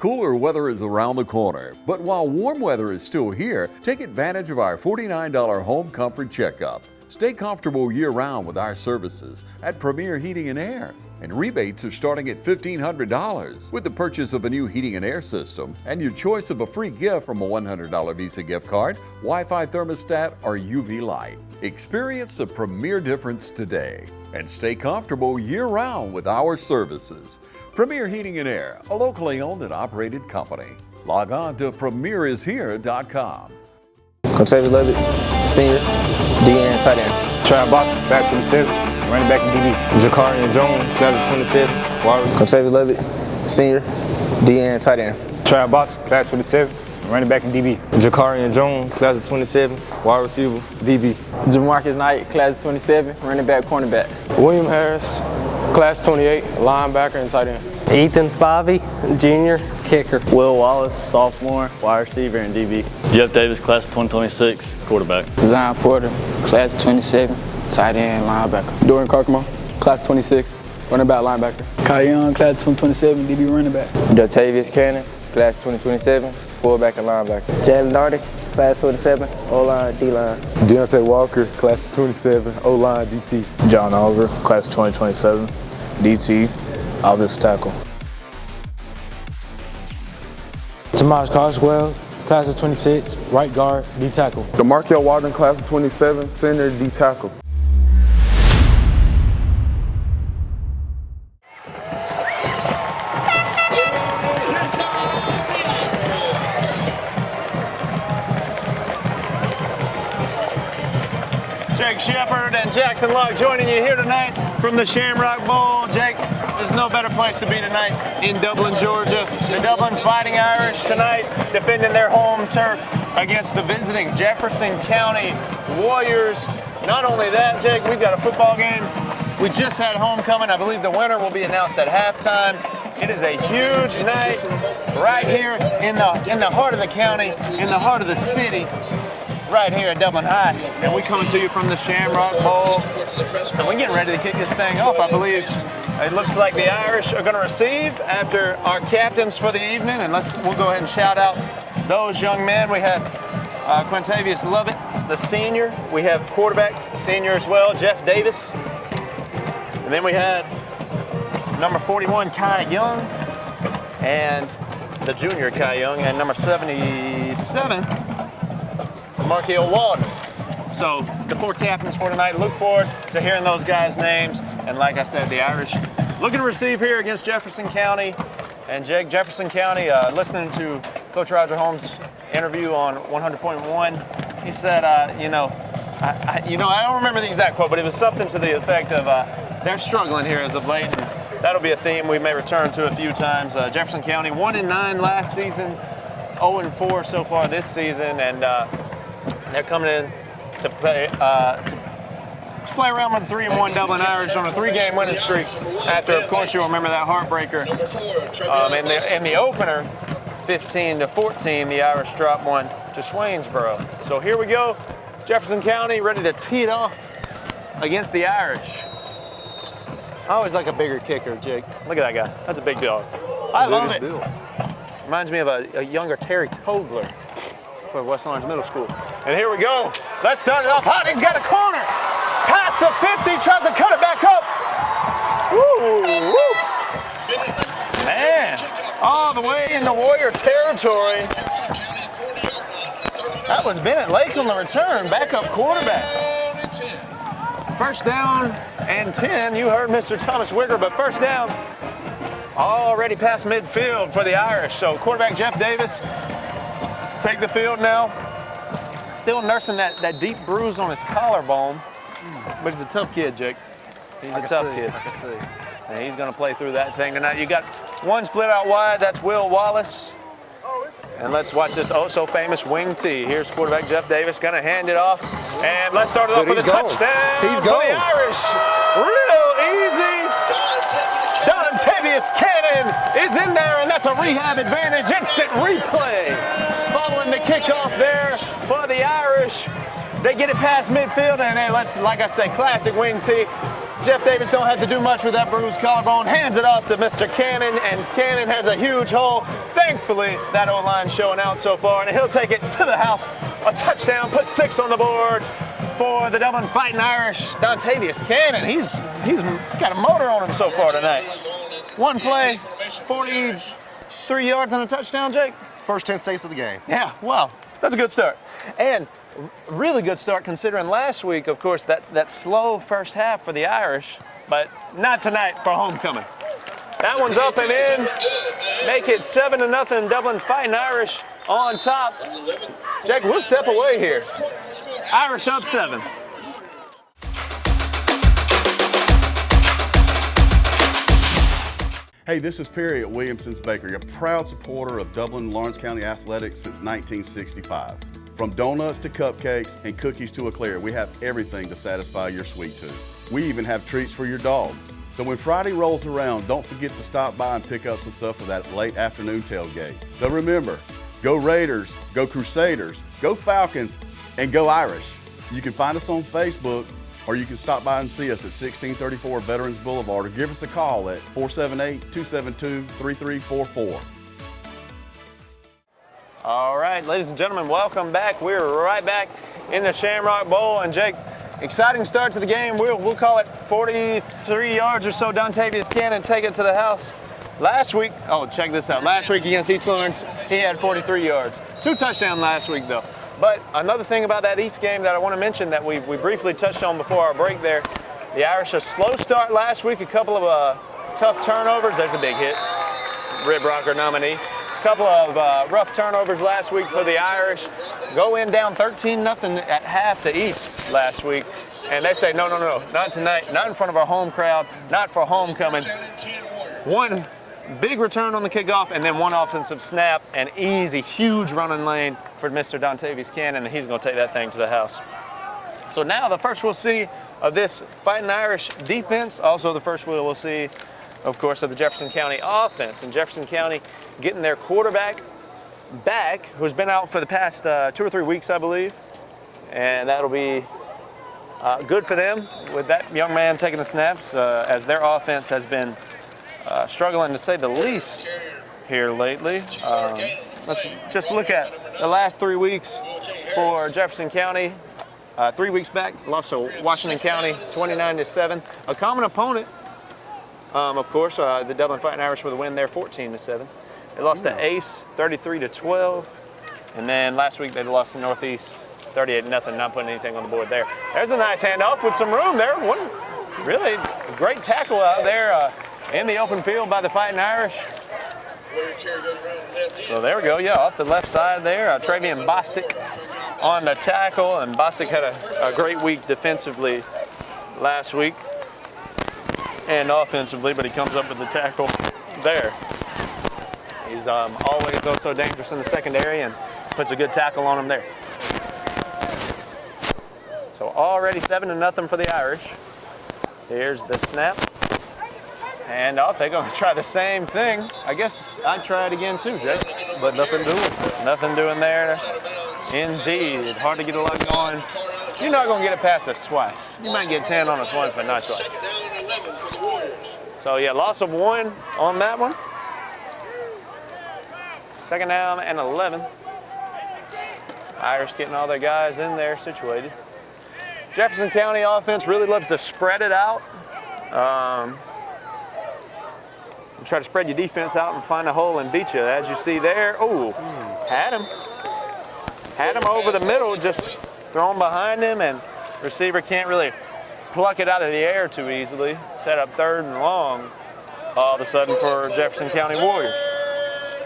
Cooler weather is around the corner, but while warm weather is still here, take advantage of our $49 home comfort checkup. Stay comfortable year-round with our services at Premier Heating and Air. And rebates are starting at $1,500 with the purchase of a new heating and air system and your choice of a free gift from a $100 Visa gift card, Wi-Fi thermostat, or UV light. Experience the Premier difference today and stay comfortable year-round with our services. Premier Heating and Air, a locally owned and operated company. Log on to premierishere.com. Quintavious Levitt, senior, DN, tight end. Trav Boxer, class 27, running back and DB. Jakarian Jones, class 27, wide receiver. Quintavious Levitt, senior, DN, tight end. Trav Boxer, class 27, running back and DB. Jakarian Jones, class of 27, wide receiver, DB. Jamarcus Knight, class of 27, running back, cornerback. William Harris, class 28, linebacker and tight end. Ethan Spivey, junior, kicker. Will Wallace, sophomore, wide receiver and DB. Jeff Davis, class of 2026, quarterback. Zion Porter, class of 27, tight end, linebacker. Dorian Carcamo, class 26, running back, linebacker. Kai Young, class 2027, DB running back. Dotavius Cannon, class 2027, fullback and linebacker. Jalen Darty, class 27, O-line, D-line. Deontay Walker, class 27, O-line, DT. John Oliver, class 2027, DT, offensive tackle. Tomas Carswell, class of 26, right guard, D tackle. DeMarkel Walden, class of 27, center, D tackle. Jake Shepard and Jackson Locke joining you here tonight from the Shamrock Bowl. Jake, there's no better place to be tonight in Dublin, Georgia. The Dublin Fighting Irish tonight defending their home turf against the visiting Jefferson County Warriors. Not only that, Jake, we've got a football game. We just had homecoming. I believe the winner will be announced at halftime. It is a huge night right here in the heart of the county, in the heart of the city, right here at Dublin High. And we coming to you from the Shamrock Bowl. And we're getting ready to kick this thing off, I believe. It looks like the Irish are going to receive after our captains for the evening. And we'll go ahead and shout out those young men. We have Quintavious Levitt, the senior. We have quarterback, senior as well, Jeff Davis. And then we had number 41, Kai Young, and the junior Kai Young, and number 77, Markel Walden. So the four captains for tonight. Look forward to hearing those guys' names. And like I said, the Irish looking to receive here against Jefferson County. And Jake, Jefferson County, listening to Coach Roger Holmes' interview on 100.1, he said, I don't remember the exact quote, but it was something to the effect of they're struggling here as of late. And that'll be a theme we may return to a few times. Jefferson County 1-9 last season, 0-4 so far this season, and they're coming in to play around with the 3-1 Dublin Irish on a 3-game winning streak. After, of course, you'll remember that heartbreaker in the opener, 15-14. The Irish dropped one to Swainsboro. So here we go, Jefferson County ready to tee it off against the Irish. I always like a bigger kicker, Jake. Look at that guy. That's a big dog. I love it. Reminds me of a younger Terry Togler for West Orange Middle School. And here we go. Let's start it off hot. He's got a corner. Past the 50, tries to cut it back up. Woo, woo. Man, all the way into Warrior territory. That was Bennett Lake on the return, backup quarterback. First down and 10. You heard Mr. Thomas Wigger, but first down already past midfield for the Irish. So quarterback Jeff Davis take the field now. Still nursing that deep bruise on his collarbone, but he's a tough kid, Jake. He's a tough kid. I can see. And he's going to play through that thing tonight. You got one split out wide. That's Will Wallace. And let's watch this oh-so-famous wing tee. Here's quarterback Jeff Davis going to hand it off. And let's start it off with a touchdown for the Irish. Real easy. Dontavious Cannon is in there, and that's a rehab advantage. Instant replay. Following the kickoff there for the Irish. They get it past midfield, and then like I say, classic wing tee. Jeff Davis don't have to do much with that bruised collarbone, hands it off to Mr. Cannon, and Cannon has a huge hole. Thankfully, that O-line showing out so far, and he'll take it to the house. A touchdown, put 6 on the board for the Dublin Fighting Irish. Dontavius Cannon, he's got a motor on him so far tonight. One play, 43 yards and a touchdown, Jake? First 10 seconds of the game. Yeah, wow, that's a good start. And really good start considering last week, of course, that slow first half for the Irish, but not tonight for homecoming. That one's up and in. Make it 7-0, Dublin Fighting Irish on top. Jake, we'll step away here. Irish up 7. Hey, this is Perry at Williamson's Bakery, a proud supporter of Dublin Lawrence County athletics since 1965. From donuts to cupcakes and cookies to eclair, we have everything to satisfy your sweet tooth. We even have treats for your dogs. So when Friday rolls around, don't forget to stop by and pick up some stuff for that late afternoon tailgate. So remember, go Raiders, go Crusaders, go Falcons, and go Irish. You can find us on Facebook, or you can stop by and see us at 1634 Veterans Boulevard, or give us a call at 478-272-3344. All right, ladies and gentlemen, welcome back. We're right back in the Shamrock Bowl, and Jake, exciting start to the game. We'll call it 43 yards or so. Dontavius Cannon take it to the house. Last week, oh, check this out. Last week against East Lawrence, he had 43 yards. 2 touchdowns last week, though. But another thing about that East game that I want to mention that we briefly touched on before our break there, the Irish, a slow start last week, a couple of tough turnovers. There's a big hit, Rib Rocker nominee. A couple of rough turnovers last week for the Irish. Go in down 13-0 at half to East last week. And they say, no, not tonight, not in front of our home crowd, not for homecoming. One big return on the kickoff, and then one offensive snap, and easy, huge running lane for Mr. Dontavius Cannon, and he's going to take that thing to the house. So now the first we'll see of this Fighting Irish defense, also the first we'll see, of course, of the Jefferson County offense. And Jefferson County getting their quarterback back, who's been out for the past 2 or 3 weeks, I believe, and that'll be good for them with that young man taking the snaps, as their offense has been struggling to say the least here lately. Let's just look at the last 3 weeks for Jefferson County. 3 weeks back, lost to Washington County 29-7. A common opponent, of course, the Dublin Fighting Irish with a win there 14-7. They lost to Ace 33-12. And then last week they lost to Northeast 38-0, not putting anything on the board there. There's a nice handoff with some room there. One really great tackle out there in the open field by the Fighting Irish. So there we go, yeah, off the left side there. Travian Bostic on the tackle, and Bostic had a great week defensively last week and offensively, but he comes up with the tackle there. He's always also dangerous in the secondary and puts a good tackle on him there. So already 7-0 for the Irish. Here's the snap. And off, they're going to try the same thing. I guess I'd try it again too, Jake. But nothing doing. Nothing doing there. Indeed. Hard to get a lot going. You're not going to get it past us twice. You might get 10 on us once, but not twice. So yeah, loss of 1 on that one. 2nd down and 11. Irish getting all their guys in there situated. Jefferson County offense really loves to spread it out. Try to spread your defense out and find a hole and beat you. As you see there, had him. Had him over the middle, just thrown behind him, and receiver can't really pluck it out of the air too easily. Set up 3rd and long all of a sudden for Jefferson County Warriors.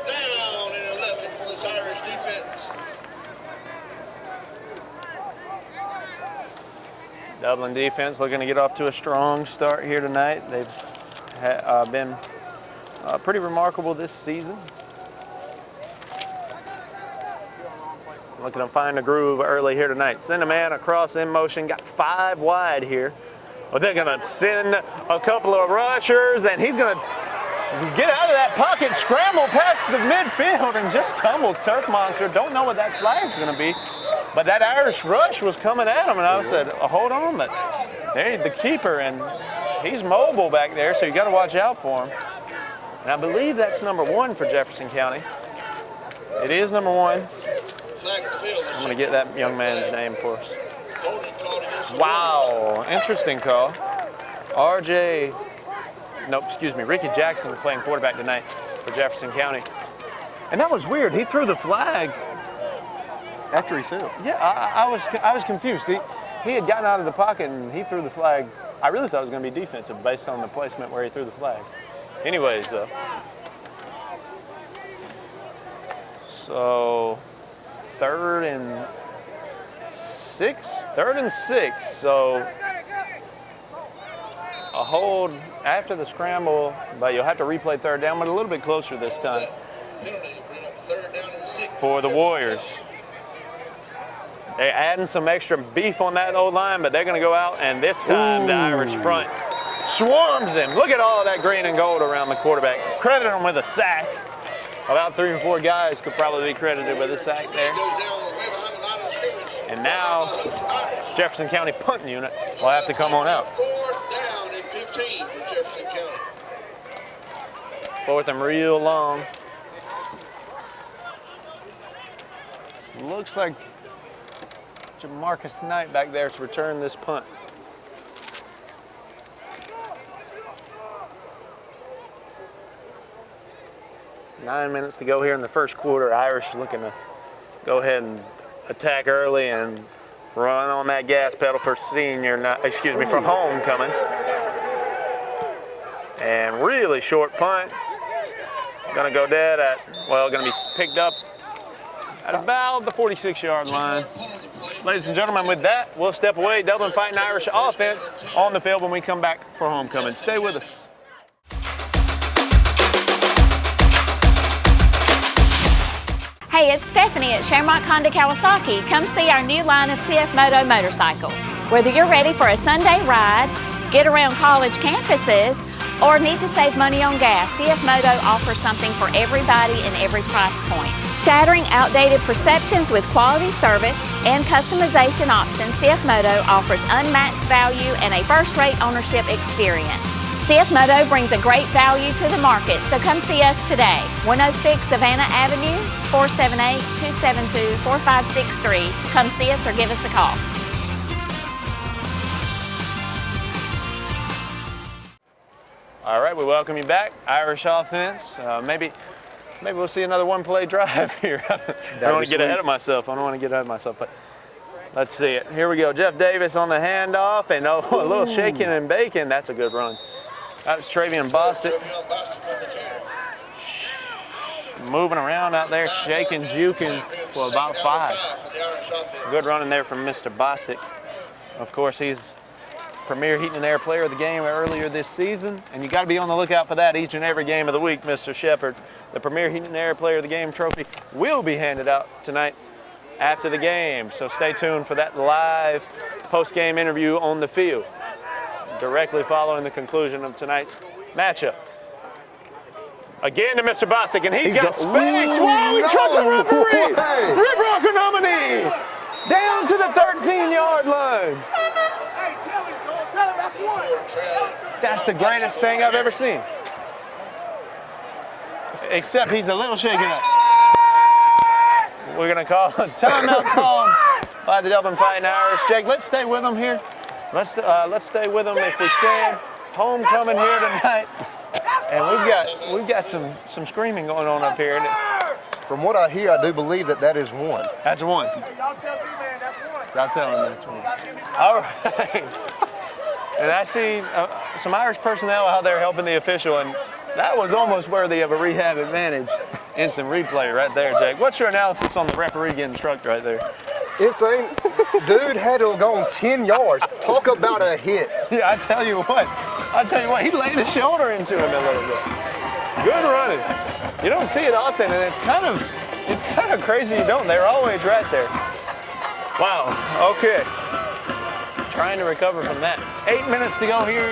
Down and 11 for this Irish defense. Dublin defense looking to get off to a strong start here tonight. They've been pretty remarkable this season. Looking to find a groove early here tonight. Send a man across in motion, got 5 wide here. Well, they're gonna send a couple of rushers, and he's gonna get out of that pocket, scramble past the midfield, and just tumbles. Turf Monster. Don't know what that flag's gonna be, but that Irish rush was coming at him, and I said, hold on, but there, the keeper, and He's mobile back there, so you got to watch out for him. And I believe that's number 1 for Jefferson County. It is number 1. I'm going to get that young man's name for us. Wow, interesting call. Ricky Jackson playing quarterback tonight for Jefferson County. And that was weird. He threw the flag after he fell. Yeah, I was confused. He had gotten out of the pocket and he threw the flag. I really thought it was going to be defensive based on the placement where he threw the flag. Anyways, though. So, 3rd and 6. So, a hold after the scramble, but you'll have to replay 3rd down, but a little bit closer this time for the Warriors. They're adding some extra beef on that old line, but they're going to go out, and this time the Irish front swarms him. Look at all that green and gold around the quarterback. Credit him with a sack. About 3 or 4 guys could probably be credited with a sack there. And now Jefferson County punting unit will have to come on out. 4th down and 15 for Jefferson County. 4th and real long. Looks like Jamarcus Knight back there to return this punt. Nine minutes to go here in the first quarter. Irish looking to go ahead and attack early and run on that gas pedal for for homecoming. And really short punt. Gonna go dead at, gonna be picked up at about the 46-yard line. Ladies and gentlemen, with that, we'll step away. Dublin Fighting Irish offense on the field when we come back for homecoming. Stay with us. Hey, it's Stephanie at Shamrock Honda Kawasaki. Come see our new line of CF Moto motorcycles. Whether you're ready for a Sunday ride, get around college campuses, or need to save money on gas, CF Moto offers something for everybody in every price point. Shattering outdated perceptions with quality service and customization options, CF Moto offers unmatched value and a first-rate ownership experience. CF Moto brings a great value to the market, so come see us today. 106 Savannah Avenue, 478-272-4563. Come see us or give us a call. All right, we welcome you back. Irish offense. Maybe we'll see another one-play drive here. I don't want to get ahead of myself. But let's see it. Here we go. Jeff Davis on the handoff, and a little shaking and baking. That's a good run. That was Travion Bostic. Moving around out there, shaking, juking for about 5. Good running there from Mr. Bostic. Of course, he's Premier Heating and Air Player of the Game earlier this season, and you got to be on the lookout for that each and every game of the week, Mr. Shepard. The Premier Heating and Air Player of the Game trophy will be handed out tonight after the game, so stay tuned for that live post-game interview on the field, directly following the conclusion of tonight's matchup. Again to Mr. Bostic, and he's got space. Whoa, he trucks the referee! Rip Rocker nominee! Down to the 13-yard line. That's the greatest thing I've ever seen. Except he's a little shaken up. We're going to call a timeout call by the Dublin Fighting Irish. Jake, let's stay with them here. Let's stay with them if we can. Homecoming here tonight. And we've got some screaming going on up here. From what I hear, I do believe that is 1. That's 1. Y'all tell D-Man that's 1. Y'all tell him that's 1. All right. And I see some Irish personnel out there helping the official, and that was almost worthy of a rehab advantage. Instant replay right there, Jake. What's your analysis on the referee getting struck right there? Insane. Dude had to have gone 10 yards. Talk about a hit. Yeah, I tell you what, he laid his shoulder into him a little bit. Good running. You don't see it often, and it's kind of crazy you don't. They're always right there. Wow, okay. Trying to recover from that. 8 minutes to go here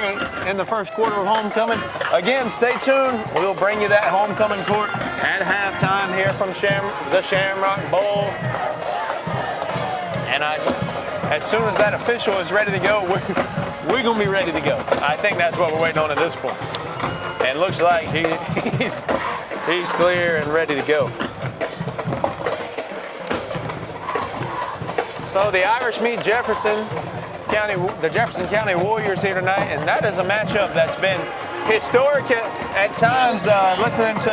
in the first quarter of homecoming. Again, stay tuned. We'll bring you that homecoming court at halftime here from the Shamrock Bowl. And as soon as that official is ready to go, we're going to be ready to go. I think that's what we're waiting on at this point. And looks like he's clear and ready to go. So the Irish meet the Jefferson County Warriors here tonight, and that is a matchup that's been historic at times. Listening to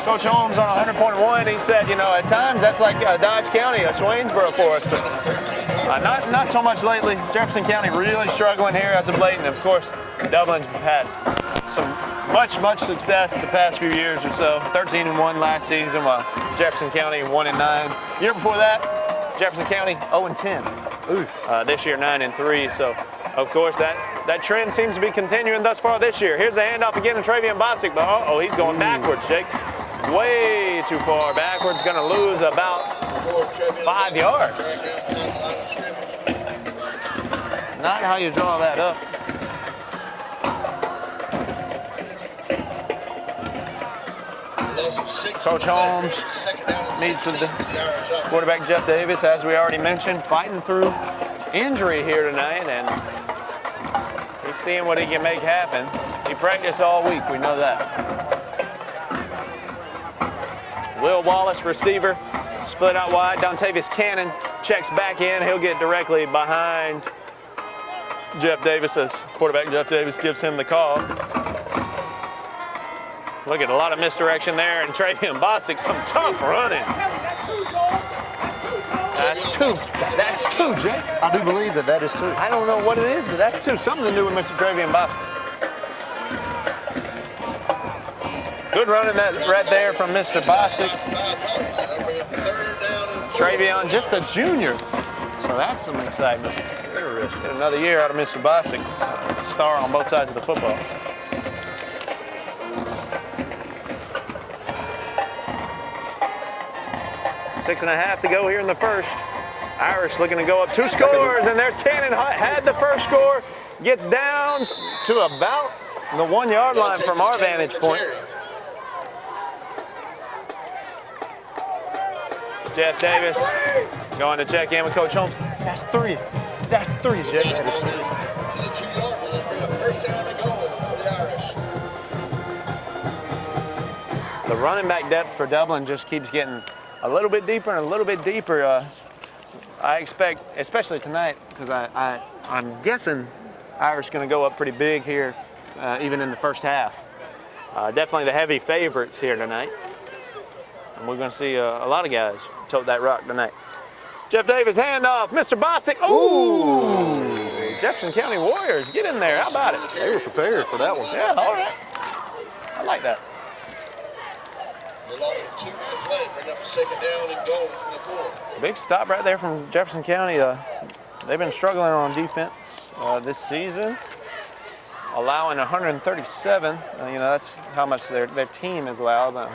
Coach Holmes on 100.1, he said, at times that's like Dodge County, Swainsboro for us, but not so much lately. Jefferson County really struggling here as of late, and of course, Dublin's had some much success the past few years or so. 13-1 last season, while Jefferson County 1-9. Year before that, Jefferson County 0-10. This year 9-3. So, of course, that trend seems to be continuing thus far this year. Here's the handoff again to Travian Bostic, but he's going backwards, Jake. Way too far backwards. Going to lose about 5 yards. Not how you draw that up. Coach Holmes meets with the quarterback Jeff Davis, as we already mentioned, fighting through injury here tonight, and he's seeing what he can make happen. He practiced all week, we know that. Will Wallace, receiver, split out wide. Dontavius Cannon checks back in. He'll get directly behind Jeff Davis as quarterback Jeff Davis gives him the call. Look at a lot of misdirection there, and Travian Bostic, some tough running. That's two. That's two, Jay. I do believe that is two. I don't know what it is, but that's two. Something to do with Mr. Travian Bostic. Good running that right there from Mr. Bostic. Travian, just a junior, so that's some excitement. Get another year out of Mr. Bostic, star on both sides of the football. Six and a half to go here in the first. Irish looking to go up 2 scores, and there's Cannon. Had the first score, gets down to about the 1 yard line from our vantage point. Jeff Davis going to check in with Coach Holmes. That's three. That's three, Jeff. To the 2 yard line, bring up first down and goal for the Irish. The running back depth for Dublin just keeps getting a little bit deeper and a little bit deeper. I expect, especially tonight, because I'm guessing Irish going to go up pretty big here, even in the first half. Definitely the heavy favorites here tonight. And we're going to see a lot of guys tote that rock tonight. Jeff Davis, handoff, Mr. Bostic. Ooh! Jefferson County Warriors, get in there. How about it? They were prepared for that one. Yeah, all right. I like that. They lost a 2-minute play, bring up a second down and goal from the 4. Big stop right there from Jefferson County. They've been struggling on defense this season, allowing 137. That's how much their team has allowed.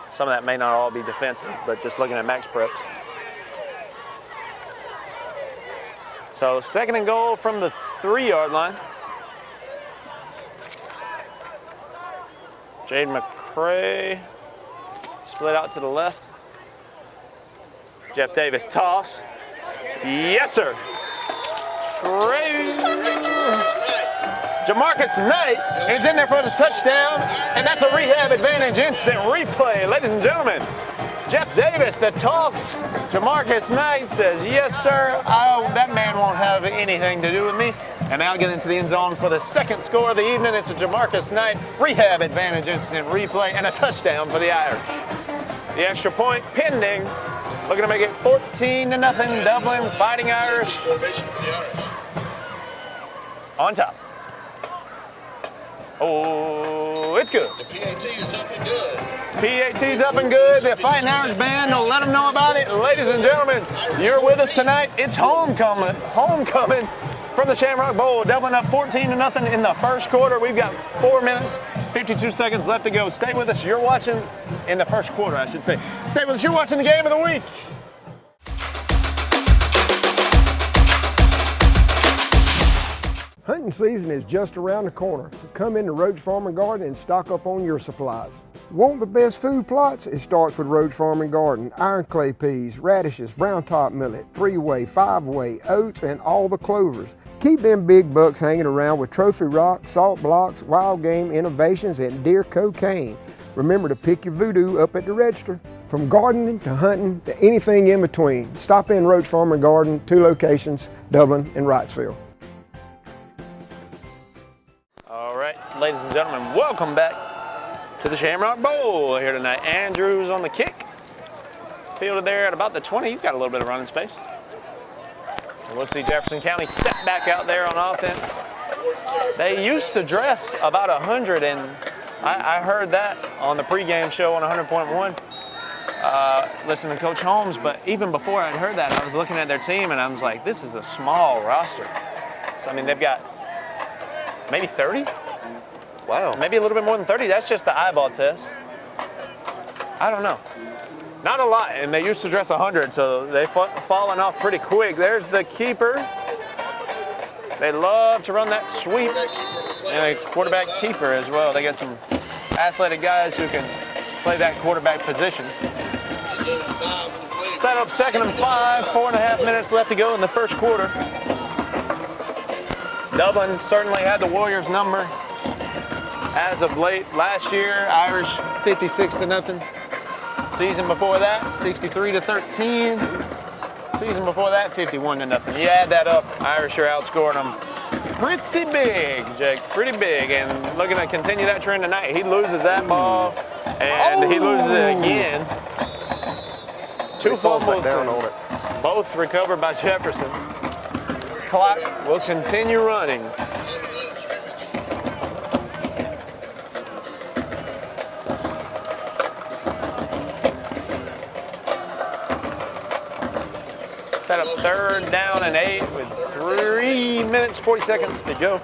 Some of that may not all be defensive, but just looking at max preps. So second and goal from the 3 yard line. Jade McCray split out to the left. Jeff Davis toss. Yes, sir. Jamarcus Knight is in there for the touchdown, and that's a rehab advantage instant replay. Ladies and gentlemen, Jeff Davis, the toss. Jamarcus Knight says, yes, sir. That man won't have anything to do with me. And now get into the end zone for the second score of the evening. It's a Jamarcus Knight rehab advantage instant replay and a touchdown for the Irish. The extra point pending. Looking to make it 14-0. Dublin Fighting Irish. Formation for the Irish. On top. Oh, it's good. The PAT is up and good. PAT's up and good. The Fighting Irish band will let them know about it. Ladies and gentlemen, you're with us tonight. It's homecoming from the Shamrock Bowl. Dublin up 14-0 in the first quarter. We've got 4 minutes, 52 seconds left to go. Stay with us. You're watching in the first quarter, I should say. Stay with us. You're watching the game of the week. Hunting season is just around the corner, so come into Roach Farm and Garden and stock up on your supplies. Want the best food plots? It starts with Rhodes Farm and Garden. Iron clay peas, radishes, brown top millet, 3-way, 5-way, oats, and all the clovers. Keep them big bucks hanging around with trophy rock, salt blocks, wild game innovations, and deer cocaine. Remember to pick your voodoo up at the register. From gardening to hunting to anything in between, stop in Rhodes Farm and Garden, 2 locations, Dublin and Wrightsville. All right, ladies and gentlemen, welcome back to the Shamrock Bowl here tonight. Andrews on the kick. Fielded there at about the 20. He's got a little bit of running space. And we'll see Jefferson County step back out there on offense. They used to dress about 100, and I heard that on the pregame show on 100.1. Listening to Coach Holmes, but even before I'd heard that, I was looking at their team and I was like, this is a small roster. So, I mean, they've got maybe 30? Wow. Maybe a little bit more than 30. That's just the eyeball test. I don't know. Not a lot, and they used to dress 100, so they've fallen off pretty quick. There's the keeper. They love to run that sweep, and a quarterback keeper as well. They got some athletic guys who can play that quarterback position. Set up 2nd and 5, 4.5 minutes left to go in the first quarter. Dublin certainly had the Warriors number as of late. Last year, Irish 56-0. Season before that, 63-13. Season before that, 51-0. You add that up, Irish are outscoring them pretty big, Jake, pretty big. And looking to continue that trend tonight. He loses that ball, and he loses it again. 2 fumbles, both recovered by Jefferson. Clock will continue running. Set up 3rd down and 8 with 3 minutes, 40 seconds to go.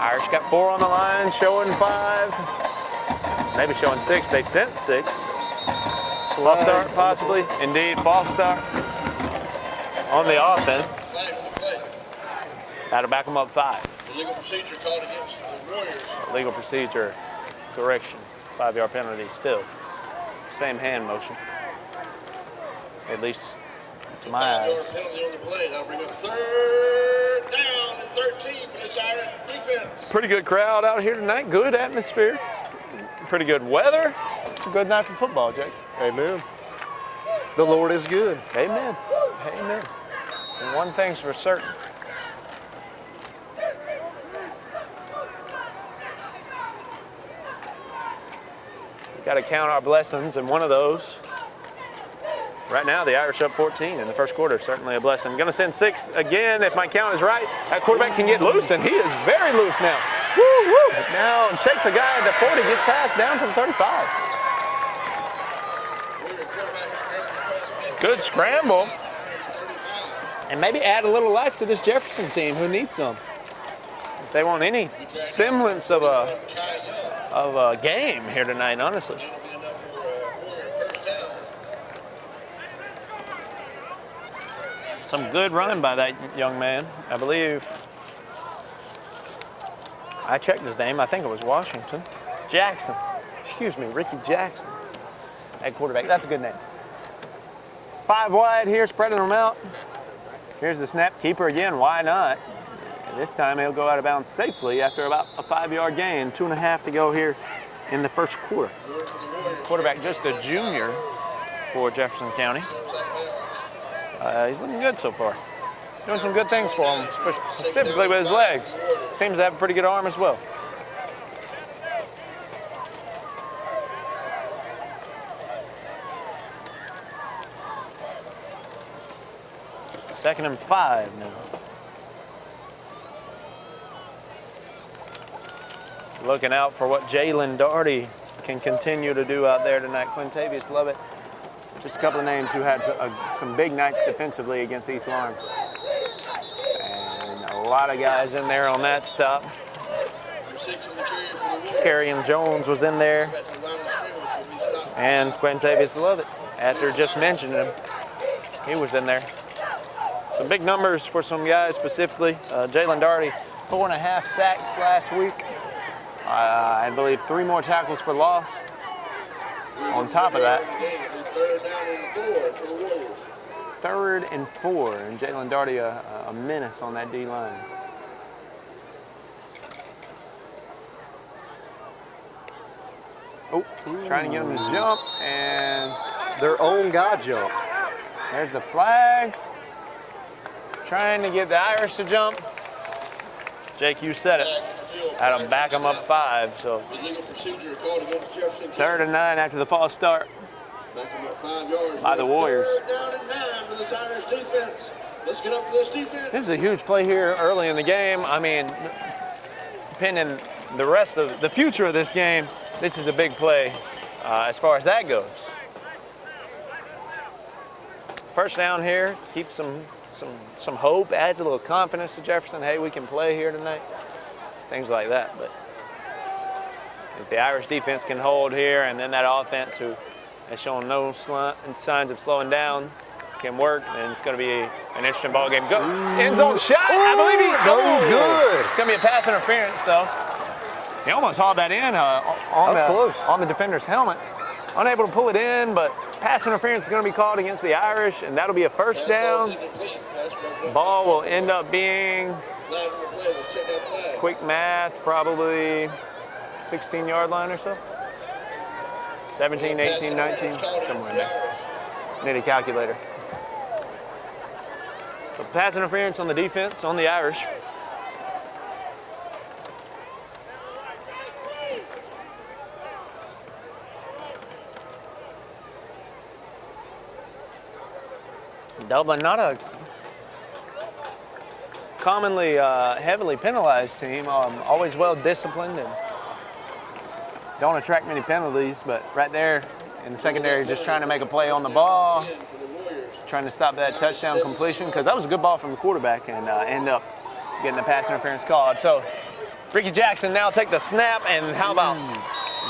Irish got 4 on the line, showing 5, maybe showing 6. They sent 6. False start, possibly. Indeed, false start on the offense. That'll back them up 5. Legal procedure called against the Warriors. Legal procedure correction. 5-yard penalty still. Same hand motion. At least to my eyes. 5-yard penalty on the play. That'll bring up 3rd down and 13 for this Irish defense. Pretty good crowd out here tonight. Good atmosphere. Pretty good weather. It's a good night for football, Jake. Amen. The Lord is good. Amen. Amen. And one thing's for certain. Got to count our blessings, and one of those, right now, the Irish up 14 in the first quarter. Certainly a blessing. Going to send 6 again, if my count is right. That quarterback can get loose, and he is very loose now. Woo, woo. Now shakes a guy at the 40, gets passed down to the 35. Good scramble. And maybe add a little life to this Jefferson team, who needs some. If they want any semblance of a game here tonight, honestly. Some good running by that young man. I believe, I checked his name, I think it was Washington. Jackson, excuse me, Ricky Jackson. That quarterback, that's a good name. 5 wide here, spreading them out. Here's the snap, keeper again, why not? This time he'll go out of bounds safely after about a 5-yard gain. 2.5 to go here in the first quarter. Quarterback just a junior for Jefferson County. He's looking good so far. Doing some good things for him, specifically with his legs. Seems to have a pretty good arm as well. Second and 5 now. Looking out for what Jalen Daugherty can continue to do out there tonight. Quintavious Lovett, just a couple of names who had some big nights defensively against East Lawrence. And a lot of guys in there on that stop. Carrion Jones was in there. And Quintavious Lovett. after just mentioning him. He was in there. Some big numbers for some guys specifically. Jalen Daugherty, 4.5 sacks last week. I believe 3 more tackles for loss. On top of that, 3rd and 4, and Jalen Daugherty a menace on that D-line. Oh, trying to get him to jump, and their own guy jump. There's the flag. Trying to get the Irish to jump. Jake, you said it. Had to back them up 5, so 3rd and 9 after the false start by the Warriors. Let's get up for this defense. This is a huge play here early in the game. I mean, depending the rest of the future of this game, this is a big play as far as that goes. First down here, keep some hope, adds a little confidence to Jefferson. Hey, we can play here tonight. Things like that. But if the Irish defense can hold here, and then that offense, who has shown no signs of slowing down, can work, then it's going to be an interesting ball game. Go end zone shot. I believe he good. It's going to be a pass interference though. He almost hauled that in on the defender's helmet. Unable to pull it in, but pass interference is going to be called against the Irish, and that'll be a first down. Ball will end up being, quick math, probably 16-yard line or so. 17, 18, 19, somewhere in there. Need a calculator. So pass interference on the defense, on the Irish. Dublin, not a commonly heavily penalized team, always well disciplined and don't attract many penalties, but right there in the secondary just trying to make a play on the ball, trying to stop that touchdown completion, because that was a good ball from the quarterback, and end up getting the pass interference called. So Ricky Jackson now take the snap, and how about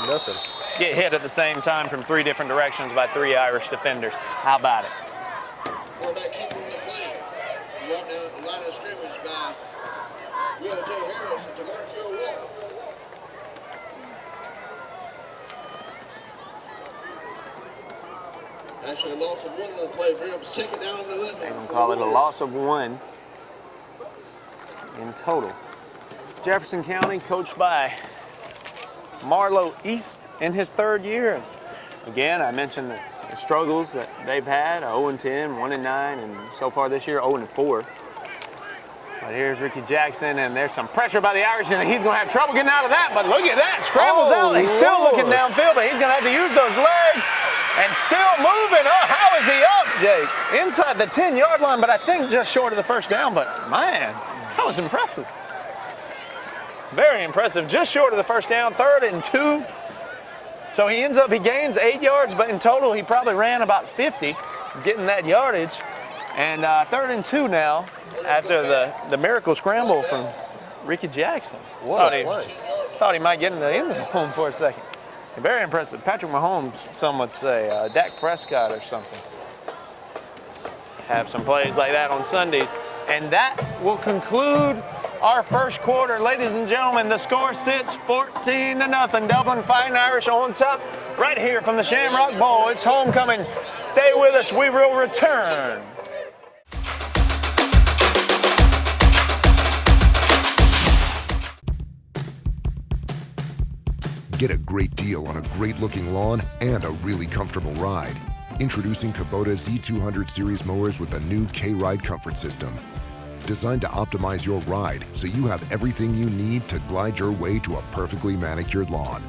nothing? Get hit at the same time from 3 different directions by 3 Irish defenders. How about it? Quarterback keeper in the play. Brought down at the line of scrimmage by Will J. Harris and DeMarco Walker. Actually, a loss of 1 on the play. Bring up 2nd down and 11. They're going to call it a loss of 1 in total. Jefferson County, coached by Marlo East in his 3rd year. Again, I mentioned the struggles that they've had, 0-10, 1-9, and so far this year, 0-4. But here's Ricky Jackson, and there's some pressure by the Irish, and he's going to have trouble getting out of that. But look at that, scrambles out. He's still looking downfield, but he's going to have to use those legs, and still moving. Oh, how is he up, Jake? Inside the 10-yard line, but I think just short of the first down. But man, that was impressive. Very impressive. Just short of the first down, 3rd and 2. So he gains 8 yards, but in total he probably ran about 50, getting that yardage. And 3rd and 2 now after the miracle scramble from Ricky Jackson. Thought he might get in the end zone for a second. Very impressive. Patrick Mahomes, some would say, Dak Prescott or something. Have some plays like that on Sundays. And that will conclude our first quarter. Ladies and gentlemen, the score sits 14-0. Dublin Fighting Irish on top right here from the Shamrock Bowl. It's homecoming. Stay with us. We will return. Get a great deal on a great-looking lawn and a really comfortable ride. Introducing Kubota Z200 Series mowers with a new K-Ride comfort system. Designed to optimize your ride so you have everything you need to glide your way to a perfectly manicured lawn.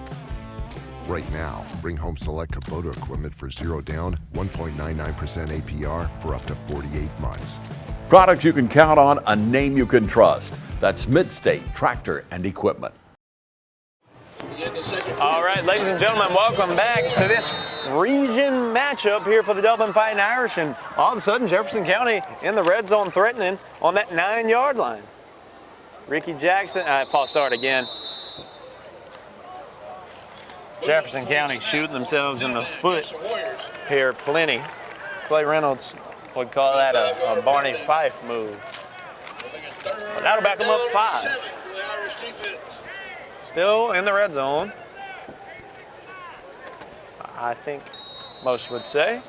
Right now, bring home select Kubota equipment for 0 down, 1.99% APR for up to 48 months. Products you can count on, a name you can trust. That's Midstate Tractor and Equipment. All right, ladies and gentlemen, welcome back to this region matchup here for the Dublin Fighting Irish. And all of a sudden, Jefferson County in the red zone threatening on that 9-yard line. Ricky Jackson, false start again. Jefferson County shooting themselves in the foot here plenty. Clay Reynolds would call that a Barney Fife move. But that'll back them up 5. Still in the red zone, I think most would say.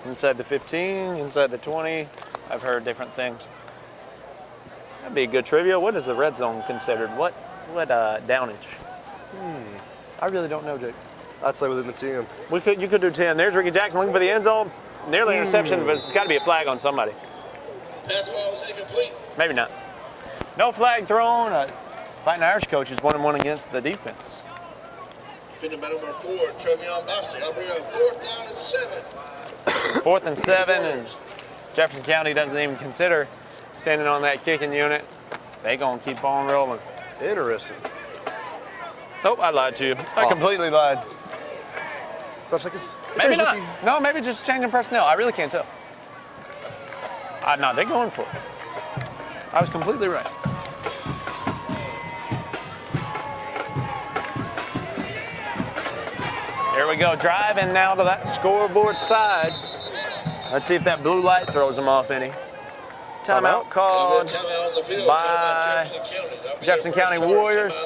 Inside the 15, inside the 20. I've heard different things. That'd be a good trivia. What is the red zone considered? What downage? I really don't know, Jake. I'd say within the 10. You could do 10. There's Ricky Jackson looking for the end zone. Nearly interception, but it's got to be a flag on somebody. Pass falls incomplete. Maybe not. No flag thrown. Fighting Irish coach is 1-1 against the defense. Defending by number 4, Trevion Bostic. I'll bring a 4th down and 7. 4th and 7, and Jefferson County doesn't even consider standing on that kicking unit. They gonna keep on rolling. Interesting. Nope, I lied to you. I completely lied. Looks like it's Maybe not. No, maybe just changing personnel. I really can't tell. No, they're going for it. I was completely right. Here we go, driving now to that scoreboard side. Let's see if that blue light throws them off any. Timeout called by Jefferson County Warriors.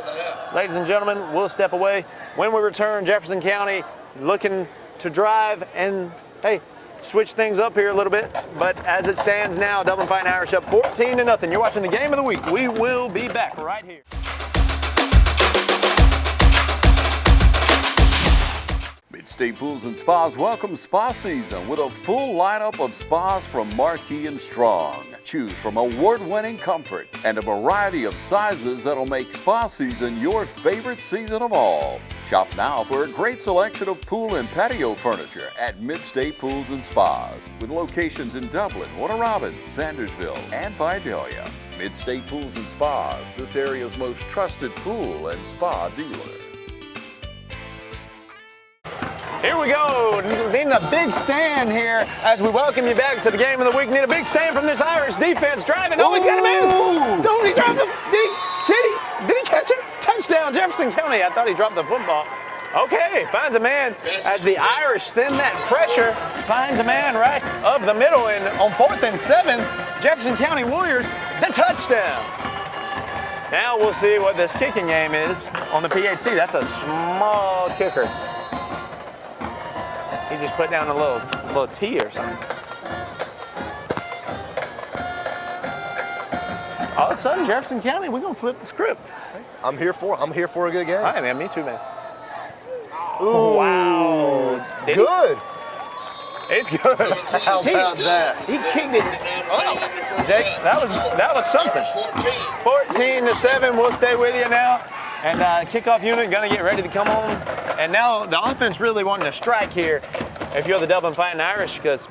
Ladies and gentlemen, we'll step away. When we return, Jefferson County looking to drive and, hey, switch things up here a little bit. But as it stands now, Dublin Fighting Irish up 14-0. You're watching the game of the week. We will be back right here. Mid-State Pools and Spas welcome spa season with a full lineup of spas from Marquee and Strong. Choose from award-winning comfort and a variety of sizes that'll make spa season your favorite season of all. Shop now for a great selection of pool and patio furniture at Mid-State Pools and Spas with locations in Dublin, Warner Robins, Sandersville, and Vidalia. Mid-State Pools and Spas, this area's most trusted pool and spa dealer. Here we go, needing a big stand here as we welcome you back to the game of the week. Need a big stand from this Irish defense driving. Oh, he's got a man. Don't he drop the, did he catch it? Touchdown, Jefferson County. I thought he dropped the football. Okay, finds a man as the Irish thin that pressure. Finds a man right up the middle, and on 4th and 7, Jefferson County Warriors, the touchdown. Now we'll see what this kicking game is on the PAT. That's a small kicker. He just put down a little T or something. All of a sudden, Jefferson County, we're gonna flip the script. I'm here for a good game. All right, man, me too, man. Ooh, wow. Good. It's good. How about that? He kicked it. Oh, Jake, that was something. 14-7. We'll stay with you now. And kickoff unit gonna get ready to come on. And now the offense really wanting to strike here if you're the Dublin Fighting Irish, because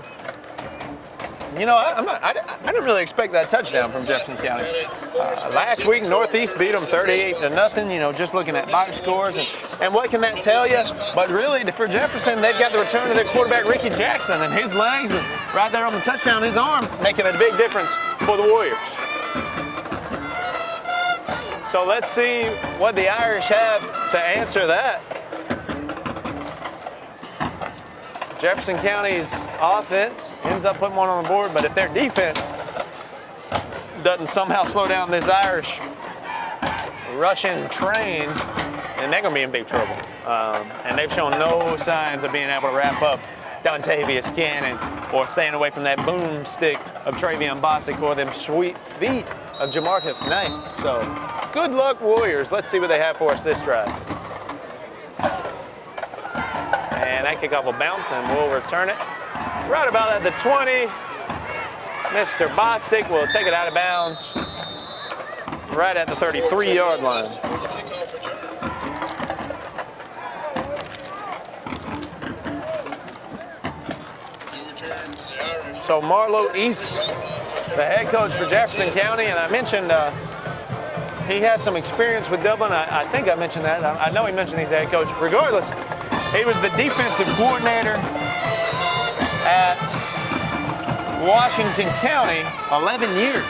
you know, I didn't really expect that touchdown from Jefferson County. Last week, Northeast beat them 38-0. You know, just looking at box scores, and what can that tell you? But really, for Jefferson, they've got the return of their quarterback Ricky Jackson, and his legs right there on the touchdown, his arm making a big difference for the Warriors. So let's see what the Irish have to answer that. Jefferson County's offense ends up putting one on the board, but if their defense doesn't somehow slow down this Irish Russian train, then they're going to be in big trouble. And they've shown no signs of being able to wrap up Dontavius Cannon or staying away from that boomstick of Trevion Bostic or them sweet feet of Jamarcus Knight. So good luck, Warriors. Let's see what they have for us this drive. And that kickoff will bounce, and we'll return it right about at the 20. Mr. Bostic will take it out of bounds right at the 33-yard line. So Marlo East, the head coach for Jefferson County, and I mentioned he has some experience with Dublin. I think I mentioned that. I know he mentioned he's the head coach. Regardless, he was the defensive coordinator at Washington County 11 years.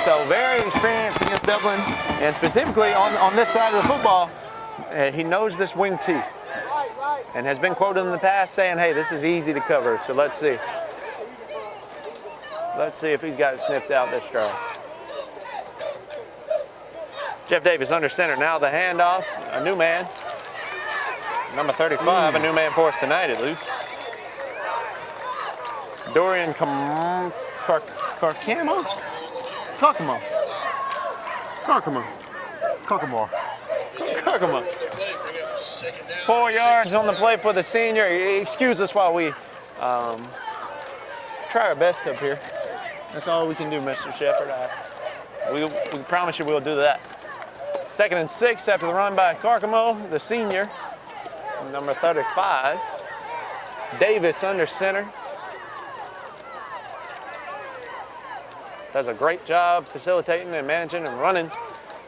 So very experienced against Dublin, and specifically on this side of the football, he knows this wing T and has been quoted in the past saying, hey, this is easy to cover. So let's see. Let's see if he's got it sniffed out this drive. Jeff Davis under center. Now the handoff, a new man. Number 35, a new man for us tonight at least. Dorian Carcamo? Carcamo. 4 yards on the play for the senior. Excuse us while we try our best up here. That's all we can do, Mr. Shepard. We promise you we'll do that. 2nd and 6 after the run by Carcamo, the senior, number 35. Davis under center. Does a great job facilitating and managing and running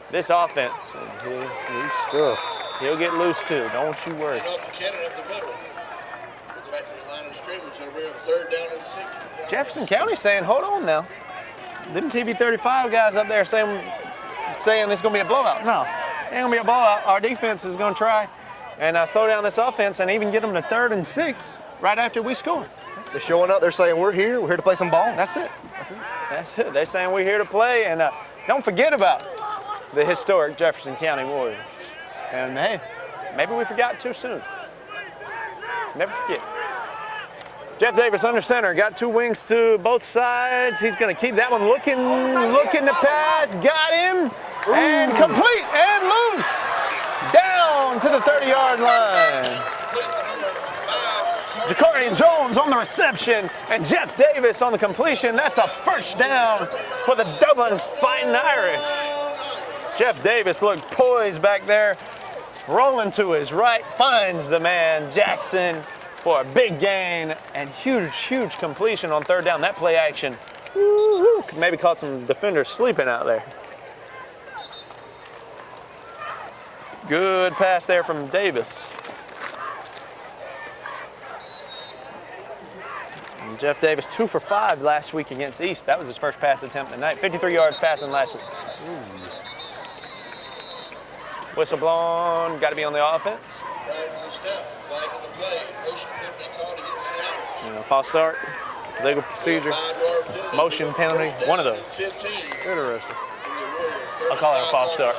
this offense. And he's stuffed. He'll get loose too, don't you worry. Off the cannon up the middle. We'll go back to the line of scrimmage. It'll bring up 3rd down and 6. Jefferson County saying, hold on now. Them TB35 guys up there saying it's going to be a blowout. No, it ain't going to be a blowout. Our defense is going to try and slow down this offense and even get them to 3rd and 6 right after we score. They're showing up. They're saying, we're here to play some ball. That's it. They're saying we're here to play, and don't forget about the historic Jefferson County Warriors. And hey, maybe we forgot too soon. Never forget. Jeff Davis under center, got 2 wings to both sides. He's going to keep that one looking to pass. Got him, and complete and loose. Down to the 30-yard line. Jacarian Jones on the reception, and Jeff Davis on the completion. That's a 1st down for the Dublin Fighting Irish. Jeff Davis looked poised back there, rolling to his right, finds the man Jackson for a big gain and huge completion on 3rd down. That play action, maybe caught some defenders sleeping out there. Good pass there from Davis. And Jeff Davis 2 for 5 last week against East. That was his first pass attempt tonight. 53 yards passing last week. Whistle blown, got to be on the offense. False start, legal procedure, motion penalty, one of those. Interesting. I'll call it a false start.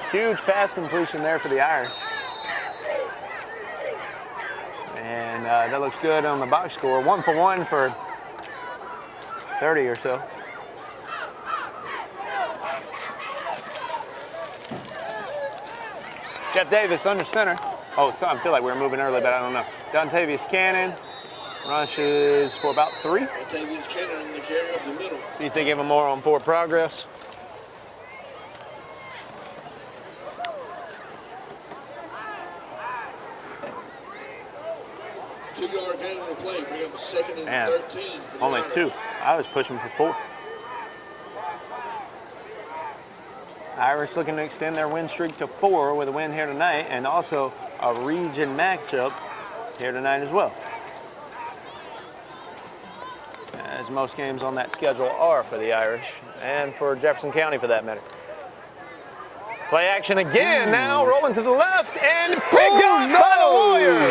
Huge pass completion there for the Irish. And that looks good on the box score. 1 for 1 for 30 or so. Jeff Davis under center. Oh, so I feel like we were moving early, but I don't know. Dontavius Cannon rushes for about 3. Dontavius Cannon in the carry up the middle. See if they give him more on forward progress. Two-yard gain on the play. Bring up a 2nd and 13. For the only Irish. 2. I was pushing for 4. Irish looking to extend their win streak to 4 with a win here tonight, and also a region matchup here tonight as well. As most games on that schedule are for the Irish, and for Jefferson County for that matter. Play action again now, rolling to the left, and picked up by the Warriors!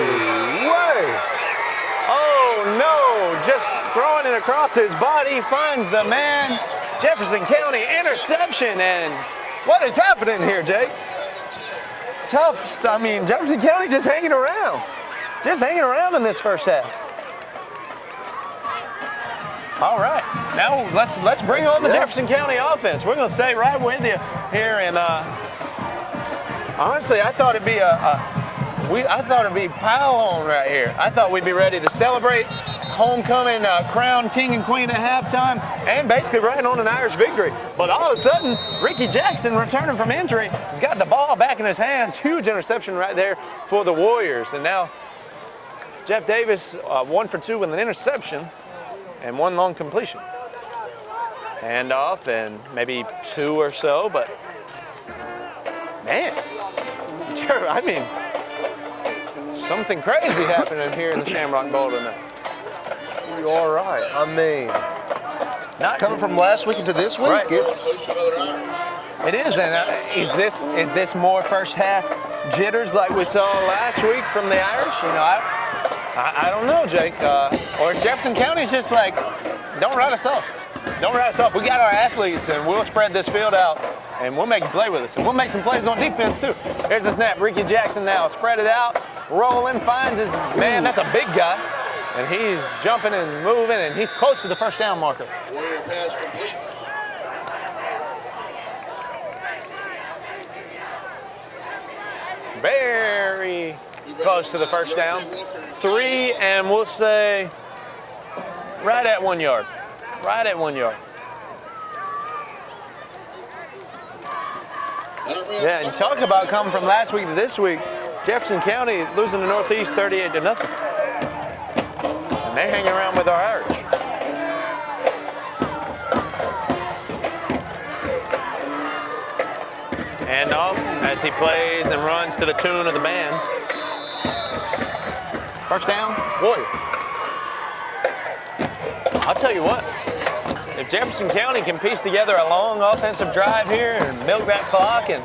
Oh no, just throwing it across his body, finds the man. Jefferson County interception, and what is happening here, Jake? Tough, I mean, Jefferson County just hanging around. Just hanging around in this first half. All right, now let's bring on the Jefferson County offense. We're gonna stay right with you here, and honestly, I thought it'd be pile on right here. I thought we'd be ready to celebrate homecoming, crown king and queen at halftime, and basically right on an Irish victory. But all of a sudden, Ricky Jackson, returning from injury, has got the ball back in his hands. Huge interception right there for the Warriors. And now Jeff Davis, 1 for 2 with an interception and 1 long completion. Handoff and maybe 2 or so, but man, I mean, something crazy happening here in the Shamrock Bowl tonight. You all right? I mean, not coming from last week into this week. Right. It is, and is this more first half jitters like we saw last week from the Irish? You know, I don't know, Jake. Or is Jefferson County just like, don't write us off. Don't write us off. We got our athletes, and we'll spread this field out, and we'll make you play with us. And we'll make some plays on defense, too. Here's the snap. Ricky Jackson now spread it out, rolling, finds his man. That's a big guy. And he's jumping and moving, and he's close to the first down marker. Warrior pass complete. Very close to the first down. 3, and we'll say right at 1 yard. Right at 1 yard. Yeah, and talk about coming from last week to this week. Jefferson County losing to Northeast 38-0. And they're hanging around with our Irish. And off as he plays and runs to the tune of the band. First down, Warriors. I'll tell you what, if Jefferson County can piece together a long offensive drive here and milk that clock and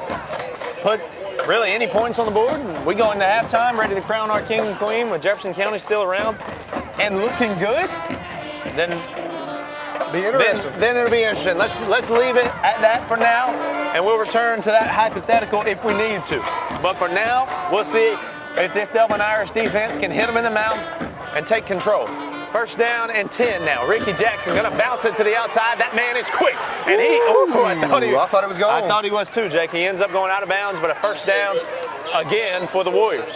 put really any points on the board, and we go into halftime ready to crown our king and queen with Jefferson County still around and looking good, then it'll be interesting. Let's leave it at that for now, and we'll return to that hypothetical if we need to. But for now, we'll see if this Dublin Irish defense can hit them in the mouth and take control. First down and 10 now. Ricky Jackson gonna bounce it to the outside. That man is quick, and I thought it was going. I thought he was too, Jake. He ends up going out of bounds, but a first down again for the Warriors.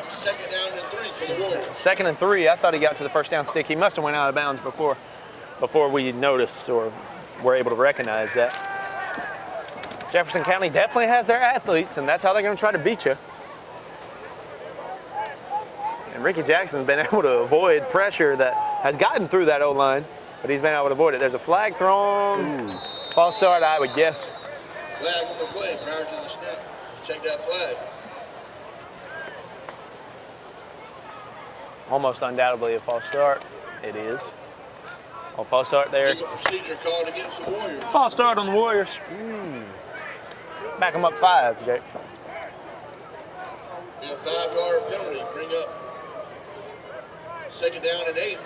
Second down and 3 for the Warriors. Second and 3. I thought he got to the first down stick. He must have went out of bounds before we noticed or were able to recognize that. Jefferson County definitely has their athletes, and that's how they're going to try to beat you. And Ricky Jackson's been able to avoid pressure that has gotten through that O-line, but he's been able to avoid it. There's a flag thrown. False start, I would guess. Flag on the play prior to the snap. Let's check that flag. Almost undoubtedly a false start. It is. Oh, false start there. Legal procedure called against the Warriors. False start on the Warriors. Back them up 5, Jake. Be a 5-yard penalty. Bring up second down and 8.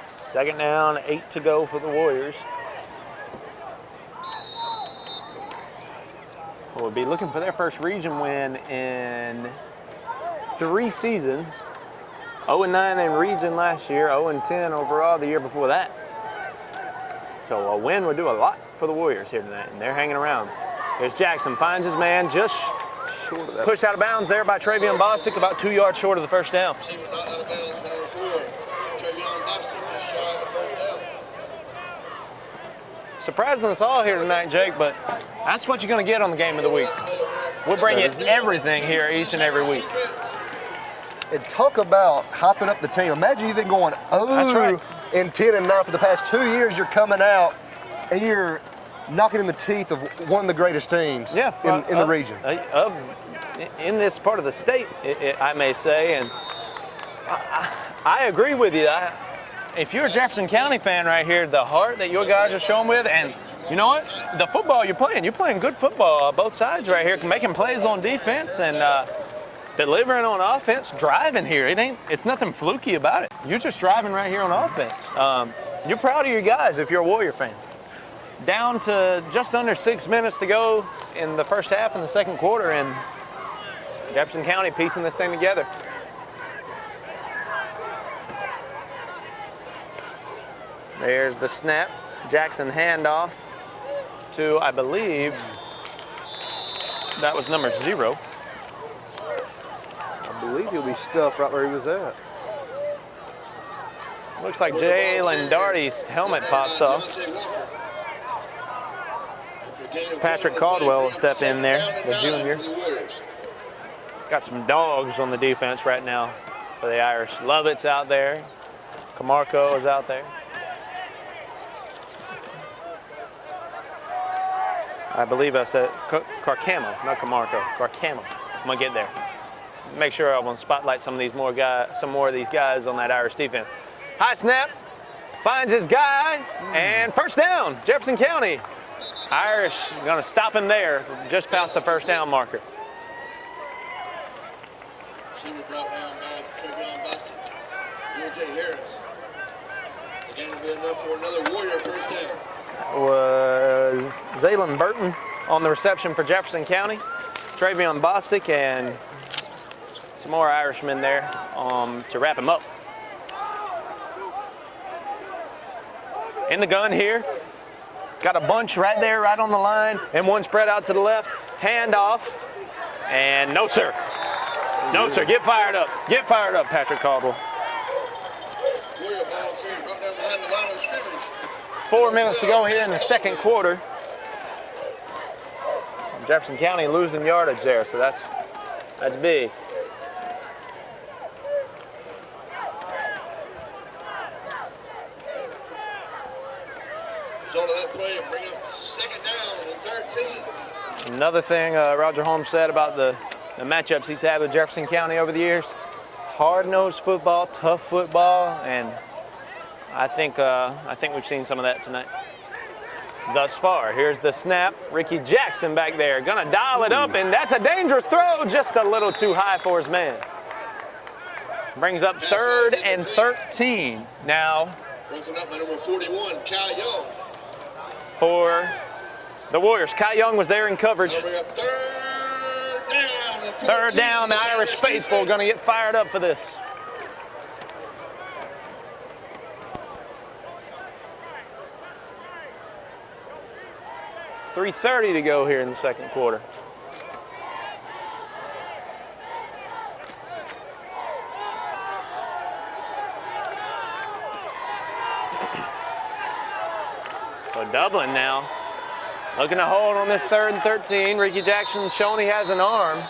Second down, 8 to go for the Warriors. We'll be looking for their first region win in 3 seasons. 0-9 in region last year, 0-10 overall the year before that. So a win would do a lot for the Warriors here tonight, and they're hanging around. There's Jackson, finds his man, just short of that. Pushed out of bounds there by Travion Bostic, about 2 yards short of the first down. Receiver not out of bounds, number 4. Travion Bostic just shy of the first down. Surprising us all here tonight, Jake, but that's what you're going to get on the game of the week. We'll bring you everything here each and every week. And talk about hyping up the team. Imagine you've been going 0 and 10 and 9 for the past 2 years. You're coming out and you're knocking in the teeth of one of the greatest teams in the region. In this part of the state, I may say, and I agree with you. If you're a Jefferson County fan right here, the heart that your guys are showing with, and you know what? The football you're playing good football both sides right here, making plays on defense and delivering on offense, driving here. It's nothing fluky about it. You're just driving right here on offense. You're proud of your guys if you're a Warrior fan. Down to just under 6 minutes to go in the first half and the second quarter, and Jefferson County piecing this thing together. There's the snap. Jackson handoff to, I believe, that was number 0. I believe he'll be stuffed right where he was at. Looks like Jalen Darty's helmet pops off. Patrick Caldwell will step in there, the junior. Got some dogs on the defense right now for the Irish. Lovett's out there. Camarco is out there. I believe I said Carcamo, not Camarco. Carcamo. I'm gonna get there. Make sure I'm gonna spotlight some more of these guys on that Irish defense. High snap, finds his guy, and first down, Jefferson County. Irish gonna stop him there, just past the first down marker. Receiver brought down by Travion Boston. WJ Harris. Again, will be enough for another Warrior first down. Was Zaylen Burton on the reception for Jefferson County. Travion Bostic and some more Irishmen there to wrap him up. In the gun here. Got a bunch right there, right on the line, and one spread out to the left. Hand off, and no, sir. No, sir. Get fired up. Get fired up, Patrick Caldwell. Warrior ball carried brought down behind the line of scrimmage. 4 minutes to go here in the second quarter. Jefferson County losing yardage there, so that's big. Result of that play bring up second down and 13. Another thing Roger Holmes said about the matchups he's had with Jefferson County over the years, hard-nosed football, tough football, and I think we've seen some of that tonight. Thus far, here's the snap. Ricky Jackson back there, gonna dial it up, and that's a dangerous throw, just a little too high for his man. Brings up 3rd and 13 now. Broken up by number 41, Kyle Young. For the Warriors. Kai Young was there in coverage. Third down, the Irish faithful gonna get fired up for this. .3:30 to go here in the second quarter. So Dublin now looking to hold on this 3rd and 13. Ricky Jackson's shown he has an arm.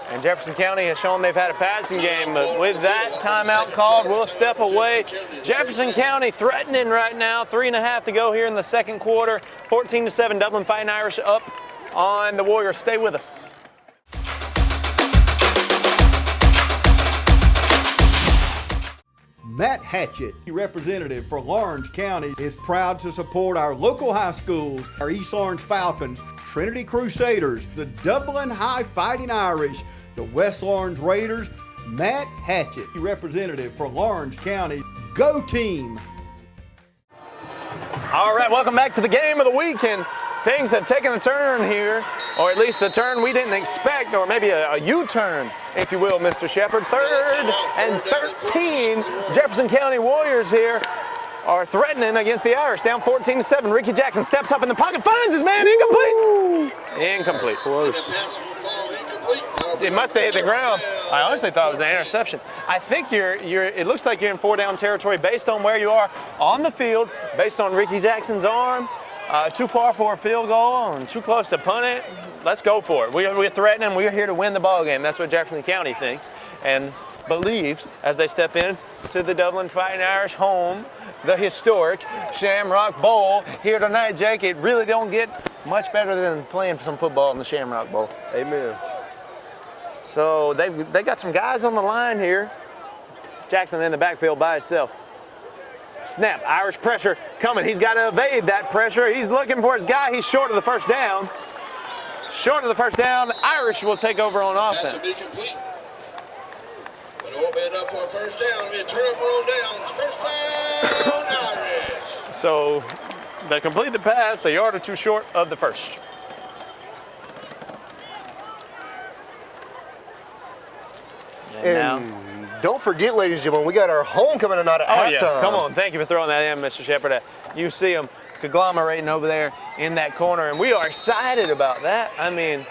And Jefferson County has shown they've had a passing game, but with that timeout called, we'll step away. Jefferson County threatening right now. 3.5 to go here in the second quarter. 14-7, Dublin Fighting Irish up on the Warriors. Stay with us. Matt Hatchett, representative for Lawrence County, is proud to support our local high schools, our East Lawrence Falcons, Trinity Crusaders, the Dublin High Fighting Irish, the West Lawrence Raiders. Matt Hatchett, representative for Lawrence County. Go team! All right, welcome back to the game of the week, and things have taken a turn here, or at least a turn we didn't expect, or maybe a U-turn, if you will, Mr. Shepard. 3rd and 13, Jefferson County Warriors here are threatening against the Irish, down 14-7. Ricky Jackson steps up in the pocket, finds his man, incomplete. Incomplete. Close. It must have hit the ground. I honestly thought it was an interception. I think it looks like you're in 4-down territory based on where you are on the field, based on Ricky Jackson's arm. Too far for a field goal and too close to punt it. Let's go for it. We're threatening. We're here to win the ball game. That's what Jefferson County thinks and believes as they step in to the Dublin Fighting Irish home, the historic Shamrock Bowl here tonight, Jake. It really don't get much better than playing some football in the Shamrock Bowl. Amen. So they got some guys on the line here. Jackson in the backfield by himself. Snap, Irish pressure coming. He's got to evade that pressure. He's looking for his guy. He's short of the first down. Short of the first down. Irish will take over on offense. Pass will be complete. But it won't be enough for a first down. It'll be a turnover on downs. First down, Irish. So they complete the pass, a yard or two short of the first. And now, don't forget, ladies and gentlemen, we got our homecoming tonight at halftime. Yeah. Come on. Thank you for throwing that in, Mr. Shepard. You see them conglomerating over there in that corner, and we are excited about that. I mean,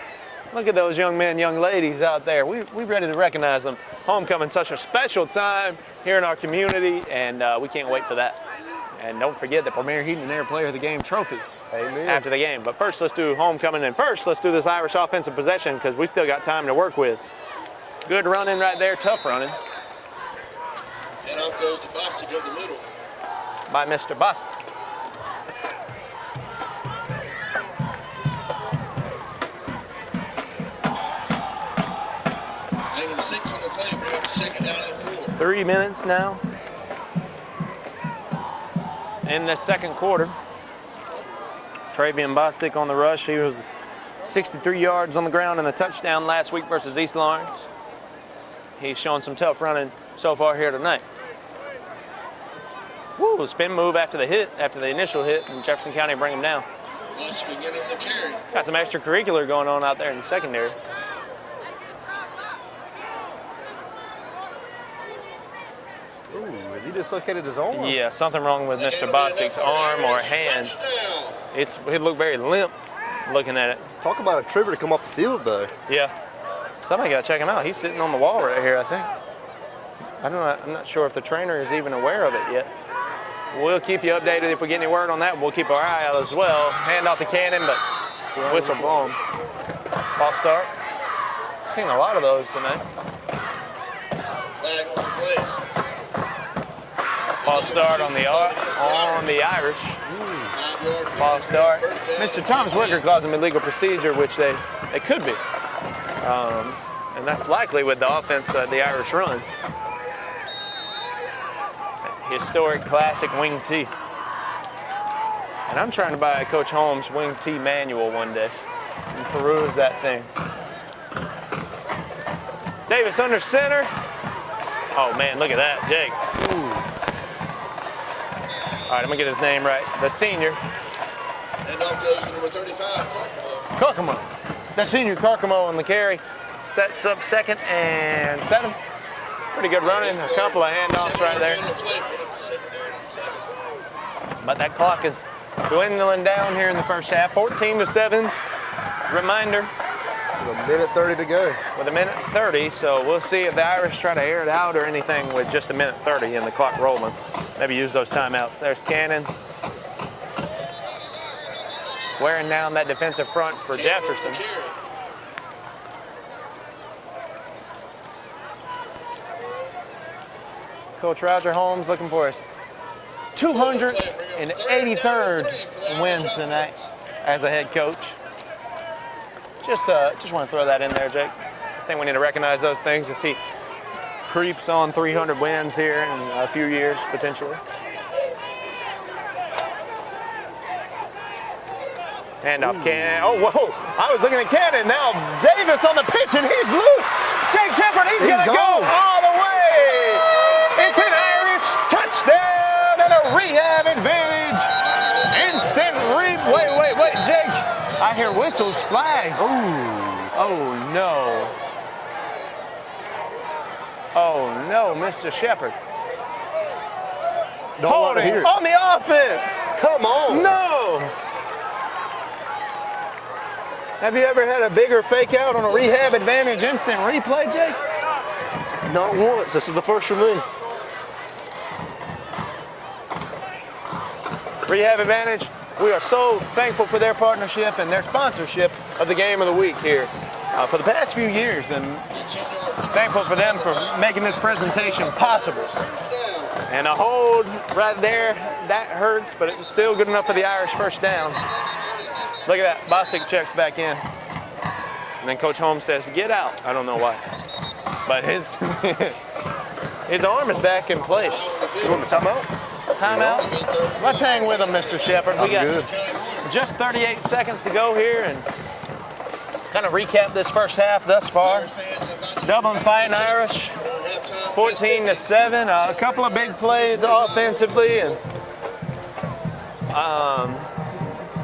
look at those young men, young ladies out there. We're ready to recognize them. Homecoming, such a special time here in our community, and we can't wait for that. And don't forget the Premier Heating and Air Player of the Game trophy. Amen. After the game. But first, let's do homecoming, and first, let's do this Irish offensive possession because we still got time to work with. Good running right there, tough running. And off goes to Bostic of the middle. By Mr. Bostic. second down and 4. 3 minutes now in the second quarter. Travian Bostic on the rush. He was 63 yards on the ground in the touchdown last week versus East Lawrence. He's showing some tough running so far here tonight. Woo, spin move after the hit, after the initial hit, and Jefferson County bring him down. Got some extracurricular going on out there in the secondary. Ooh, has he dislocated his arm? Yeah, something wrong with Mr. Bostic's arm or hand. It looked very limp looking at it. Talk about a trooper to come off the field, though. Yeah. Somebody got to check him out. He's sitting on the wall right here, I think. I'm not sure if the trainer is even aware of it yet. We'll keep you updated if we get any word on that. We'll keep our eye out as well. Hand off the cannon, but whistle blown. False start. Seen a lot of those tonight. False start on the Irish. False start. Mr. Thomas Wicker calls them illegal procedure, which they could be. And that's likely with the offense the Irish run. Historic classic wing tee. And I'm trying to buy a Coach Holmes wing tee manual one day and peruse that thing. Davis under center. Oh man, look at that, Jake. Ooh. All right, I'm gonna get his name right. The senior. And off goes number 35, Kokomo. The senior Kokomo on the carry. Sets up 2nd and 7. Pretty good running, a couple of handoffs right there. But that clock is dwindling down here in the first half. 14-7. Reminder. With a minute 30 to go. With a minute 30, so we'll see if the Irish try to air it out or anything with just a minute 30 and the clock rolling. Maybe use those timeouts. There's Cannon. Wearing down that defensive front for Jefferson. Coach Roger Holmes looking for his 283rd win tonight as a head coach. Just want to throw that in there, Jake. I think we need to recognize those things as he creeps on 300 wins here in a few years, potentially. Handoff Cannon. Oh, whoa. I was looking at Cannon. Now Davis on the pitch, and he's loose. Jake Shepard, he's going to go all the way. It's an Irish touchdown and a rehab advantage. Instant wait, Jake. I hear whistles, flags. Ooh. Oh, no. Oh, no, Mr. Shepard. Holding on the offense. Come on. No. Have you ever had a bigger fake out on a rehab advantage instant replay, Jake? Not once. This is the first for me. Rehab advantage. We are so thankful for their partnership and their sponsorship of the game of the week here for the past few years, and thankful for them for making this presentation possible. And a hold right there, that hurts, but it was still good enough for the Irish first down. Look at that, Bostic checks back in. And then Coach Holmes says, get out. I don't know why. But his arm is back in place. You want a timeout? Timeout. Let's hang with him, Mr. Shepard. We got just 38 seconds to go here and kind of recap this first half thus far. Dublin Fighting Irish, 14-7. A couple of big plays offensively, and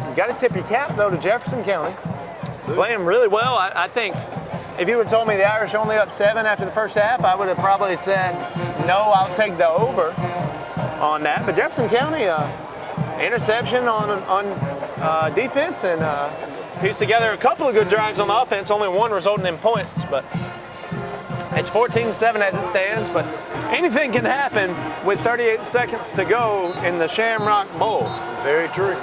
you got to tip your cap though to Jefferson County. Playing really well. I think if you would have told me the Irish only up 7 after the first half, I would have probably said no. I'll take the over on that. But Jefferson County, interception on defense, and pieced together a couple of good drives on the offense, only one resulting in points. But it's 14-7 as it stands, but anything can happen with 38 seconds to go in the Shamrock Bowl. Very true.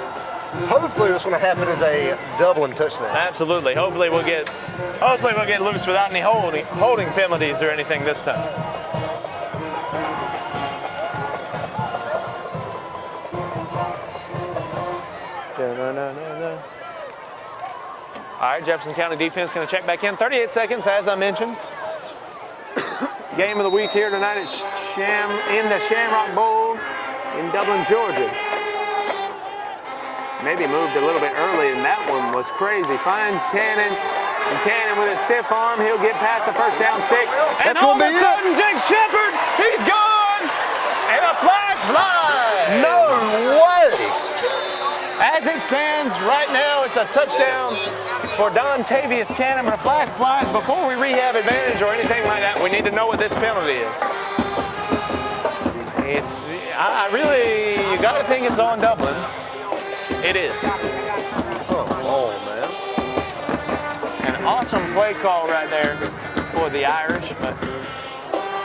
Hopefully what's going to happen is a Dublin touchdown. Absolutely. Hopefully we'll get loose without any holding penalties or anything this time. All right, Jefferson County defense going to check back in. 38 seconds, as I mentioned. game of the week here tonight at in the Shamrock Bowl in Dublin, Georgia. Maybe moved a little bit early, and that one was crazy. Finds Cannon, and Cannon with a stiff arm, he'll get past the first down stick. And all of a sudden, Jake Shepard, he's gone! And a flag flies! No way! As it stands right now, it's a touchdown for Dontavius Cannon, but a flag flies. Before we rehab advantage or anything like that, we need to know what this penalty is. I really, you gotta think it's on Dublin. It is. Oh, man. An awesome play call right there for the Irish, but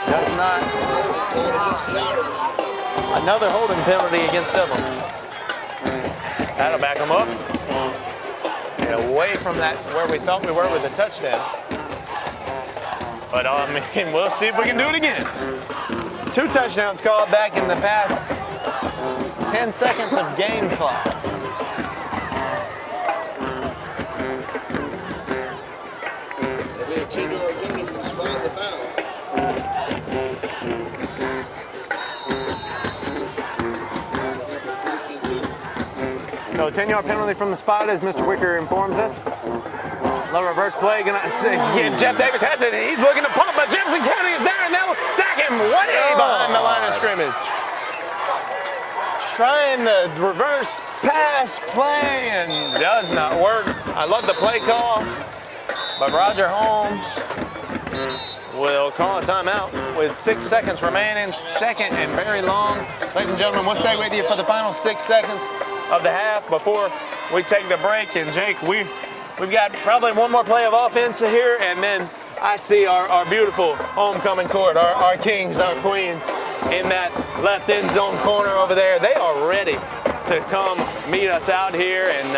does not. Another holding penalty against Dublin. That'll back them up. Get away from that where we thought we were with the touchdown. But I mean, we'll see if we can do it again. 2 touchdowns called back in the past 10 seconds of game clock. There'll be a 10-yard penalty from the spot of the foul. So 10-yard penalty from the spot, as Mr. Wicker informs us. Low reverse play, gonna give Jeff Davis has it. He's looking to punt, but Jefferson County is there, and they'll sack him way behind the line of scrimmage. Trying the reverse pass play and does not work. I love the play call, but Roger Holmes will call a timeout with 6 seconds remaining, second and very long. Ladies and gentlemen, we'll stay with you for the final 6 seconds of the half before we take the break. And Jake, we've got probably one more play of offense here, and then I see our beautiful homecoming court, our kings, our queens in that left end zone corner over there. They are ready to come meet us out here, and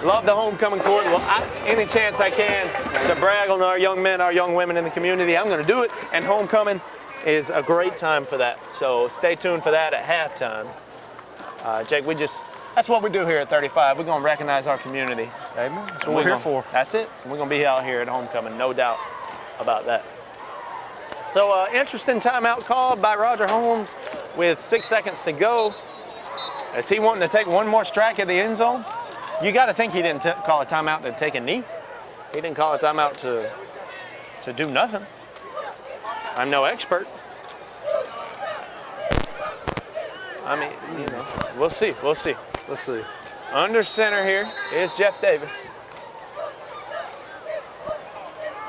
love the homecoming court. Well, any chance I can to brag on our young men, our young women in the community, I'm going to do it, and homecoming is a great time for that. So stay tuned for that at halftime. Jake, that's what we do here at 35. We're going to recognize our community. Amen. That's what we're here for. That's it. We're going to be out here at homecoming, no doubt about that. So interesting timeout called by Roger Holmes with 6 seconds to go. Is he wanting to take one more strike at the end zone? You got to think he didn't call a timeout to take a knee. He didn't call a timeout to do nothing. I'm no expert. I mean, you know, we'll see. Let's see. Under center here is Jeff Davis.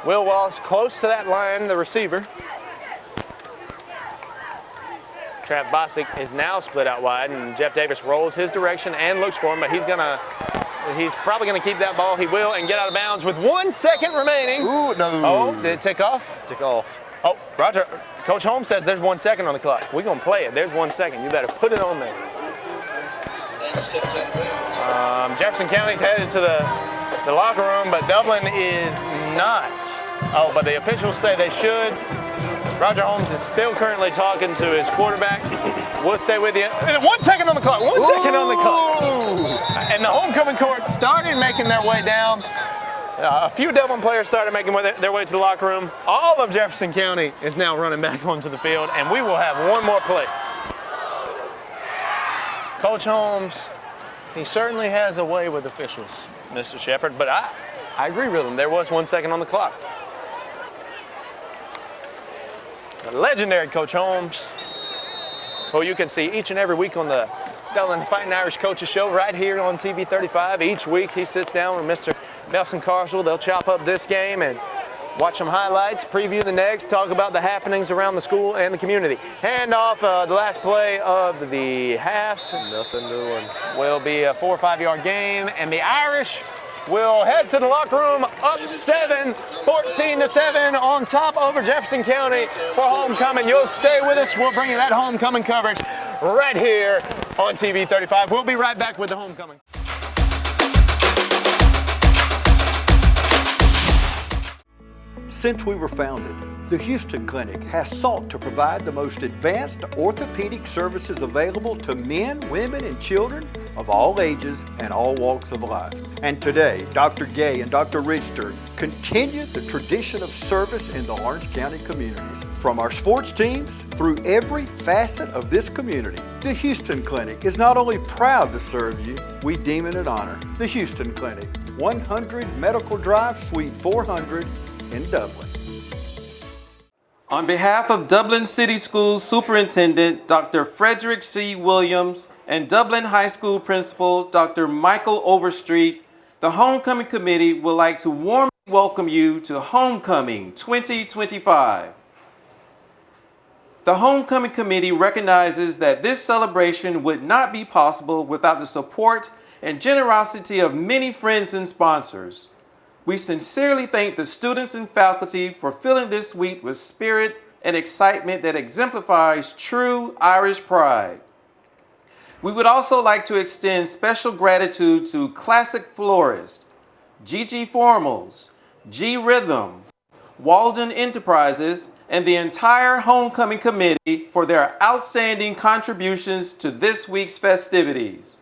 Will Wallace close to that line, the receiver. Trav Bosick is now split out wide, and Jeff Davis rolls his direction and looks for him, but he's probably gonna keep that ball. He will, and get out of bounds with 1 second remaining. Ooh, no. Oh, did it tick off? Tick off. Oh, Roger, Coach Holmes says there's 1 second on the clock. We're gonna play it. There's 1 second. You better put it on there. Jefferson County's headed to the locker room, but Dublin is not. Oh, but the officials say they should. Roger Holmes is still currently talking to his quarterback. We'll stay with you. 1 second on the clock. 1 second on the clock. And the homecoming court started making their way down. A few Dublin players started making their way to the locker room. All of Jefferson County is now running back onto the field, and we will have one more play. Coach Holmes, he certainly has a way with officials, Mr. Shepard, but I agree with him. There was 1 second on the clock. The legendary Coach Holmes, who you can see each and every week on the Dublin Fighting Irish Coaches Show right here on TV 35. Each week he sits down with Mr. Nelson Carswell. They'll chop up this game and watch some highlights, preview the next, talk about the happenings around the school and the community. Hand off the last play of the half. Nothing doing. Will be a 4 or 5 yard gain, and the Irish will head to the locker room up 14-7 on top over Jefferson County for homecoming. You'll stay with us. We'll bring you that homecoming coverage right here on TV 35. We'll be right back with the homecoming. Since we were founded, the Houston Clinic has sought to provide the most advanced orthopedic services available to men, women, and children of all ages and all walks of life. And today, Dr. Gay and Dr. Richter continue the tradition of service in the Lawrence County communities. From our sports teams through every facet of this community, the Houston Clinic is not only proud to serve you, we deem it an honor. The Houston Clinic, 100 Medical Drive, Suite 400 in Dublin. On behalf of Dublin City Schools Superintendent Dr. Frederick C. Williams and Dublin High School Principal Dr. Michael Overstreet, the Homecoming Committee would like to warmly welcome you to Homecoming 2025. The Homecoming Committee recognizes that this celebration would not be possible without the support and generosity of many friends and sponsors. We sincerely thank the students and faculty for filling this week with spirit and excitement that exemplifies true Irish pride. We would also like to extend special gratitude to Classic Florist, GG Formals, G Rhythm, Walden Enterprises, and the entire Homecoming Committee for their outstanding contributions to this week's festivities.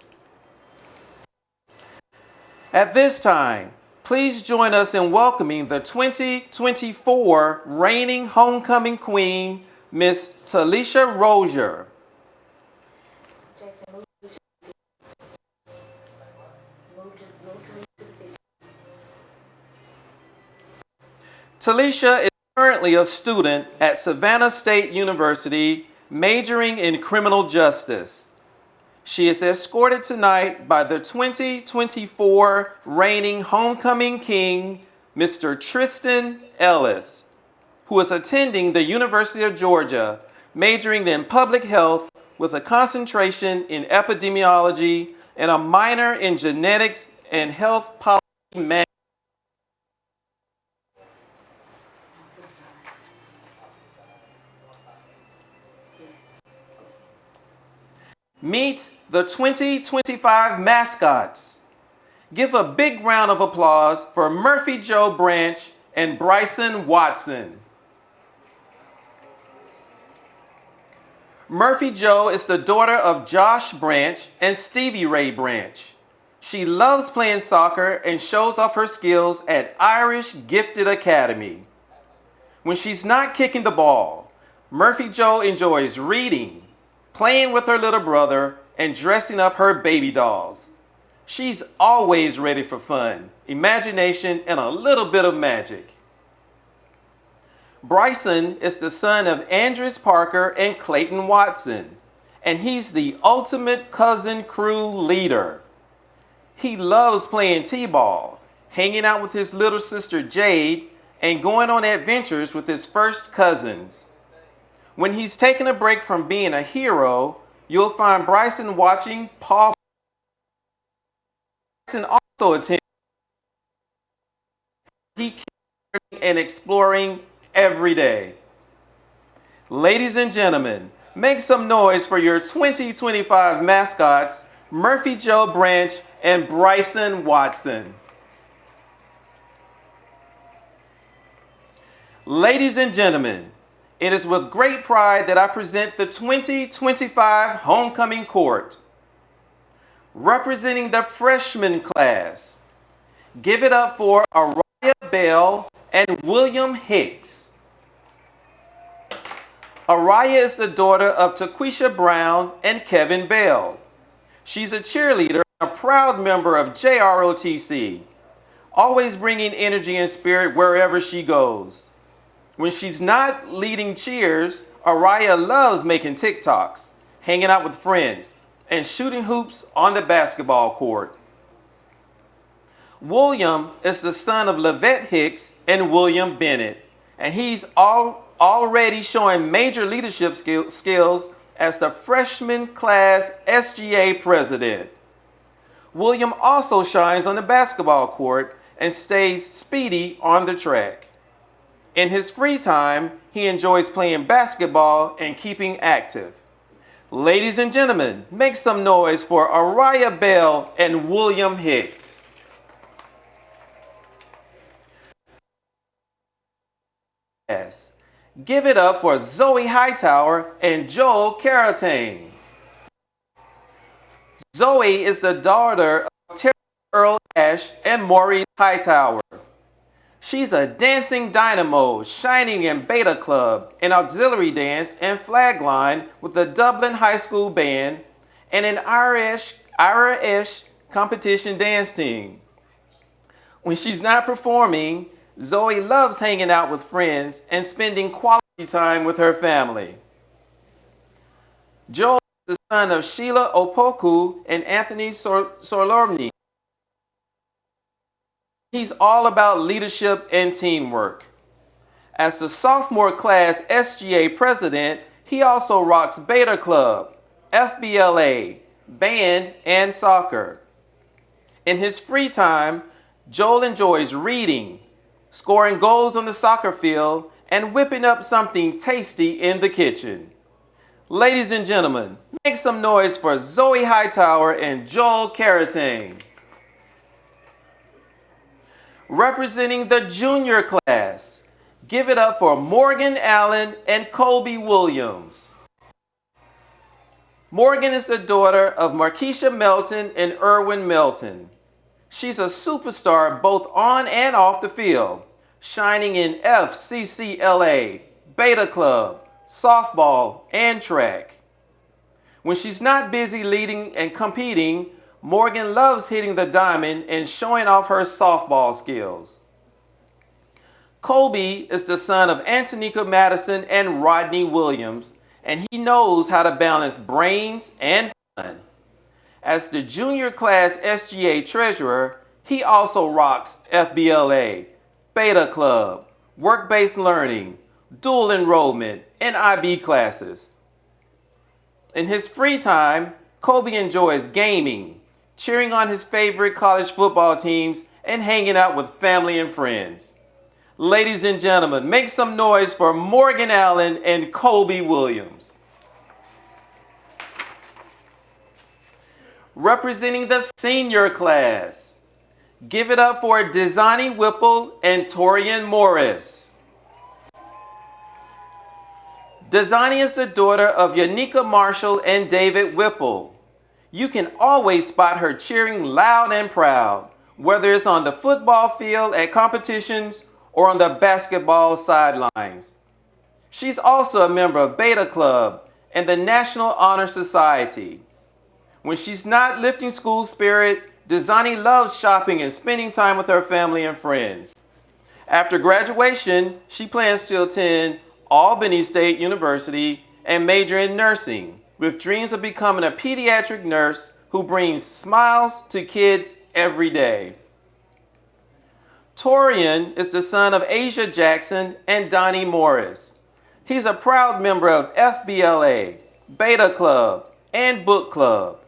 At this time, please join us in welcoming the 2024 reigning homecoming queen, Miss Talisha Rozier. Talisha is currently a student at Savannah State University, majoring in criminal justice. She is escorted tonight by the 2024 reigning homecoming king, Mr. Tristan Ellis, who is attending the University of Georgia, majoring in public health with a concentration in epidemiology and a minor in genetics and health policy management. Meet the 2025 mascots. Give a big round of applause for Murphy Joe Branch and Bryson Watson. Murphy Joe is the daughter of Josh Branch and Stevie Ray Branch. She loves playing soccer and shows off her skills at Irish Gifted Academy. When she's not kicking the ball, Murphy Joe enjoys reading, playing with her little brother, and dressing up her baby dolls. She's always ready for fun, imagination, and a little bit of magic. Bryson is the son of Andres Parker and Clayton Watson, and he's the ultimate cousin crew leader. He loves playing t-ball, hanging out with his little sister Jade, and going on adventures with his first cousins. When he's taking a break from being a hero, you'll find Bryson watching Paw. Bryson also attends. He keeps learning and exploring every day. Ladies and gentlemen, make some noise for your 2025 mascots, Murphy Joe Branch and Bryson Watson. Ladies and gentlemen, it is with great pride that I present the 2025 Homecoming Court. Representing the freshman class, give it up for Araya Bell and William Hicks. Araya is the daughter of Taquisha Brown and Kevin Bell. She's a cheerleader and a proud member of JROTC, always bringing energy and spirit wherever she goes. When she's not leading cheers, Araya loves making TikToks, hanging out with friends, and shooting hoops on the basketball court. William is the son of Lavette Hicks and William Bennett, and he's already showing major leadership skills as the freshman class SGA president. William also shines on the basketball court and stays speedy on the track. In his free time, he enjoys playing basketball and keeping active. Ladies and gentlemen, make some noise for Araya Bell and William Hicks. Yes. Give it up for Zoe Hightower and Joel Caratane. Zoe is the daughter of Terry Earl Ash and Maurice Hightower. She's a dancing dynamo, shining in Beta Club, an auxiliary dance and flag line with the Dublin High School Band, and an Irish competition dance team. When she's not performing, Zoe loves hanging out with friends and spending quality time with her family. Joel is the son of Sheila Opoku and Anthony Sorlorni. He's all about leadership and teamwork. As the sophomore class SGA president, he also rocks Beta Club, FBLA, band, and soccer. In his free time, Joel enjoys reading, scoring goals on the soccer field, and whipping up something tasty in the kitchen. Ladies and gentlemen, make some noise for Zoe Hightower and Joel Carratane. Representing the junior class, give it up for Morgan Allen and Colby Williams. Morgan is the daughter of Markeisha Melton and Erwin Melton. She's a superstar both on and off the field, shining in FCCLA, Beta Club, softball, and track. When she's not busy leading and competing, Morgan loves hitting the diamond and showing off her softball skills. Colby is the son of Antonika Madison and Rodney Williams, and he knows how to balance brains and fun. As the junior class SGA treasurer, he also rocks FBLA, Beta Club, work-based learning, dual enrollment, and IB classes. In his free time, Colby enjoys gaming, cheering on his favorite college football teams, and hanging out with family and friends. Ladies and gentlemen, make some noise for Morgan Allen and Colby Williams. Representing the senior class, give it up for Desani Whipple and Torian Morris. Desani is the daughter of Yanika Marshall and David Whipple. You can always spot her cheering loud and proud, whether it's on the football field at competitions or on the basketball sidelines. She's also a member of Beta Club and the National Honor Society. When she's not lifting school spirit, Desani loves shopping and spending time with her family and friends. After graduation, she plans to attend Albany State University and major in nursing, with dreams of becoming a pediatric nurse who brings smiles to kids every day. Torian is the son of Asia Jackson and Donnie Morris. He's a proud member of FBLA, Beta Club, and Book Club,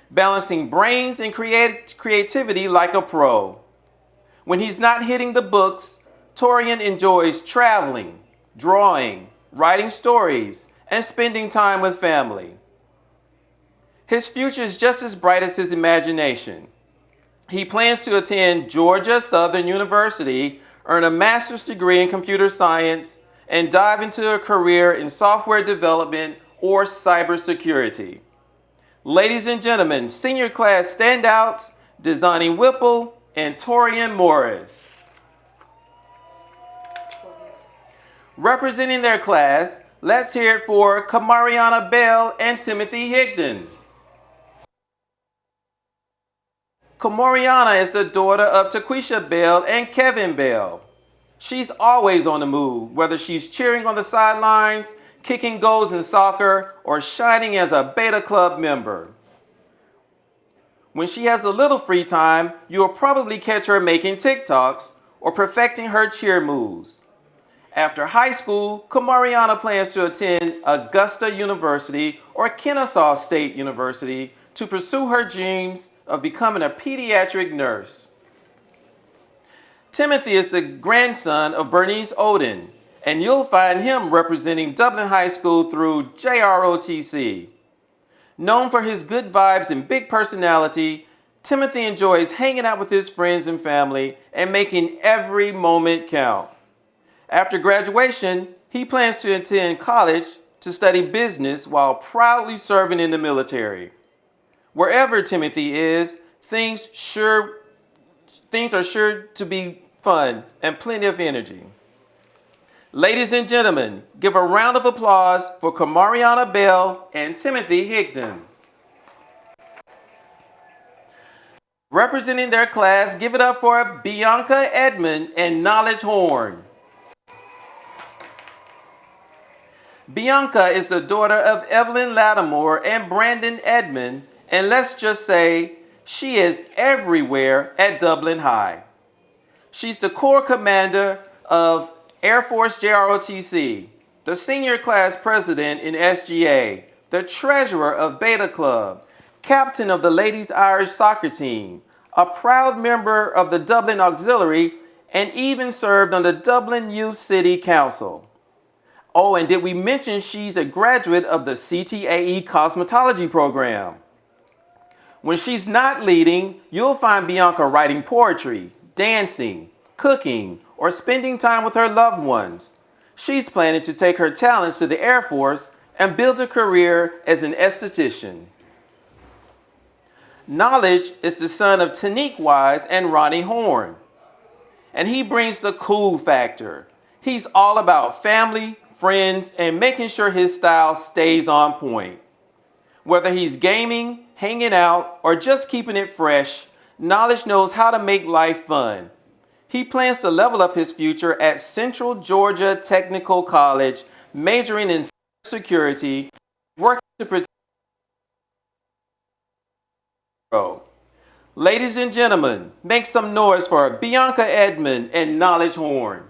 balancing brains and creativity like a pro. When he's not hitting the books, Torian enjoys traveling, drawing, writing stories, and spending time with family. His future is just as bright as his imagination. He plans to attend Georgia Southern University, earn a master's degree in computer science, and dive into a career in software development or cybersecurity. Ladies and gentlemen, senior class standouts, Desani Whipple and Torian Morris. Representing their class, let's hear it for Kamariana Bell and Timothy Higdon. Kamariana is the daughter of Taquisha Bell and Kevin Bell. She's always on the move, whether she's cheering on the sidelines, kicking goals in soccer, or shining as a Beta Club member. When she has a little free time, you'll probably catch her making TikToks or perfecting her cheer moves. After high school, Kamariana plans to attend Augusta University or Kennesaw State University to pursue her dreams of becoming a pediatric nurse. Timothy is the grandson of Bernice Oden, and you'll find him representing Dublin High School through JROTC. Known for his good vibes and big personality, Timothy enjoys hanging out with his friends and family and making every moment count. After graduation, he plans to attend college to study business while proudly serving in the military. Wherever Timothy is, things are sure to be fun and plenty of energy. Ladies and gentlemen, give a round of applause for Kamariana Bell and Timothy Higdon. Representing their class, give it up for Bianca Edmond and Knowledge Horn. Bianca is the daughter of Evelyn Lattimore and Brandon Edmond, and let's just say she is everywhere at Dublin High. She's the Corps Commander of Air Force JROTC, the Senior Class President in SGA, the Treasurer of Beta Club, Captain of the Ladies Irish Soccer Team, a proud member of the Dublin Auxiliary, and even served on the Dublin Youth City Council. Oh, and did we mention she's a graduate of the CTAE Cosmetology program? When she's not leading, you'll find Bianca writing poetry, dancing, cooking, or spending time with her loved ones. She's planning to take her talents to the Air Force and build a career as an esthetician. Knowledge is the son of Tanique Wise and Ronnie Horn, and he brings the cool factor. He's all about family, friends, and making sure his style stays on point. Whether he's gaming, hanging out, or just keeping it fresh, Knowledge knows how to make life fun. He plans to level up his future at Central Georgia Technical College, majoring in security, working to protect. Ladies and gentlemen, make some noise for Bianca Edmond and Knowledge Horn.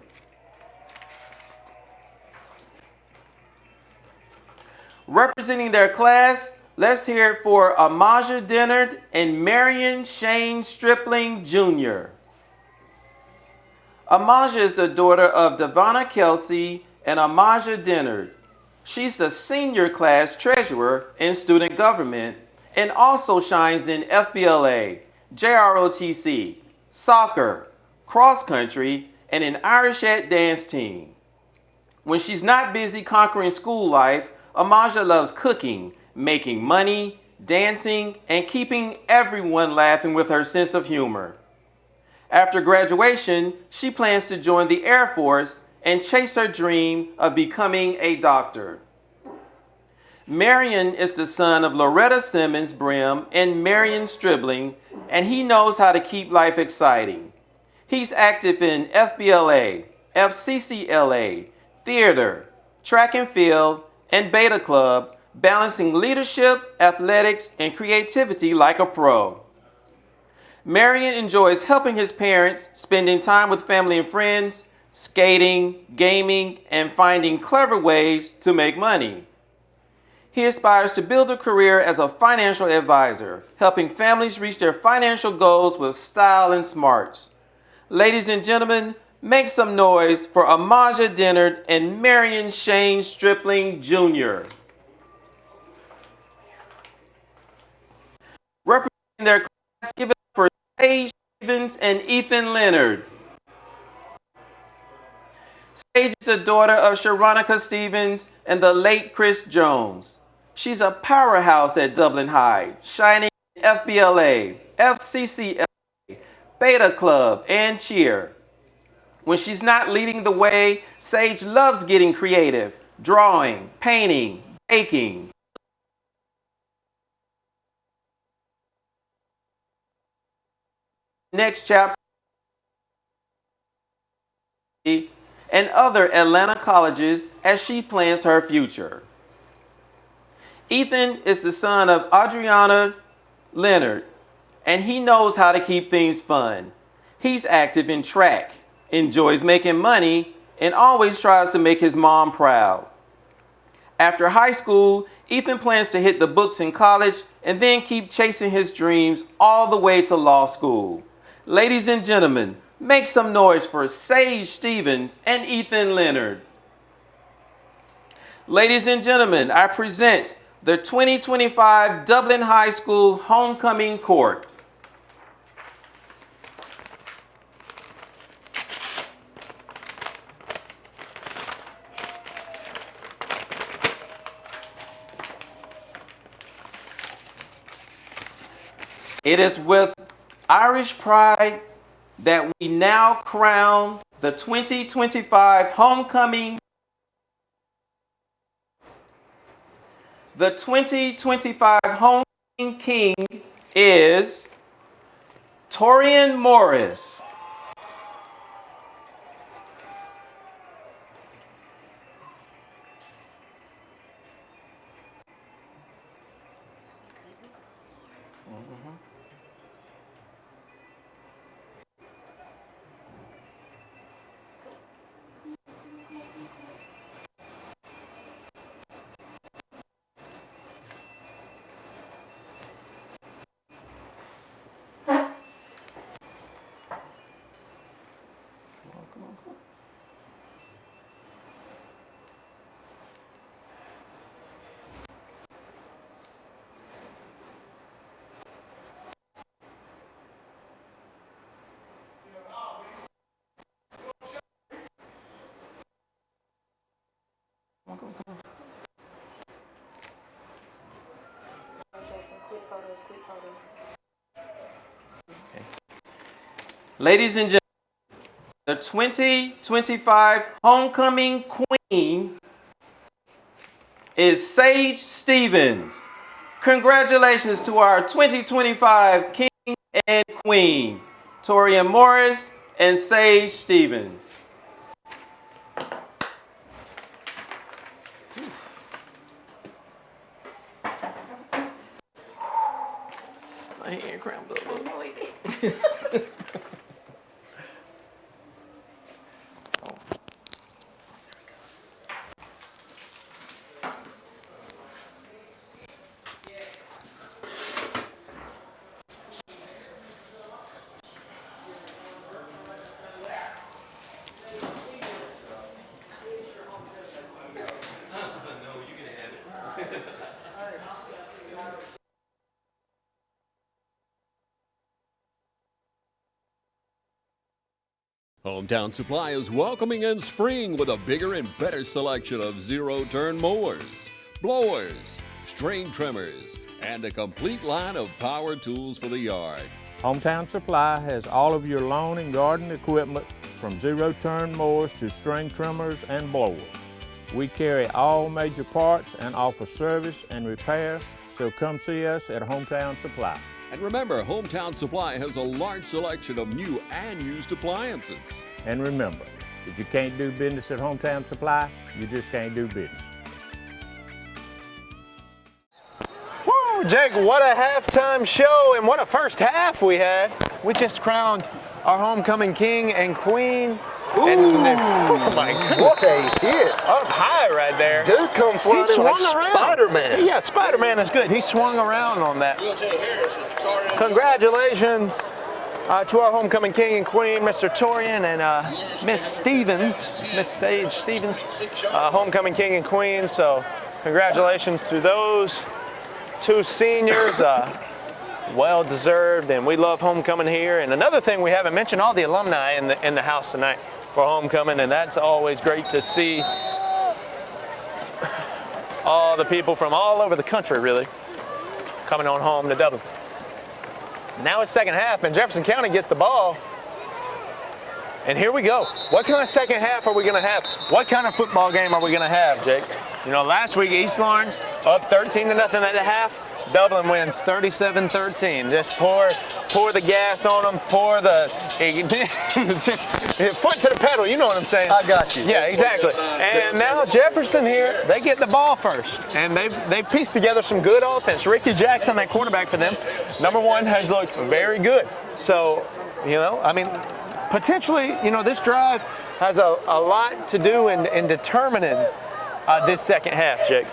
Representing their class, let's hear it for Amaja Dennard and Marion Shane Stripling Jr. Amaja is the daughter of Devonna Kelsey and Amaja Dennard. She's the senior class treasurer in student government and also shines in FBLA, JROTC, soccer, cross country, and an Irishette dance team. When she's not busy conquering school life, Amaja loves cooking, making money, dancing, and keeping everyone laughing with her sense of humor. After graduation, she plans to join the Air Force and chase her dream of becoming a doctor. Marion is the son of Loretta Simmons Brim and Marion Stribling, and he knows how to keep life exciting. He's active in FBLA, FCCLA, theater, track and field, and Beta Club, balancing leadership, athletics, and creativity like a pro. Marion enjoys helping his parents, spending time with family and friends, skating, gaming, and finding clever ways to make money. He aspires to build a career as a financial advisor, helping families reach their financial goals with style and smarts. Ladies and gentlemen, make some noise for Amaja Dennard and Marion Shane Stripling Jr. Representing their class, give it up for Sage Stevens and Ethan Leonard. Sage is the daughter of Sharonica Stevens and the late Chris Jones. She's a powerhouse at Dublin High, shining in FBLA, FCCLA, Beta Club, and Cheer. When she's not leading the way, Sage loves getting creative, drawing, painting, baking. Next chapter and other Atlanta colleges as she plans her future. Ethan is the son of Adriana Leonard, and he knows how to keep things fun. He's active in track, enjoys making money, and always tries to make his mom proud. After high school, Ethan plans to hit the books in college and then keep chasing his dreams all the way to law school. Ladies and gentlemen, make some noise for Sage Stevens and Ethan Leonard. Ladies and gentlemen, I present the 2025 Dublin High School Homecoming Court. It is with Irish pride that we now crown the 2025 homecoming. The 2025 homecoming king is Torian Morris. Ladies and gentlemen, the 2025 homecoming queen is Sage Stevens. Congratulations to our 2025 king and queen, Torian Morris and Sage Stevens. My hand cramped up a little. Hometown Supply is welcoming in spring with a bigger and better selection of zero-turn mowers, blowers, string trimmers, and a complete line of power tools for the yard. Hometown Supply has all of your lawn and garden equipment from zero-turn mowers to string trimmers and blowers. We carry all major parts and offer service and repair, so come see us at Hometown Supply. And remember, Hometown Supply has a large selection of new and used appliances. And remember, if you can't do business at Hometown Supply, you just can't do business. Woo, Jake, what a halftime show and what a first half we had. We just crowned our homecoming king and queen. Ooh. Oh my goodness. What a hit. Up high right there. Dude come flying in like Spider-Man. Yeah, Spider-Man is good. He swung around on that. Congratulations to our homecoming king and queen, Mr. Torian and Miss Stevens, Miss Sage Stevens, homecoming king and queen. So congratulations to those two seniors. Well deserved, and we love homecoming here. And another thing we haven't mentioned, all the alumni in the house tonight for homecoming, and that's always great to see. All the people from all over the country, really, coming on home to Dublin. Now it's second half, and Jefferson County gets the ball. And here we go. What kind of second half are we going to have? What kind of football game are we going to have, Jake? You know, last week East Lawrence up 13-0 at the half. Dublin wins 37-13. Just pour the gas on them, pour the foot to the pedal. You know what I'm saying? I got you. Yeah, exactly. And now Jefferson here, they get the ball first, and they've pieced together some good offense. Ricky Jackson, that quarterback for them, number one, has looked very good. So, you know, I mean, potentially, you know, this drive has a lot to do in determining this second half, Jake.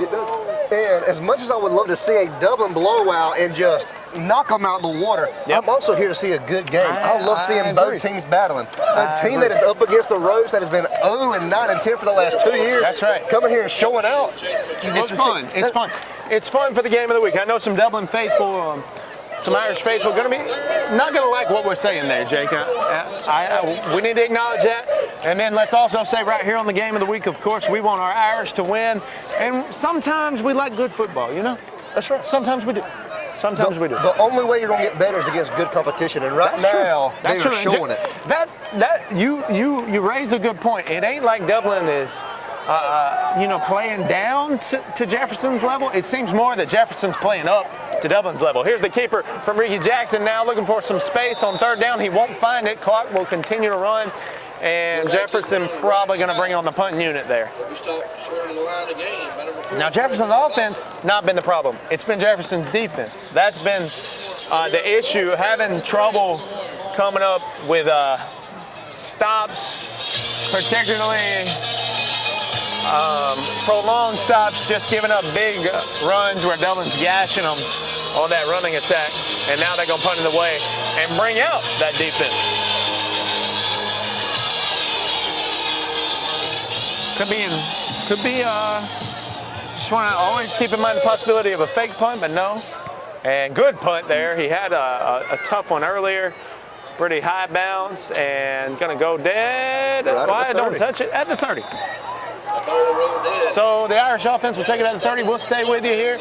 It does. And as much as I would love to see a Dublin blowout and just knock them out in the water, I'm also here to see a good game. I love seeing both teams battling. A team that is up against the ropes that has been 0-9-10 for the last 2 years. That's right. Coming here and showing out. It's fun. It's fun. It's fun for the game of the week. I know some Dublin faithful, some Irish faithful, not going to like what we're saying there, Jake. We need to acknowledge that. And then let's also say right here on the game of the week, of course, we want our Irish to win. And sometimes we like good football, you know? That's right. Sometimes we do. Sometimes we do. The only way you're going to get better is against good competition, and right now they're showing it. You raise a good point. It ain't like Dublin is, playing down to Jefferson's level. It seems more that Jefferson's playing up to Dublin's level. Here's the keeper from Ricky Jackson now looking for some space on third down. He won't find it. Clock will continue to run, and Jefferson probably going to bring on the punting unit there. Now Jefferson's offense not been the problem. It's been Jefferson's defense. That's been the issue, having trouble coming up with stops, particularly prolonged stops, just giving up big runs where Dublin's gashing them on that running attack, and now they're going to punt it away and bring out that defense. Could be. Just want to always keep in mind the possibility of a fake punt, but no. And good punt there. He had a tough one earlier. Pretty high bounce and going to go dead. Why don't touch it at the 30. So the Irish offense will take it at the 30. We'll stay with you here.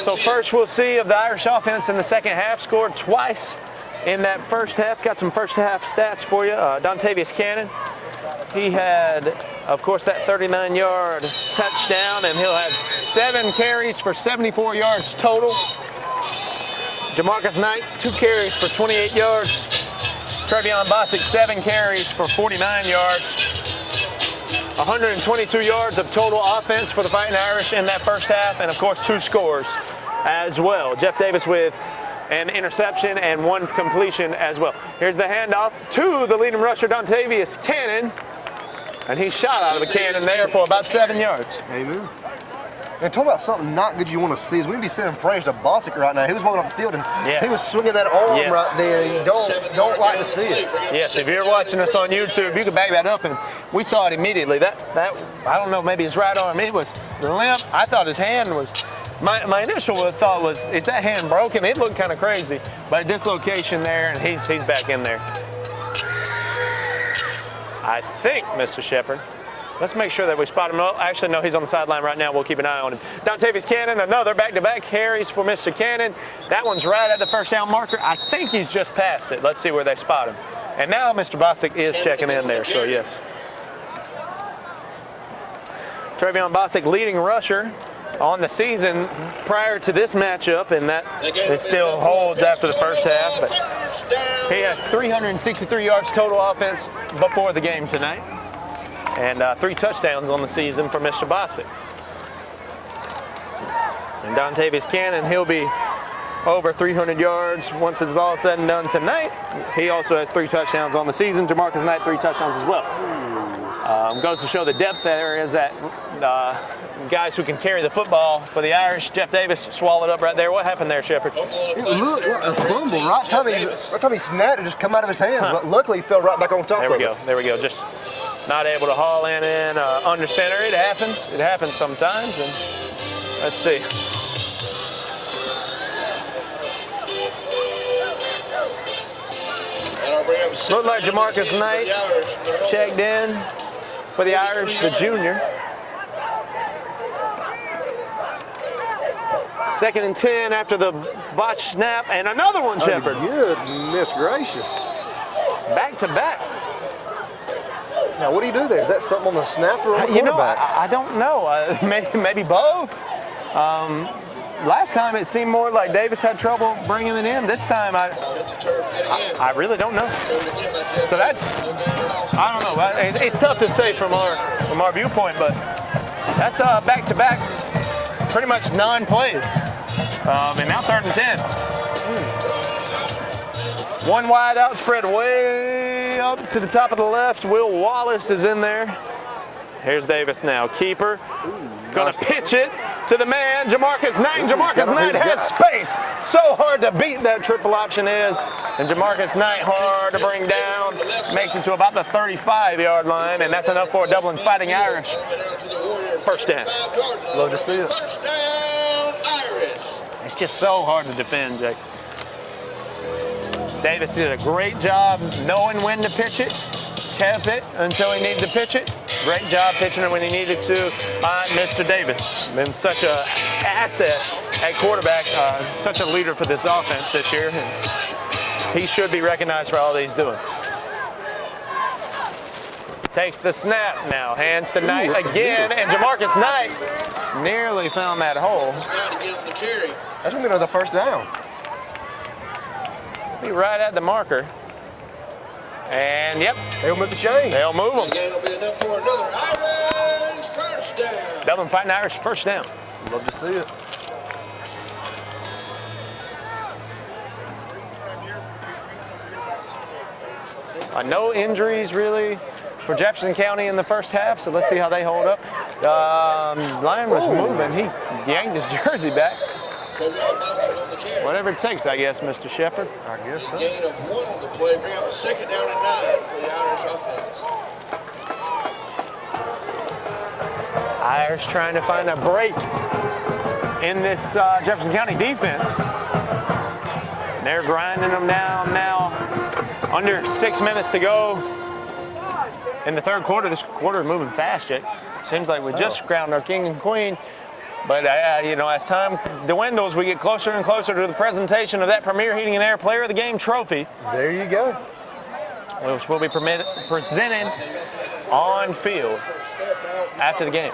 So first we'll see of the Irish offense in the second half. Scored twice in that first half. Got some first half stats for you. Dontavius Cannon. He had, of course, that 39-yard touchdown, and he'll have 7 carries for 74 yards total. Jamarcus Knight, 2 carries for 28 yards. Trevion Bosick, 7 carries for 49 yards. 122 yards of total offense for the Fighting Irish in that first half, and of course 2 scores as well. Jeff Davis with an interception and 1 completion as well. Here's the handoff to the leading rusher, Dontavius Cannon, and he shot out of a cannon there for about 7 yards. Amen. And talk about something not good you want to see is we be sending prayers to Bosick right now. He was walking up the field and he was swinging that arm right there. You don't like to see it. Yes, if you're watching us on YouTube, you can back that up, and we saw it immediately. That I don't know, maybe his right arm, it was limp. I thought his hand was, my initial thought was, is that hand broken? It looked kind of crazy, but dislocation there, and he's back in there. I think, Mr. Shepard. Let's make sure that we spot him. Well, actually, no, he's on the sideline right now. We'll keep an eye on him. Dontavius Cannon, another back-to-back carries for Mr. Cannon. That one's right at the first down marker. I think he's just past it. Let's see where they spot him. And now Mr. Bosick is checking in there, so yes. Trevion Bosick, leading rusher on the season prior to this matchup, and that it still holds after the first half. But he has 363 yards total offense before the game tonight. And 3 touchdowns on the season for Mr. Bosick. And Dontavius Cannon, he'll be over 300 yards once it's all said and done tonight. He also has 3 touchdowns on the season. Jamarcus Knight, 3 touchdowns as well. Goes to show the depth there is that guys who can carry the football for the Irish. Jeff Davis swallowed up right there. What happened there, Shepard? It looked like a fumble. Right time he snapped, it just come out of his hands. But luckily, he fell right back on top of it. There we go. Just not able to haul in under center. It happens. It happens sometimes. And let's see. Looked like Jamarcus Knight checked in for the Irish, the junior. 2nd and 10 after the botched snap, and another one, Shepard. Goodness gracious. Back to back. Now, what do you do there? Is that something on the snapper or the quarterback? You know, I don't know. Maybe both. Last time it seemed more like Davis had trouble bringing it in. This time I really don't know. So that's, I don't know. It's tough to say from our viewpoint, but that's back-to-back, pretty much 9 plays. And now 3rd and 10. One wide out, spread way up to the top of the left. Will Wallace is in there. Here's Davis now. Keeper. Gonna pitch it to the man, Jamarcus Knight. Jamarcus Knight has space. So hard to beat that triple option is. And Jamarcus Knight hard to bring down. Makes it to about the 35-yard line, and that's enough for a Dublin Fighting Irish. First down. Love to see it. It's just so hard to defend, Jake. Davis did a great job knowing when to pitch it. Kept it until he needed to pitch it. Great job pitching it when he needed to by Mr. Davis. Been such an asset at quarterback, such a leader for this offense this year. And he should be recognized for all that he's doing. Takes the snap now, hands to Knight again, and Jamarcus Knight nearly found that hole. That's gonna be another first down. Be right at the marker. And yep. They'll move the chains. They'll move them. Again, it'll be enough for another Irish first down. Dublin Fighting Irish first down. Love to see it. No injuries really for Jefferson County in the first half, so let's see how they hold up. Lion was moving. He yanked his jersey back. Whatever it takes, I guess, Mr. Shepard. I guess so. Gain of 1 on the play, bring up 2nd down and 9 for the Irish offense. Irish trying to find a break in this Jefferson County defense. They're grinding them down now. Under 6 minutes to go in the third quarter. This quarter is moving fast, Jake. Seems like we just crowned our king and queen. But, you know, as time dwindles, we get closer and closer to the presentation of that Premier Heating and Air Player of the Game trophy. There you go. Which will be presented on field after the game.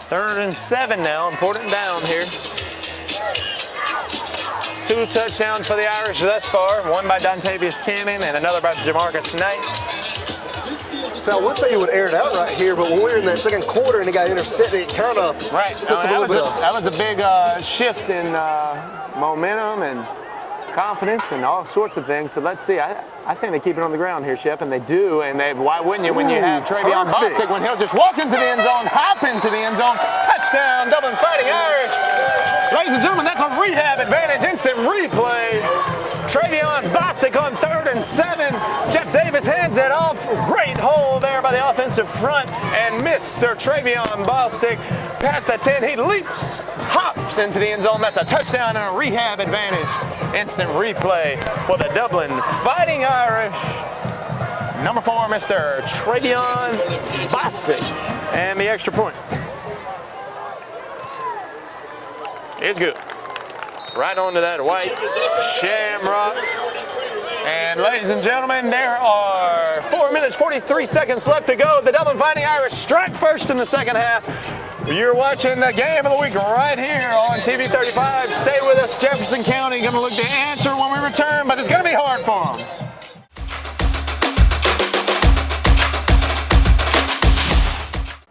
Third and 7 now, important down here. 2 touchdowns for the Irish thus far, one by Dontavius Cannon and another by Jamarcus Knight. Now, I would say he would air it out right here, but when we were in that second quarter and he got intercepted, it kind of that was a big shift in momentum and confidence and all sorts of things. So let's see. I think they keep it on the ground here, Shep, and they do. And why wouldn't you when you have Travion Bostic, when he'll just walk into the end zone, hop into the end zone, touchdown, Dublin Fighting Irish. Ladies and gentlemen, that's a rehab advantage, instant replay. Travion Bostic on 3rd and 7. Jeff Davis hands it off. Great hole there by the offensive front. And Mr. Travion Bostic past the 10. He leaps, hops into the end zone. That's a touchdown and a rehab advantage. Instant replay for the Dublin Fighting Irish. Number 4, Mr. Travion Bostic. And the extra point is good. Right onto that white shamrock. And ladies and gentlemen, there are 4 minutes, 43 seconds left to go. The Dublin Fighting Irish strike first in the second half. You're watching the game of the week right here on TV 35. Stay with us. Jefferson County going to look to answer when we return, but it's going to be hard for them.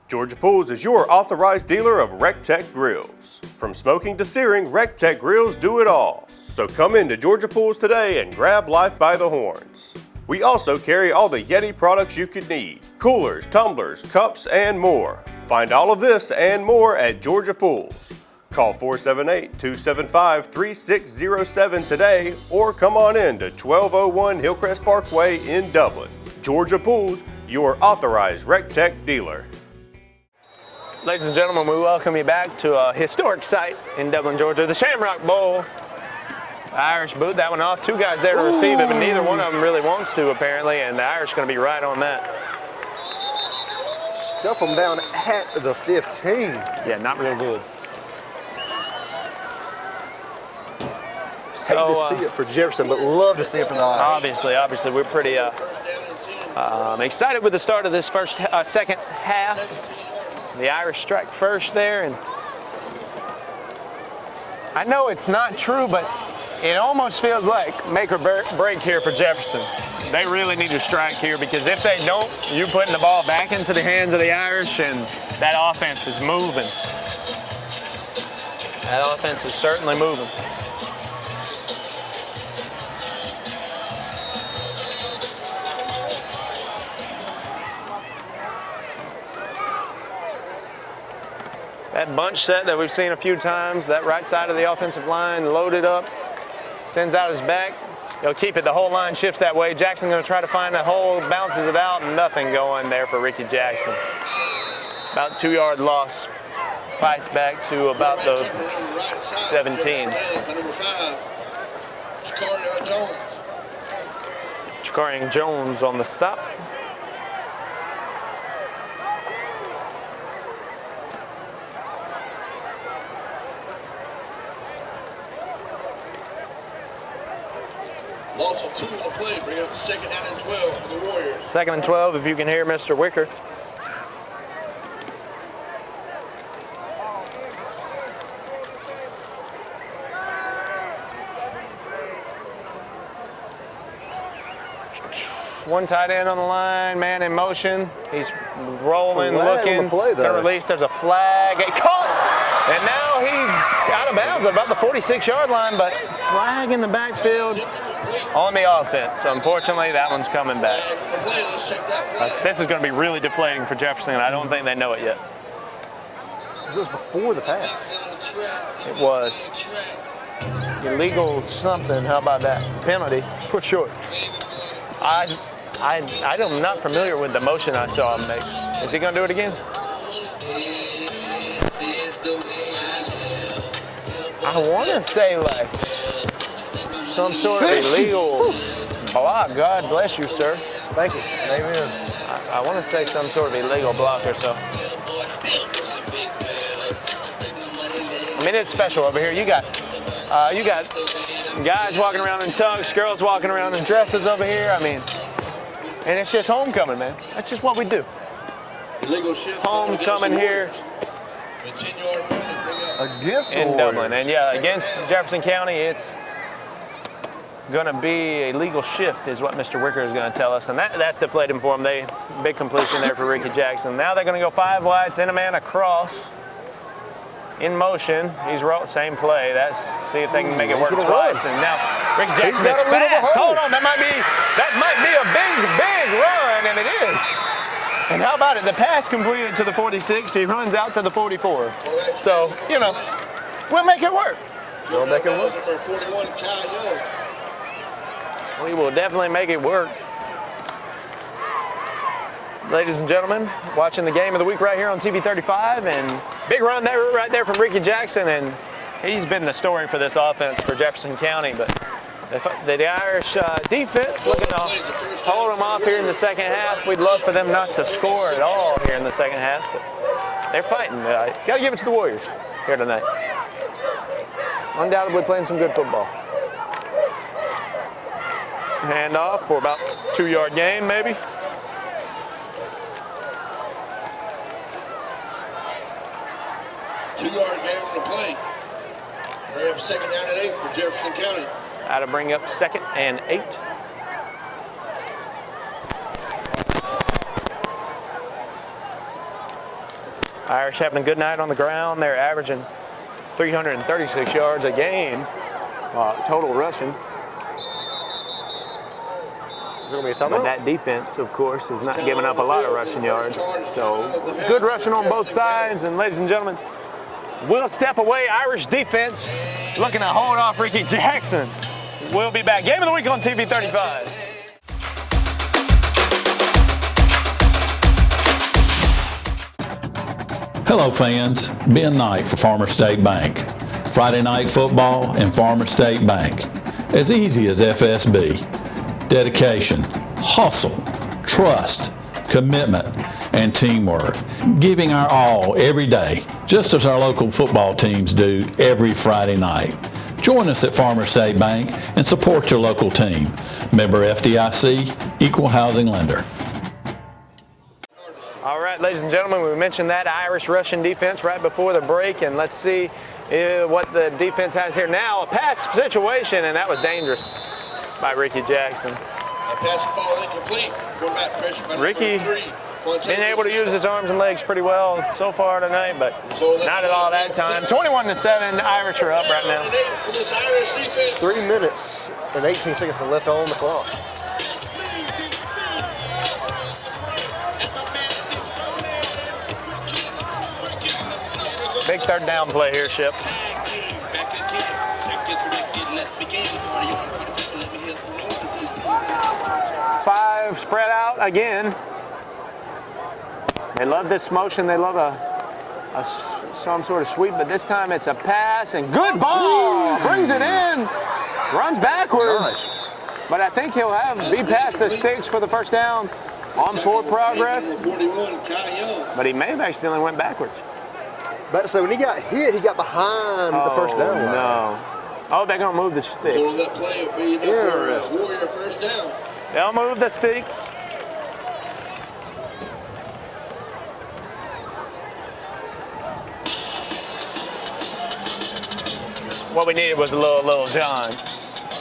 Georgia Pools is your authorized dealer of RecTech grills. From smoking to searing, RecTech grills do it all. So come into Georgia Pools today and grab life by the horns. We also carry all the Yeti products you could need: coolers, tumblers, cups, and more. Find all of this and more at Georgia Pools. Call 478-275-3607 today or come on in to 1201 Hillcrest Parkway in Dublin. Georgia Pools, your authorized RecTech dealer. Ladies and gentlemen, we welcome you back to a historic site in Dublin, Georgia, the Shamrock Bowl. Irish boot that one off. 2 guys there to receive it, but neither one of them really wants to, apparently, and the Irish are going to be right on that. Stuff them down at the 15. Yeah, not real good. Hate to see it for Jefferson, but love to see it for the Irish. Obviously, we're pretty excited with the start of this second half. The Irish strike first there, and I know it's not true, but it almost feels like make or break here for Jefferson. They really need to strike here, because if they don't, you're putting the ball back into the hands of the Irish, and that offense is moving. That offense is certainly moving. That bunch set that we've seen a few times, that right side of the offensive line loaded up, sends out his back. He'll keep it. The whole line shifts that way. Jackson going to try to find a hole, bounces it out, and nothing going there for Ricky Jackson. About 2-yard loss. Fights back to about the 17. Number 5, Jakarian Jones on the stop. Also 2 on the play, bring up 2nd down and 12 for the Warriors. 2nd and 12, if you can hear Mr. Wicker. One tight end on the line, man in motion. He's rolling, looking. Gonna release, there's a flag. It caught! And now he's out of bounds at about the 46-yard line, but flag in the backfield on the offense. Unfortunately, that one's coming back. This is gonna be really deflating for Jefferson, and I don't think they know it yet. It was before the pass. It was. Illegal something, how about that? Penalty, for sure. I'm not familiar with the motion I saw him make. Is he gonna do it again? I wanna say like some sort of illegal block. God bless you, sir. Thank you. Amen. I wanna say some sort of illegal block or so. I mean, it's special over here. You got guys walking around in tux, girls walking around in dresses over here. I mean, and it's just homecoming, man. That's just what we do. Illegal shift. Homecoming here against in Dublin. And yeah, against Jefferson County, it's going to be a legal shift is what Mr. Wicker is going to tell us. And that's deflating for them. Big completion there for Ricky Jackson. Now they're going to go 5 wide, send a man across. In motion, he's same play. See if they can make it work twice. And now Ricky Jackson is fast. Hold on, that might be a big run, and it is. And how about it? The pass completed to the 46. He runs out to the 44. So we'll make it work. We'll make it work. Number 41, Kyle Young. We will definitely make it work. Ladies and gentlemen, watching the game of the week right here on TV 35, and big run there right there from Ricky Jackson, and he's been the story for this offense for Jefferson County. But the Irish defense looking to hold them off here in the second half. We'd love for them not to score at all here in the second half, but they're fighting. Got to give it to the Warriors here tonight. Undoubtedly playing some good football. Handoff for about 2-yard gain, maybe. Two-yard gain on the play. Bring up 2nd down and 8 for Jefferson County. How to bring up 2nd and 8. Irish having a good night on the ground. They're averaging 336 yards a game, total rushing. But that defense, of course, is not giving up a lot of rushing yards. So good rushing on both sides. And ladies and gentlemen, we'll step away. Irish defense looking to hold off Ricky Jackson. We'll be back. Game of the week on TV 35. Hello fans, Ben Knight for Farmer State Bank. Friday night football and Farmer State Bank. As easy as FSB. Dedication, hustle, trust, commitment, and teamwork. Giving our all every day, just as our local football teams do every Friday night. Join us at Farmer State Bank and support your local team. Member FDIC, Equal Housing Lender. All right, ladies and gentlemen, we mentioned that Irish rushing defense right before the break, and let's see what the defense has here now. A pass situation, and that was dangerous by Ricky Jackson. Pass and fall incomplete. Quarterback pressure by Ricky been able to use his arms and legs pretty well so far tonight, but not at all that time. 21-7, Irish are up right now. 3 minutes and 18 seconds left on the clock. Big 3rd down play here, Ship. 5 spread out again. They love this motion. They love some sort of sweep, but this time it's a pass and good ball. Brings it in, runs backwards, but I think he'll be past the sticks for the 1st down on forward progress. But he may have accidentally went backwards. But so when he got hit, he got behind the 1st down line. No. Oh, they're going to move the sticks. So that play will be enough for Warrior first down. They'll move the sticks. What we needed was a little John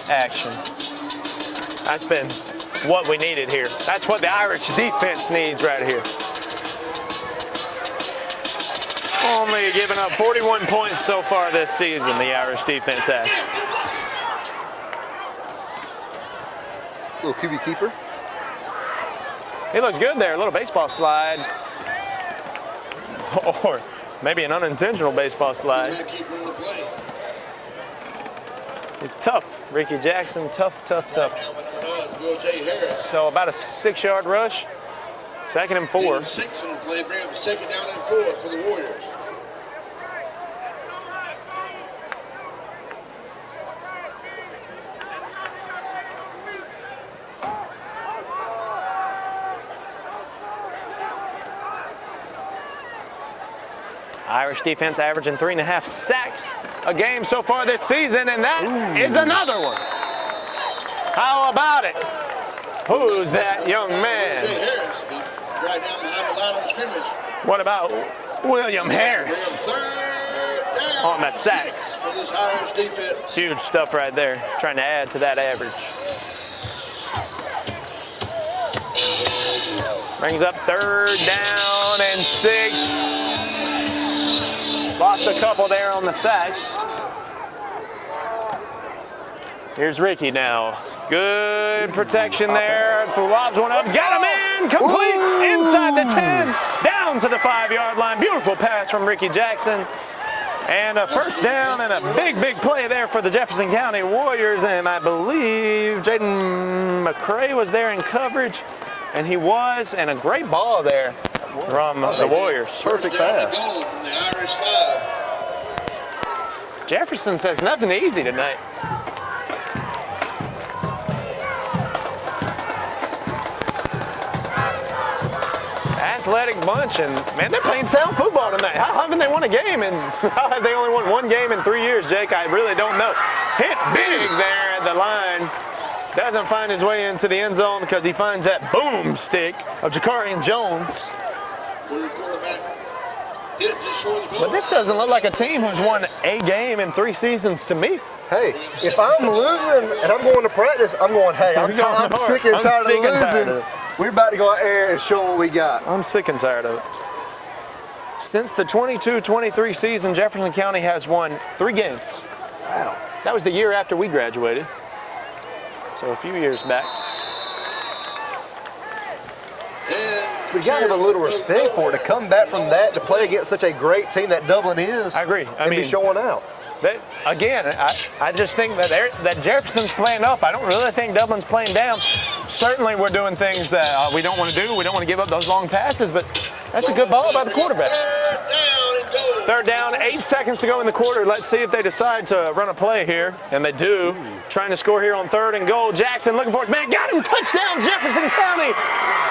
action. That's been what we needed here. That's what the Irish defense needs right here. Only giving up 41 points so far this season, the Irish defense has. Little QB keeper. He looks good there, a little baseball slide. Or maybe an unintentional baseball slide. It's tough, Ricky Jackson, tough. So about a 6-yard rush, 2nd and 4. 6 on the play, bring up 2nd down and 4 for the Warriors. Irish defense averaging 3.5 sacks a game so far this season, and that is another one. How about it? Who's that young man? Harris, right down behind the line of scrimmage. What about William Harris on the sack? For this Irish defense. Huge stuff right there, trying to add to that average. Brings up 3rd down and 6. Lost a couple there on the sack. Here's Ricky now. Good protection there. Lobs one up. Got him in. Complete inside the 10. Down to the 5-yard line. Beautiful pass from Ricky Jackson. And a first down and a big play there for the Jefferson County Warriors. And I believe Jaden McCray was there in coverage. And he was. And a great ball there from the Warriors. Perfect pass. From the Irish 5. Jefferson says nothing easy tonight. Athletic bunch, and man, they're playing sound football tonight. How haven't they won a game? And how have they only won 1 game in 3 years, Jake? I really don't know. Hit big there at the line. Doesn't find his way into the end zone because he finds that boom stick of Jakarian Jones. But this doesn't look like a team who's won a game in 3 seasons to me. Hey, if I'm losing and I'm going to practice, I'm going, hey, I'm sick and tired of losing. We're about to go out there and show what we got. I'm sick and tired of it. Since the 22-23 season, Jefferson County has won 3 games. Wow. That was the year after we graduated. So a few years back. We got to have a little respect for it, to come back from that to play against such a great team that Dublin is. I agree. I mean, be showing out. Again, I just think that Jefferson's playing up. I don't really think Dublin's playing down. Certainly we're doing things that we don't want to do. We don't want to give up those long passes, but that's a good ball by the quarterback. 3rd down, 8 seconds to go in the quarter. Let's see if they decide to run a play here, and they do. Trying to score here on 3rd and goal. Jackson looking for his man. Got him. Touchdown, Jefferson County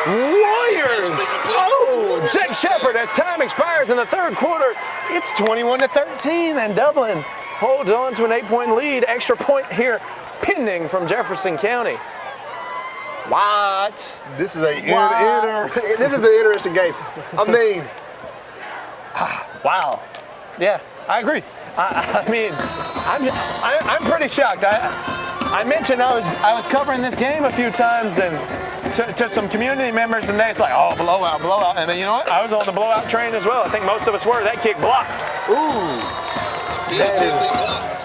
Warriors. Oh, Jake Shepard, as time expires in the 3rd quarter, it's 21-13, and Dublin holds on to an 8-point lead. Extra point here pending from Jefferson County. What? This is an interesting game. I mean, wow. Yeah, I agree. I mean, I'm pretty shocked. I mentioned I was covering this game a few times and to some community members, and it's like, oh, blowout. And then, you know what? I was on the blowout train as well. I think most of us were. That kick blocked. Ooh.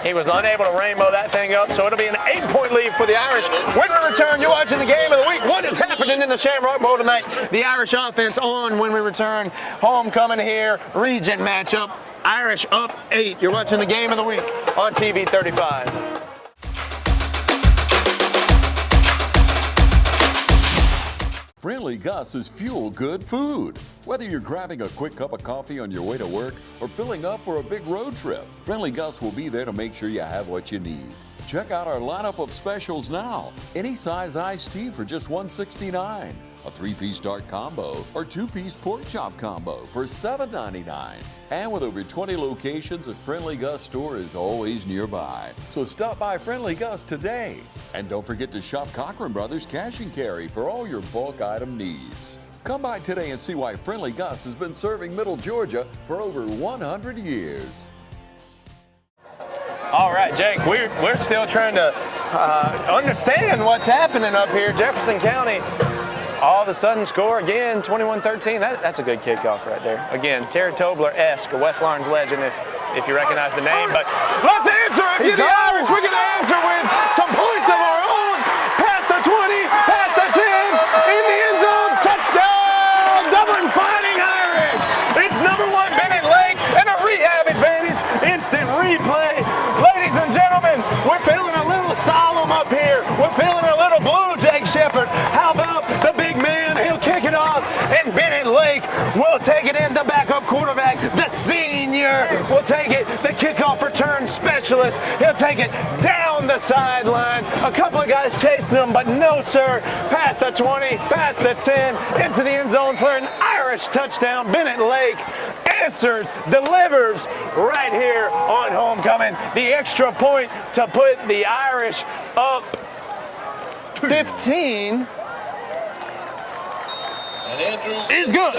He was unable to rainbow that thing up, so it'll be an 8-point lead for the Irish. When we return, you're watching the game of the week. What is happening in the Shamrock Bowl tonight? The Irish offense on when we return. Homecoming here, region matchup. Irish up 8. You're watching the game of the week on TV 35. Friendly Gus is fuel good food. Whether you're grabbing a quick cup of coffee on your way to work or filling up for a big road trip, Friendly Gus will be there to make sure you have what you need. Check out our lineup of specials now. Any size iced tea for just $1.69. a 3-piece dark combo, or 2-piece pork chop combo for $7.99. And with over 20 locations, a Friendly Gus store is always nearby. So stop by Friendly Gus today. And don't forget to shop Cochran Brothers Cash and Carry for all your bulk item needs. Come by today and see why Friendly Gus has been serving Middle Georgia for over 100 years. All right, Jake, we're still trying to understand what's happening up here. Jefferson County all of a sudden score again, 21-13. That's a good kickoff right there. Again, Terry Tobler-esque, a West Lawrence legend if you recognize the name. But let's answer it. Get the Irish. We're going to answer with some points of our own. Past the 20, past the 10, in the end zone, touchdown, Dublin Fighting Irish. It's number 1 Bennett Lake and a rehab advantage. Instant replay. Ladies and gentlemen, we're feeling a little solemn up here. We're feeling a little blue, Jake Shepard. How about the big man? He'll kick it off, and Bennett Lake will take it in. The backup quarterback, the senior, will take it. The kickoff return specialist, he'll take it down the sideline. A couple of guys chasing him, but no, sir. Past the 20, past the 10, into the end zone for an Irish touchdown. Bennett Lake answers, delivers right here on homecoming. The extra point to put the Irish up 15 is good.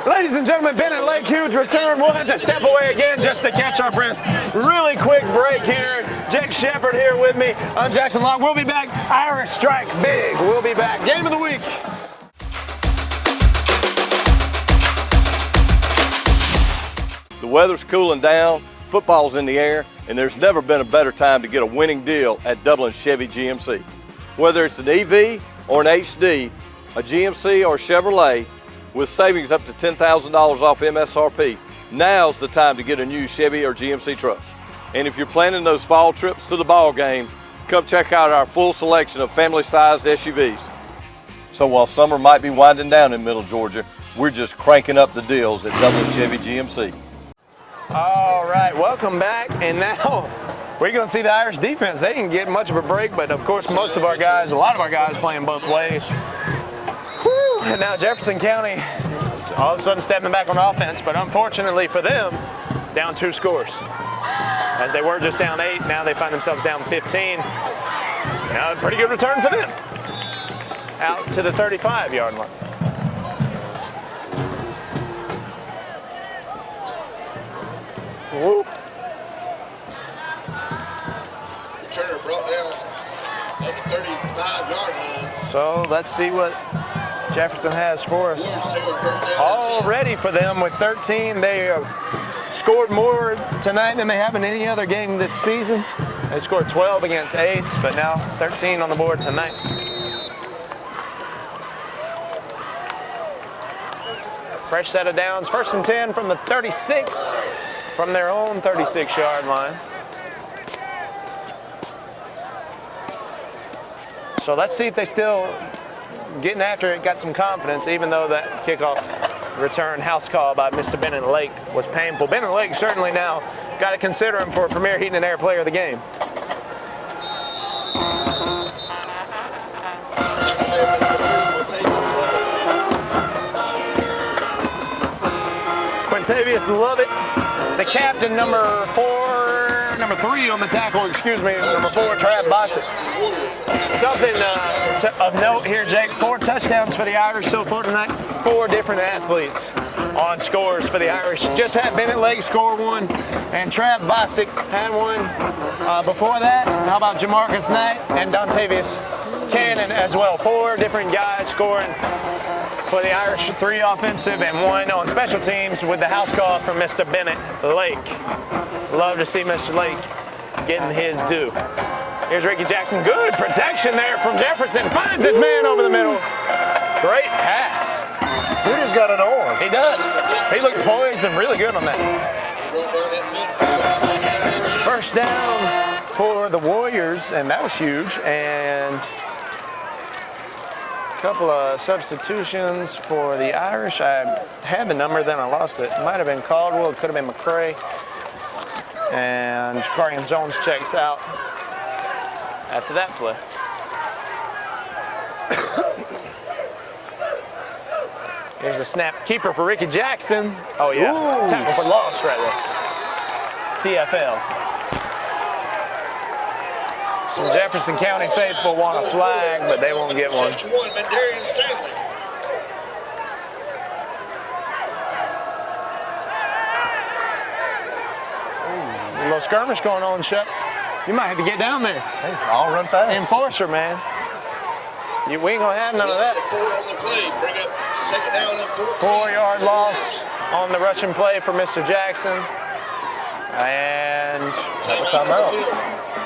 Ladies and gentlemen, Bennett Lake, huge return. We'll have to step away again just to catch our breath. Really quick break here. Jake Shepard here with me. I'm Jackson Locke. We'll be back. Irish strike big. We'll be back. Game of the week. The weather's cooling down, football's in the air, and there's never been a better time to get a winning deal at Dublin Chevy GMC. Whether it's an EV or an HD, a GMC or Chevrolet, with savings up to $10,000 off MSRP, now's the time to get a new Chevy or GMC truck. And if you're planning those fall trips to the ball game, come check out our full selection of family-sized SUVs. So while summer might be winding down in Middle Georgia, we're just cranking up the deals at Dublin Chevy GMC. All right, welcome back. And now we're going to see the Irish defense. They didn't get much of a break, but of course most of our guys, a lot of our guys playing both ways. Whew. And now Jefferson County is all of a sudden stepping back on offense, but unfortunately for them, down 2 scores. As they were just down 8, now they find themselves down 15. Now a pretty good return for them. Out to the 35-yard line. Woo. Turner brought down at the 35-yard line. So let's see what Jefferson has for us. All ready for them with 13. They have scored more tonight than they have in any other game this season. They scored 12 against Ace, but now 13 on the board tonight. Fresh set of downs. 1st and 10 from the 36, from their own 36-yard line. So let's see if they still getting after it, got some confidence, even though that kickoff return house call by Mr. Bennett Lake was painful. Bennett Lake certainly now got to consider him for a Premier Heating and Air Player of the game. Quintavious Lovett, the captain, number 3 on the tackle, number 4, Trav Bossett. Something of note here, Jake, 4 touchdowns for the Irish so far tonight. 4 different athletes on scores for the Irish. Just had Bennett Lake score 1, and Trav Bossett had 1 before that. How about Jamarcus Knight and Dontavius Cannon as well? 4 different guys scoring for the Irish, 3 offensive and 1 on special teams with the house call from Mr. Bennett Lake. Love to see Mr. Lake getting his due. Here's Ricky Jackson. Good protection there from Jefferson. Finds his man over the middle. Great pass. He just got it on. He does. He looked poised and really good on that. First down for the Warriors, and that was huge. And a couple of substitutions for the Irish. I had the number, then I lost it. It might have been Caldwell, it could have been McCray. And Jacarian Jones checks out after that play. snap. Keeper for Ricky Jackson. Oh, yeah. Ooh. Tackle for loss right there. TFL. Some Jefferson County faithful want a flag, but they won't get one. 61, Mandarian Stanley. A little skirmish going on, Shep. You might have to get down there. Hey, I'll run fast. Enforcer, man. We ain't gonna have none of that. 4 on the play. Bring up second down on 14. 4-yard loss on the rushing play for Mr. Jackson. And timeout.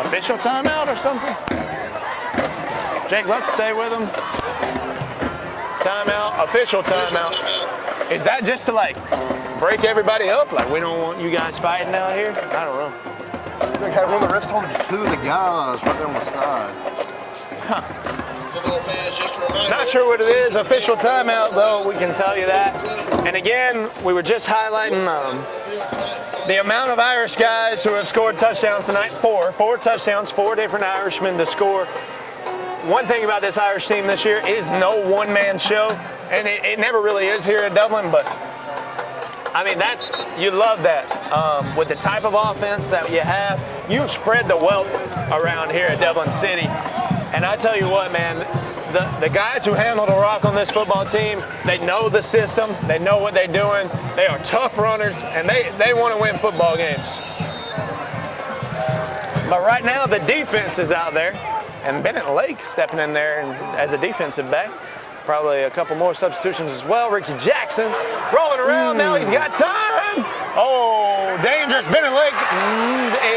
Official timeout or something? Jake, let's stay with him. Timeout, official timeout. Is that just to like break everybody up? Like we don't want you guys fighting out here? I don't know. They had one of the refs talking to 2 of the guys right there on the side. Football fans, just a reminder. Not sure what it is. Official timeout, though, we can tell you that. And again, we were just highlighting the amount of Irish guys who have scored touchdowns tonight. 4 touchdowns, 4 different Irishmen to score. One thing about this Irish team this year is no one-man show, and it never really is here in Dublin, but I mean, you love that. With the type of offense that you have, you spread the wealth around here at Dublin City. And I tell you what, man, the guys who handle the rock on this football team, they know the system, they know what they're doing, they are tough runners, and they want to win football games. But right now, the defense is out there, and Bennett Lake stepping in there as a defensive back. Probably a couple more substitutions as well. Ricky Jackson rolling around. Now he's got time. Oh, dangerous. Bennett Lake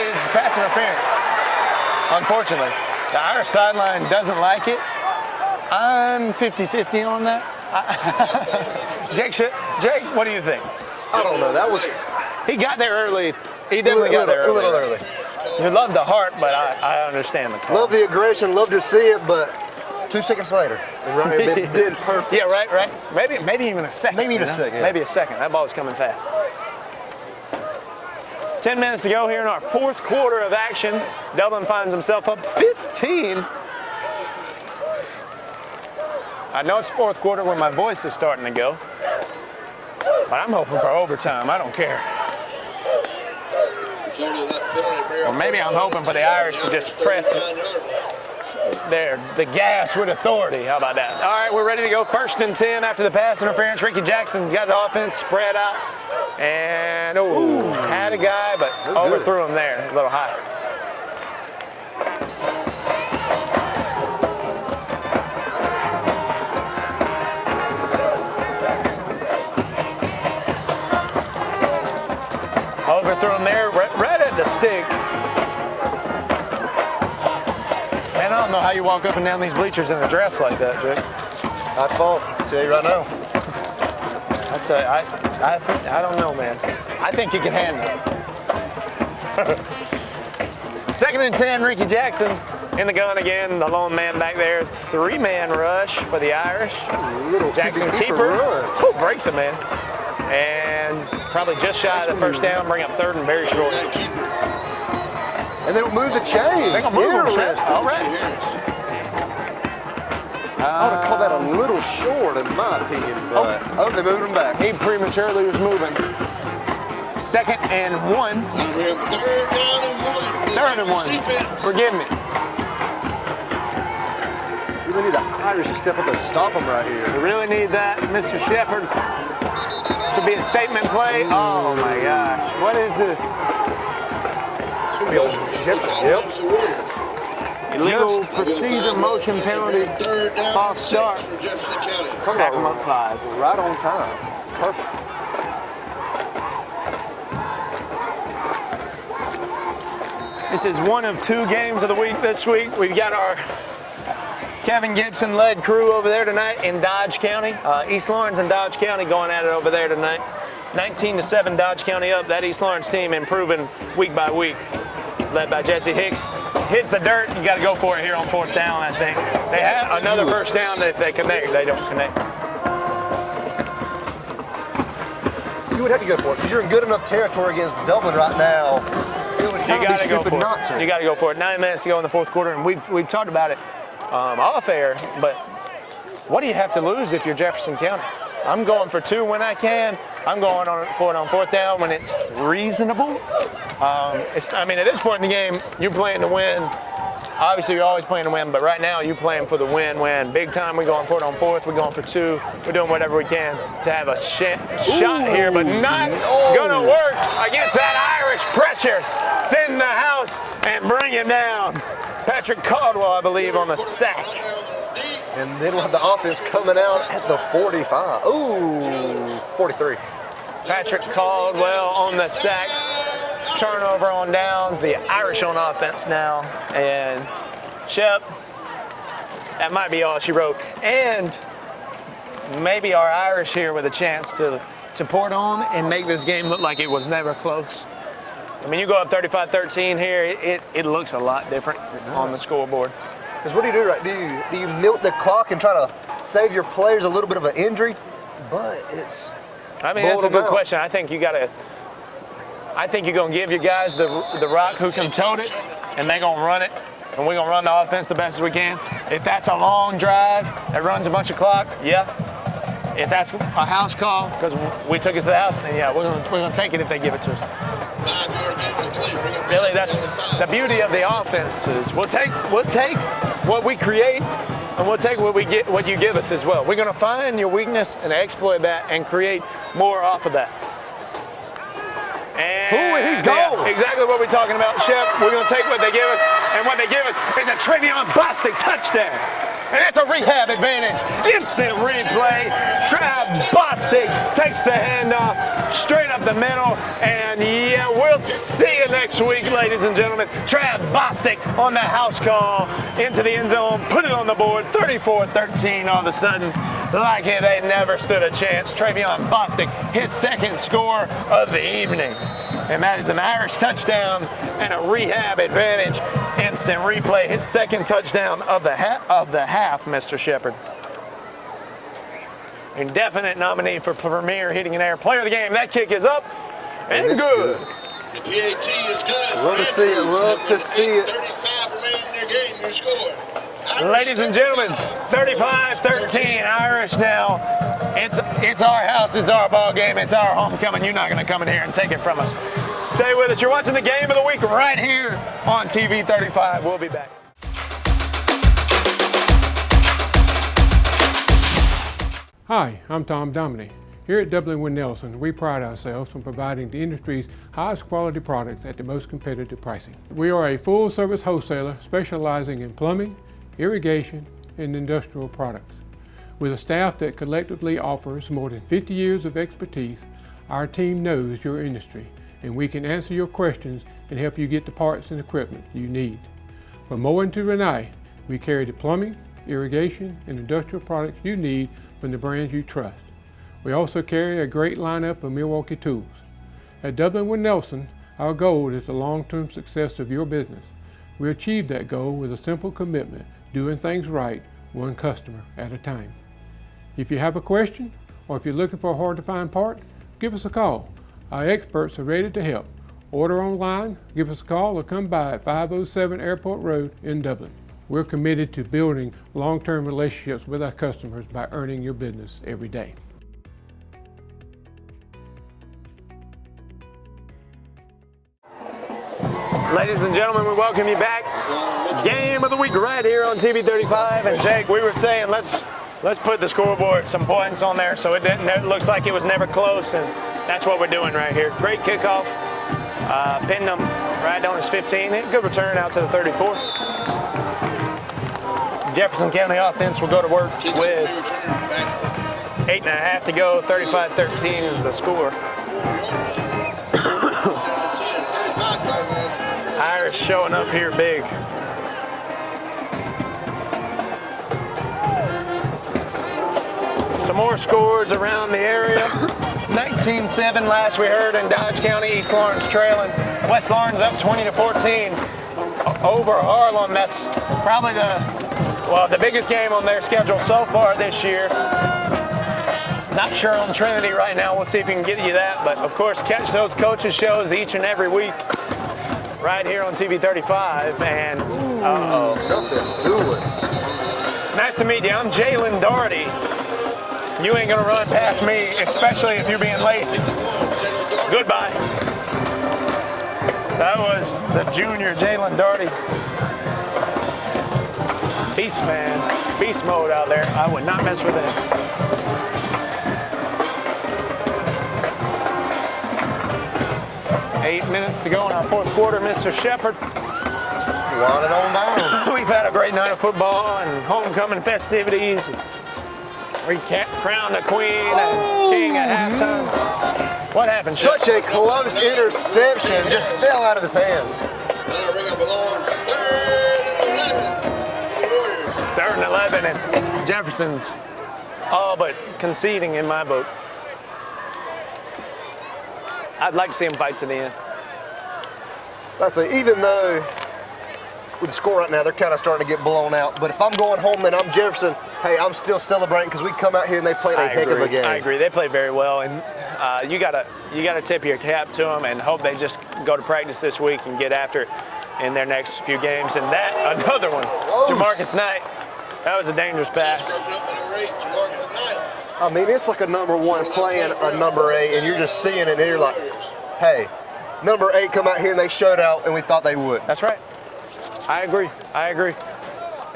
is pass interference. Unfortunately, the Irish sideline doesn't like it. I'm 50-50 on that. Jake, what do you think? I don't know. That was. He got there early. He definitely got there early. A little early. You love the heart, but I understand the call. Love the aggression. Love to see it, but 2 seconds later, it did perfect. Yeah, right. Maybe even a second. Maybe even a second. Yeah. Maybe a second. That ball's coming fast. 10 minutes to go here in our 4th quarter of action. Dublin finds himself up 15. I know it's 4th quarter when my voice is starting to go, but I'm hoping for overtime. I don't care. Or maybe I'm hoping for the Irish to just press the gas with authority. How about that? All right, we're ready to go. 1st and 10 after the pass interference. Ricky Jackson got the offense spread out. And, had a guy, but overthrew him there a little high. Overthrew him there, right at the stick. Man, I don't know how you walk up and down these bleachers in a dress like that, Jake. I'd fall. I'll tell you right now. I'd say, I don't know, man. I think he can handle it. 2nd and 10, Ricky Jackson in the gun again. The lone man back there. 3-man rush for the Irish. Jackson keeper. Breaks him, man. And probably just shy of the 1st down. Bring up 3rd and very short. And they will move the chains. They're going to move them. All right. I would call that a little short in my opinion, but they moved him back. He prematurely was moving. 2nd and 1. 3rd and 1. Forgive me. We really need the Irish to step up and stop him right here. We really need that, Mr. Shepard. This would be a statement play. Oh my gosh, what is this? Yep. Illegal procedure, motion penalty, false start. Back him up 5. Right on time. Perfect. This is one of 2 games of the week this week. We've got our Kevin Gibson-led crew over there tonight in Dodge County. East Lawrence and Dodge County going at it over there tonight. 19-7 Dodge County up. That East Lawrence team improving week by week. Led by Jesse Hicks. Hits the dirt, you got to go for it here on 4th down, I think. They have another 1st down if they connect. They don't connect. You would have to go for it because you're in good enough territory against Dublin right now. You got to go for it. You got to go for it. 9 minutes to go in the 4th quarter, and we've talked about it off air, but what do you have to lose if you're Jefferson County? I'm going for 2 when I can. I'm going for it on 4th down when it's reasonable. I mean, at this point in the game, you're playing to win. Obviously, you're always playing to win, but right now you're playing for the win. Big time, we're going for it on 4th. We're going for 2. We're doing whatever we can to have a shot here, but not gonna work against that Irish pressure. Send the house and bring him down. Patrick Caldwell, I believe, on the sack. And then we'll have the offense coming out at the 45. Ooh, 43. Patrick Caldwell on the sack. Turnover on downs. The Irish on offense now. And Shep, that might be all she wrote. And maybe our Irish here with a chance to pour it on and make this game look like it was never close. I mean, you go up 35-13 here, it looks a lot different on the scoreboard. Because what do you do, right? Do you milk the clock and try to save your players a little bit of an injury? But it's. I mean, that's a good question. I think you're gonna give your guys the rock who can tote it, and they're gonna run it, and we're gonna run the offense the best as we can. If that's a long drive that runs a bunch of clock, yeah. If that's a house call because we took it to the house, then yeah, we're gonna take it if they give it to us. Really, that's the beauty of the offense is we'll take what we create and we'll take what you give us as well. We're gonna find your weakness and exploit that and create more off of that. And he's gone. Yeah, exactly what we're talking about, Shep. We're gonna take what they give us, and what they give us is a Travion Bostic touchdown. And that's a rehab advantage. Instant replay. Trav Bostic takes the handoff straight up the middle. And yeah, we'll see you next week, ladies and gentlemen. Trav Bostic on the house call into the end zone. Put it on the board. 34-13 all of a sudden. Like it, they never stood a chance. Travion Bostic, his second score of the evening. And that is an Irish touchdown and a rehab advantage. Instant replay, his second touchdown of the half, Mr. Shepard. Indefinite nominee for Premier Heating and Air Player of the Game. That kick is up and good. The PAT is good. Love to see it. Love to see it. 35 remaining in your game. Your score. Ladies and gentlemen, 35-13 Irish now. It's our house, it's our ball game, it's our homecoming. You're not going to come in here and take it from us. Stay with us. You're watching the game of the week right here on TV 35. We'll be back. Hi, I'm Tom Dominy. Here at Dublin Wind Nelson, we pride ourselves on providing the industry's highest quality products at the most competitive pricing. We are a full-service wholesaler specializing in plumbing, irrigation, and industrial products. With a staff that collectively offers more than 50 years of expertise, our team knows your industry, and we can answer your questions and help you get the parts and equipment you need. From mowing to Renee, we carry the plumbing, irrigation, and industrial products you need from the brands you trust. We also carry a great lineup of Milwaukee tools. At Dublin Wind Nelson, our goal is the long-term success of your business. We achieve that goal with a simple commitment, doing things right, one customer at a time. If you have a question, or if you're looking for a hard-to-find part, give us a call. Our experts are ready to help. Order online, give us a call, or come by at 507 Airport Road in Dublin. We're committed to building long-term relationships with our customers by earning your business every day. Ladies and gentlemen, we welcome you back. Game of the week right here on TV 35. And Jake, we were saying let's put the scoreboard, some points on there so it looks like it was never close, and that's what we're doing right here. Great kickoff. Pinned them right on his 15. Good return out to the 34. Jefferson County offense will go to work with 8.5 to go. 35-13 is the score. Irish showing up here big. Some more scores around the area. 19-7 last we heard in Dodge County. East Lawrence trailing. West Lawrence up 20-14 over Harlem. That's probably the biggest game on their schedule so far this year. Not sure on Trinity right now. We'll see if we can get you that. But of course, catch those coaches shows each and every week right here on TV 35. And nice to meet you. I'm Jalen Doherty. You ain't gonna run past me, especially if you're being lazy. Goodbye. That was the junior Jalen Darty. Beast man, beast mode out there. I would not mess with him. Eight minutes to go in our fourth quarter, Mr. Shepard. Run it on down. We've had a great night of football and homecoming festivities. We crowned the queen and king at halftime. What happened, Shep? Such a close interception, just fell out of his hands. Third and 11, and Jefferson's all but conceding in my boat. I'd like to see him fight to the end. Let's say, even though with the score right now, they're kind of starting to get blown out. But if I'm going home and I'm Jefferson, hey, I'm still celebrating because we come out here and they played a heck of a game. I agree. They played very well, and you gotta tip your cap to them and hope they just go to practice this week and get after it in their next few games. And that, another one, Jamarcus Knight. That was a dangerous pass. I mean, it's like a number 1 playing a number 8, and you're just seeing it, and you're like, hey, number 8 come out here and they showed out, and we thought they would. That's right. I agree.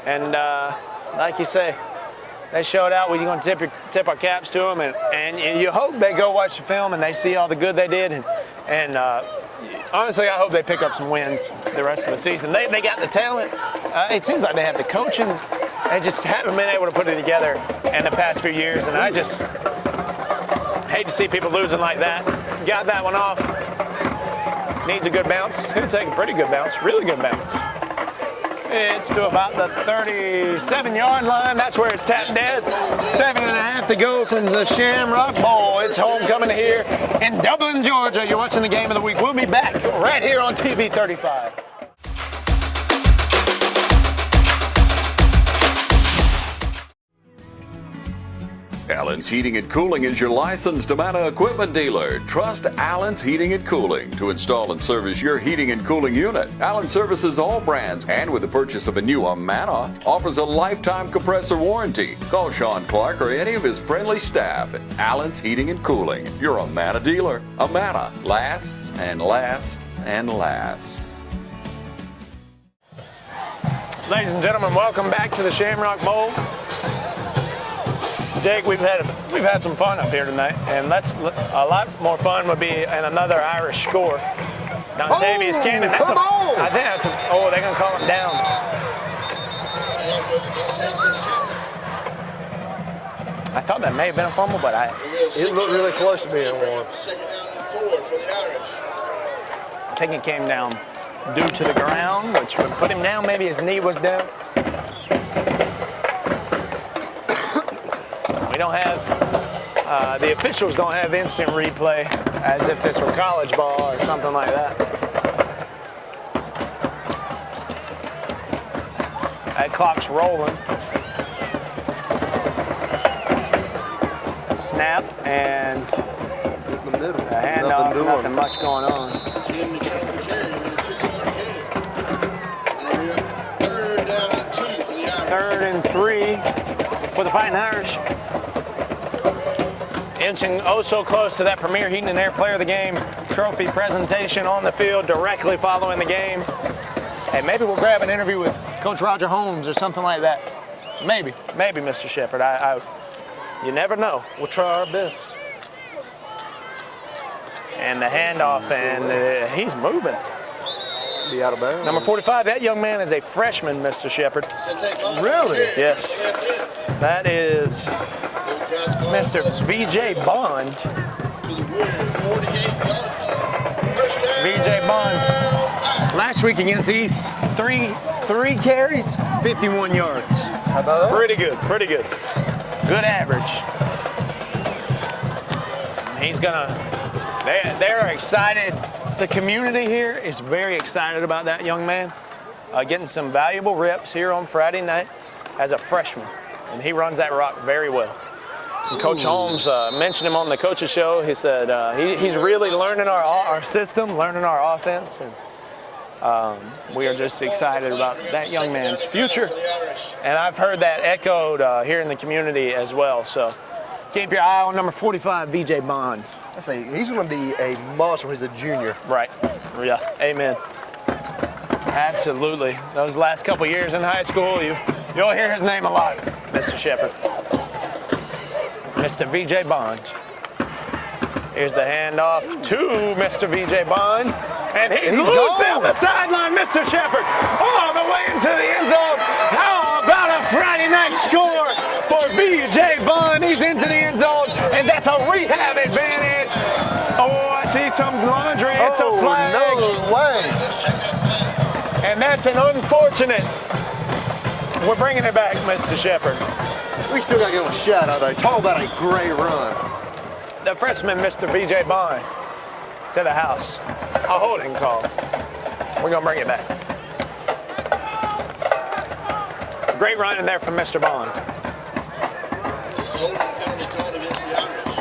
And like you say, they showed out. We're going to tip our caps to them, and you hope they go watch the film and they see all the good they did. And honestly, I hope they pick up some wins the rest of the season. They got the talent. It seems like they have the coaching. They just haven't been able to put it together in the past few years, and I just hate to see people losing like that. Got that one off. Needs a good bounce. It'll take a pretty good bounce, really good bounce. It's to about the 37-yard line. That's where it's tapped dead. 7.5 to go from the Shamrock Bowl. It's homecoming here in Dublin, Georgia. You're watching the game of the week. We'll be back right here on TV 35. Allen's Heating and Cooling is your licensed Amana equipment dealer. Trust Allen's Heating and Cooling to install and service your heating and cooling unit. Allen services all brands, and with the purchase of a new Amana, offers a lifetime compressor warranty. Call Sean Clark or any of his friendly staff at Allen's Heating and Cooling, your Amana dealer. Amana lasts and lasts and lasts. Ladies and gentlemen, welcome back to the Shamrock Bowl. Jake, we've had some fun up here tonight, and that's a lot more fun would be in another Irish score. Dontavius Cannon, I think that's they're gonna call him down. I thought that may have been a fumble, but it looked really close to being one. Second down and 4 for the Irish. I think it came down due to the ground, which would put him down. Maybe his knee was down. We don't have, the officials don't have instant replay as if this were college ball or something like that. That clock's rolling. Snap and the handoff, nothing much going on. Third and 3 for the Fighting Irish. Inching oh so close to that Premier Heating and Air Player of the Game trophy presentation on the field directly following the game. Hey, maybe we'll grab an interview with Coach Roger Holmes or something like that. Maybe, Mr. Shepard. You never know. We'll try our best. And the handoff, and he's moving. Be out of bounds. Number 45, that young man is a freshman, Mr. Shepard. Really? Yes. That is Mr. VJ Bond. VJ Bond. Last week against East, three carries, 51 yards. How about that? Pretty good. Good average. He's gonna, they're excited. The community here is very excited about that young man getting some valuable reps here on Friday night as a freshman. And he runs that rock very well. And Coach Holmes mentioned him on the coach's show. He said he's really learning our system, learning our offense. And we are just excited about that young man's future. And I've heard that echoed here in the community as well. So Keep your eye on number 45, VJ Bond. I say he's going to be a monster when he's a junior. Right. Yeah. Amen. Absolutely. Those last couple years in high school, you'll hear his name a lot, Mr. Shepard. Mr. VJ Bond. Here's the handoff to Mr. VJ Bond. And he's loose down the sideline, Mr. Shepard, all the way into the end zone. How about a Friday night score for VJ Bond? He's into the end zone, and that's a rehab advantage. Oh, I see some laundry. It's a flag. No way. And that's an unfortunate. We're bringing it back, Mr. Shepard. We still got to give him a shout out, though. Talk about a great run. The freshman, Mr. VJ Bond, to the house. A holding call. We're going to bring it back. Great run in there from Mr. Bond. Holding penalty called against the Irish.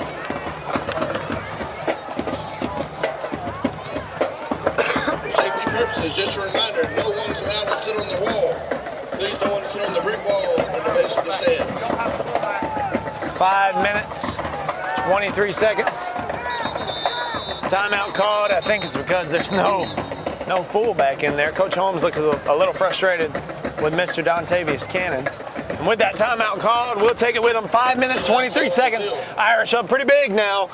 For safety purposes, just a reminder, no one's allowed to sit on the wall. Please don't want to sit on the brick wall in the base of the stands. 5 minutes, 23 seconds. Timeout called. I think it's because there's no fullback in there. Coach Holmes looks a little frustrated with Mr. Dontavius Cannon. And with that timeout called, we'll take it with him. 5 minutes, 23 seconds. Irish up pretty big now.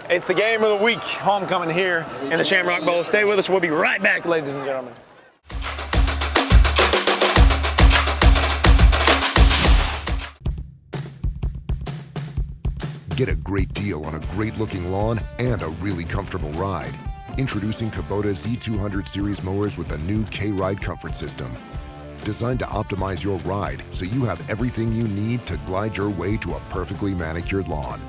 It's the game of the week, homecoming here in the Shamrock Bowl. Stay with us. We'll be right back, ladies and gentlemen. Get a great deal on a great-looking lawn and a really comfortable ride. Introducing Kubota Z200 Series mowers with a new K-Ride comfort system. Designed to optimize your ride so you have everything you need to glide your way to a perfectly manicured lawn.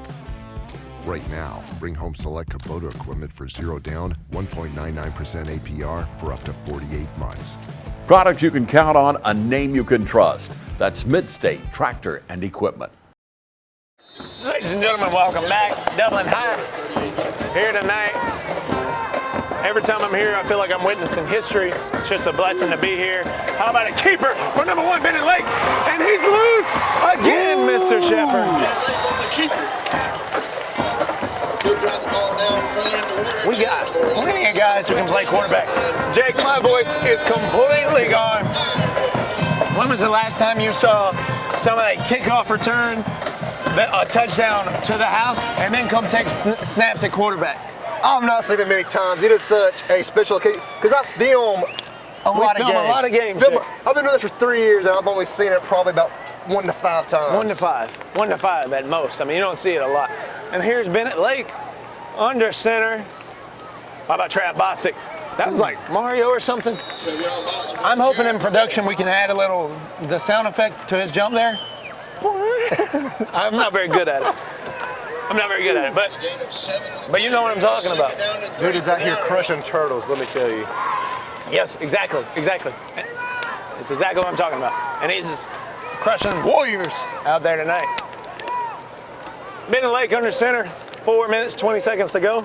Right now, bring home select Kubota equipment for 0 down, 1.99% APR for up to 48 months. Products you can count on, a name you can trust. That's Mid-State Tractor and Equipment. Ladies and gentlemen, welcome back. Dublin High here tonight. Every time I'm here, I feel like I'm witnessing history. It's just a blessing to be here. How about a keeper for number 1, Bennett Lake? And he's loose again, Mr. Shepard. Bennett Lake on the keeper. He'll drive the ball down further into Warrior. We got plenty of guys who can play quarterback. Jake, my voice is completely gone. When was the last time you saw some of that kickoff return, a touchdown to the house, and then come take snaps at quarterback? I've not seen it many times. It is such a special occasion because I film a lot of games. I've been doing this for 3 years, and I've only seen it probably about 1 to 5 times. 1 to 5. 1 to 5 at most. I mean, you don't see it a lot. And here's Bennett Lake under center. How about Trav Bostic? That was like Mario or something. I'm hoping in production we can add the sound effect to his jump there. I'm not very good at it. But you know what I'm talking about. Dude is out here crushing turtles, let me tell you. Yes, exactly. It's exactly what I'm talking about. And he's just crushing Warriors out there tonight. Bennett Lake under center, 4 minutes, 20 seconds to go.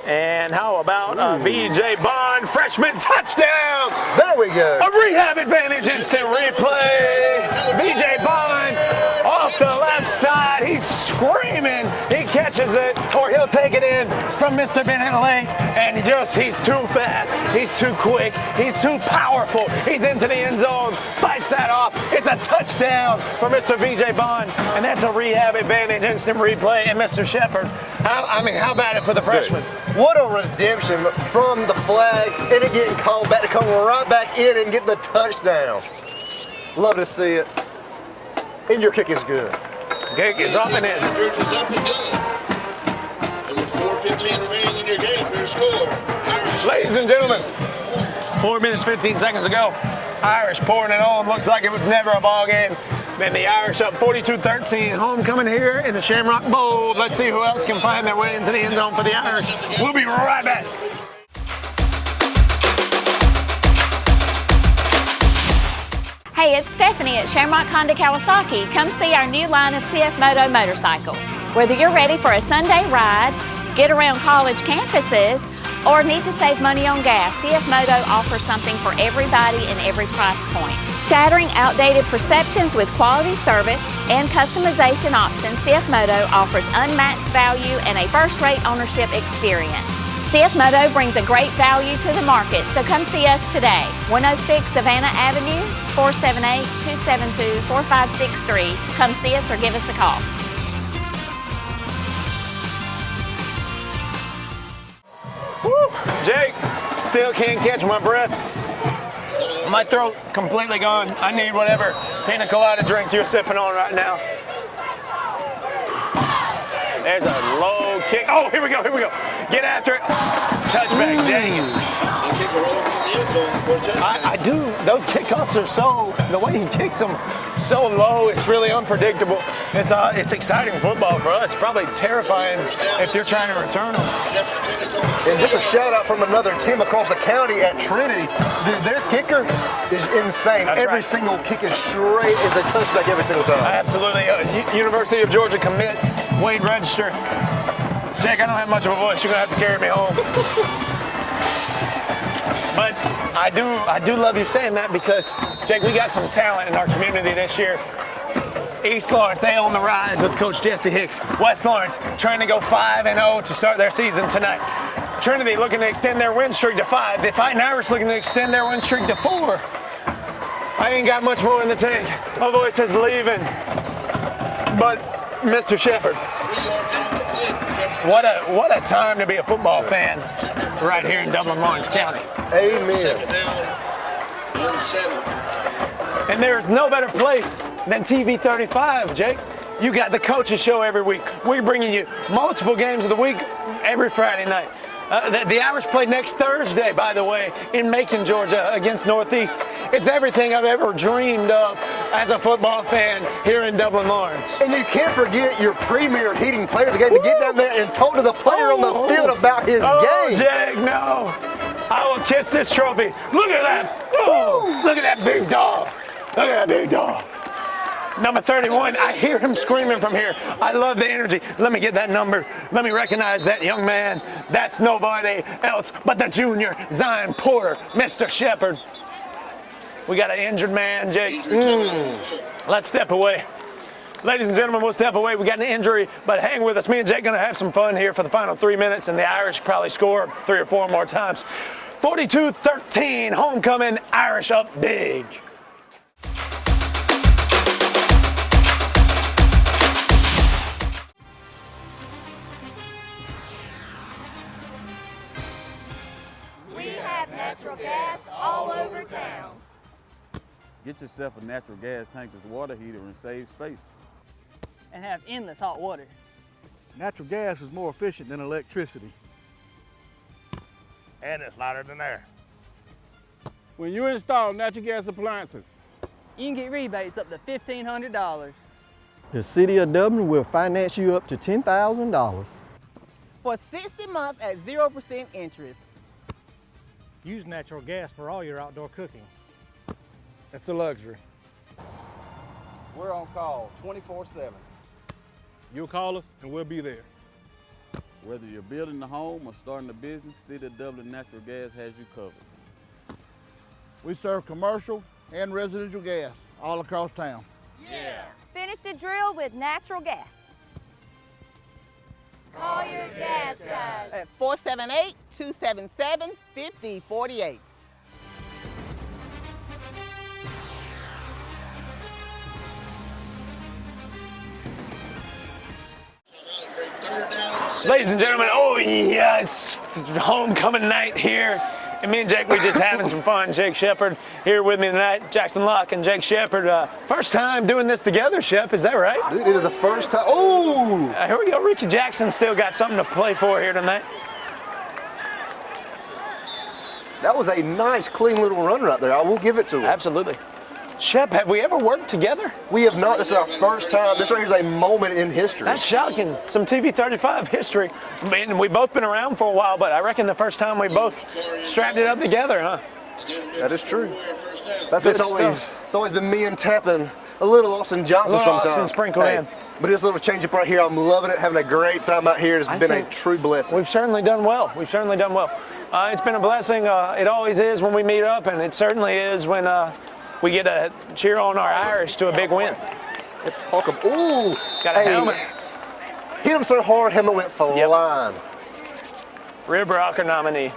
And how about a VJ Bond freshman touchdown? There we go. A rehab advantage, instant replay. VJ Bond off the left side. He's screaming. He catches it, or he'll take it in from Mr. Bennett Lake. And he's too fast. He's too quick. He's too powerful. He's into the end zone. Bites that off. It's a touchdown for Mr. VJ Bond. And that's a rehab advantage, instant replay. And Mr. Shepard, how about it for the freshman? What a redemption from the flag and it getting called back to come right back in and get the touchdown. Love to see it. And your kick is good. Kick is up and in. Kick is up and good. And with 4:15 remaining in your game for your score. Ladies and gentlemen, 4 minutes, 15 seconds ago, Irish pouring it on. Looks like it was never a ball game. Then the Irish up 42-13. Homecoming here in the Shamrock Bowl. Let's see who else can find their way into the end zone for the Irish. We'll be right back. Hey, it's Stephanie at Shamrock Honda Kawasaki. Come see our new line of CF Moto motorcycles. Whether you're ready for a Sunday ride, get around college campuses, Or need to save money on gas? CF Moto offers something for everybody and every price point. Shattering outdated perceptions with quality service and customization options, CF Moto offers unmatched value and a first-rate ownership experience. CF Moto brings a great value to the market, so come see us today. 106 Savannah Avenue, 478-272-4563. Come see us or give us a call. Woo! Jake, still can't catch my breath. My throat completely gone. I need whatever pina colada drink you're sipping on right now. There's a low kick. Oh, here we go, here we go. Get after it. Touchback, dang it. I do. Those kickoffs are the way he kicks them, so low, it's really unpredictable. It's exciting football for us. Probably terrifying if you're trying to return them. And just a shout out from another team across the county at Trinity. Dude, their kicker is insane. Every single kick is straight as a touchback every single time. Absolutely. University of Georgia commit, Wade Register. Jake, I don't have much of a voice. You're going to have to carry me home. But I do love you saying that because, Jake, we got some talent in our community this year. East Lawrence, they own the rise with Coach Jesse Hicks. West Lawrence trying to go 5-0 to start their season tonight. Trinity looking to extend their win streak to 5. The Fighting Irish looking to extend their win streak to 4. I ain't got much more in the tank. My voice is leaving. But Mr. Shepard, what a time to be a football fan right here in Dublin, Lawrence County. Amen. Second down, 1-7. And there's no better place than TV 35, Jake. You got the coaches show every week. We're bringing you multiple games of the week every Friday night. The Irish play next Thursday, by the way, in Macon, Georgia, against Northeast. It's everything I've ever dreamed of as a football fan here in Dublin, Lawrence. And you can't forget your premier heating player of the game to get down there and talk to the player on the field about his game. Jake, no. I will kiss this trophy. Look at that. Oh, look at that big dog. Look at that big dog. Number 31, I hear him screaming from here. I love the energy. Let me get that number. Let me recognize that young man. That's nobody else but the junior Zion Porter, Mr. Shepard. We got an injured man, Jake. Let's step away. Ladies and gentlemen, we'll step away. We got an injury, but hang with us. Me and Jake going to have some fun here for the final 3 minutes, and the Irish probably score 3 or 4 more times. 42-13, homecoming, Irish up big. Natural gas all over town. Get yourself a natural gas tankless water heater and save space. And have endless hot water. Natural gas is more efficient than electricity. And it's lighter than air. When you install natural gas appliances, you can get rebates up to $1,500. The City of Dublin will finance you up to $10,000. For 60 months at 0% interest. Use natural gas for all your outdoor cooking. It's a luxury. We're on call 24/7. You'll call us and we'll be there. Whether you're building a home or starting a business, City of Dublin Natural Gas has you covered. We serve commercial and residential gas all across town. Yeah! Finish the drill with natural gas. Call your gas guys at 478-277-5048. Ladies and gentlemen, oh yeah, it's homecoming night here. And me and Jake, we just having some fun. Jake Shepard here with me tonight. Jackson Locke and Jake Shepard. First time doing this together, Shep, is that right? Dude, it is the first time. Oh! Here we go. Ricky Jackson still got something to play for here tonight. That was a nice, clean little run right there. I will give it to him. Absolutely. Shep, have we ever worked together? We have not. This is our first time. This right here is a moment in history. That's shocking. Some TV 35 history. I mean, we've both been around for a while, but I reckon the first time we both strapped it up together, huh? That is true. It's always been me and Tappan, a little Austin Johnson sometimes. Austin sprinkled in. But this little change up right here, I'm loving it, having a great time out here. It's been a true blessing. We've certainly done well. We've certainly done well. It's been a blessing. It always is when we meet up, and it certainly is when we get to cheer on our Irish to a big win. Ooh, got a helmet. Hit him so hard, helmet went flying. Rib rocker nominee.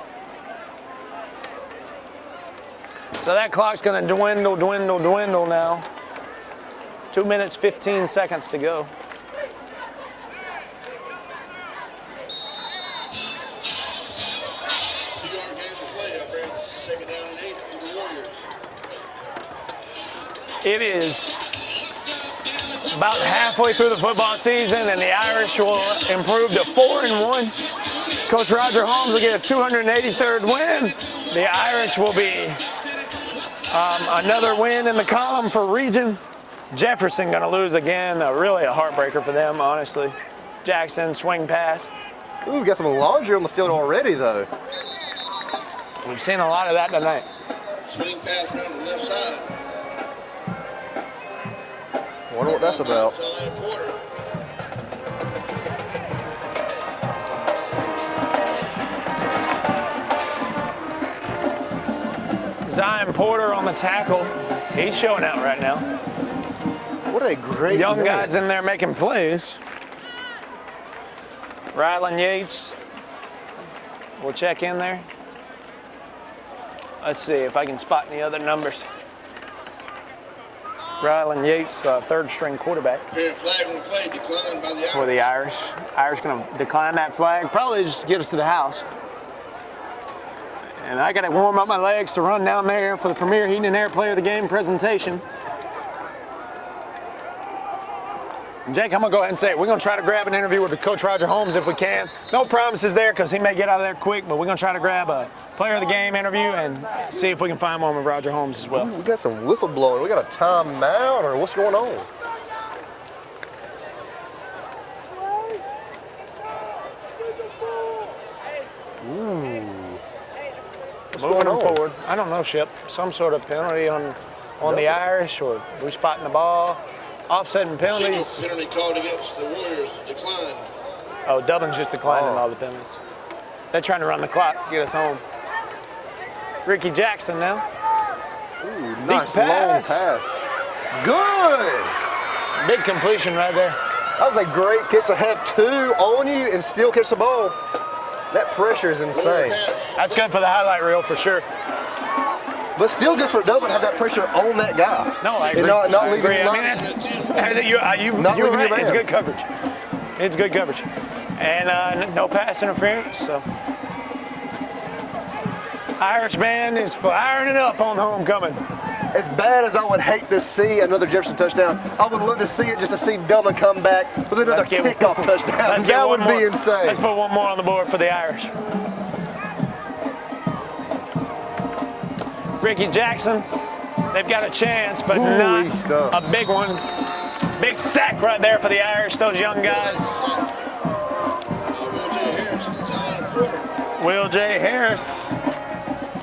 So that clock's going to dwindle now. 2 minutes, 15 seconds to go. It is about halfway through the football season, and the Irish will improve to 4-1. Coach Roger Holmes will get his 283rd win. The Irish will be another win in the column for region. Jefferson going to lose again. Really a heartbreaker for them, honestly. Jackson, swing pass. Ooh, got some laundry on the field already, though. We've seen a lot of that tonight. Swing pass around the left side. Wonder what that's about. Zion Porter on the tackle. He's showing out right now. What a great young man. guys in there making plays. Rylan Yates will check in there. Let's see if I can spot any other numbers. Rylan Yates, third string quarterback for the Irish. Irish going to decline that flag, probably just to get us to the house. And I got to warm up my legs to run down there for the Premier Heating and Air Player of the Game presentation. And Jake, I'm going to go ahead and say it. We're going to try to grab an interview with Coach Roger Holmes if we can. No promises there because he may get out of there quick, but we're going to try to grab a Player of the Game interview and see if we can find one with Roger Holmes as well. Ooh, we got some whistle blowing. We got a timeout, or what's going on? Moving forward. I don't know, Shep. Some sort of penalty on the Irish, or we're spotting the ball. Offsetting penalties. Penalty called against the Warriors declined. Oh, Dublin's just declining all the penalties. They're trying to run the clock, get us home. Ricky Jackson now. Ooh, Deep nice pass. long pass. Good. Big completion right there. That was a great catch to have two on you and still catch the ball. That pressure is insane. That's good for the highlight reel for sure. But still good for Dublin to have that pressure on that guy. No, I agree. And not I leaving agree. him I mean, you're right. It's good coverage. It's good coverage. And no pass interference. So Irishman is firing it up on homecoming. As bad as I would hate to see another Jefferson touchdown, I would love to see it just to see Dublin come back with another kickoff touchdown. That would be insane. Let's put one more on the board for the Irish. Ricky Jackson, they've got a chance, but not a big one. Big sack right there for the Irish, those young guys. Will J. Harris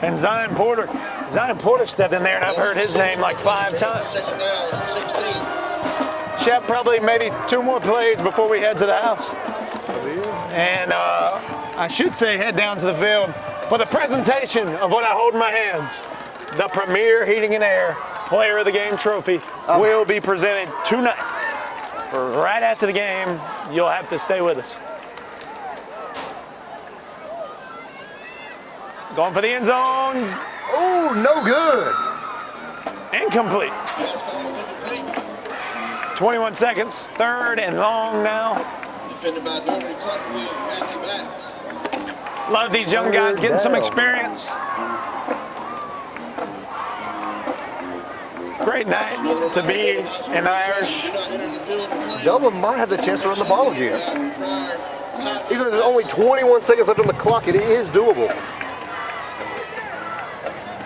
and Zion Porter. Zion Porter stepped in there, and I've heard his name like 5 times. Shep, probably maybe 2 more plays before we head to the house. And I should say head down to the field for the presentation of what I hold in my hands. The Premier Heating and Air Player of the Game trophy will be presented tonight. Right after the game, you'll have to stay with us. Going for the end zone. Oh, no good. Incomplete. 21 seconds. 3rd and long now. Defended by Norman Cottonwell and Matthew Batts. Love these young guys getting some experience. Great night to be an Irish. Dublin might have the chance to run the ball again. Even though there's only 21 seconds left on the clock, it is doable.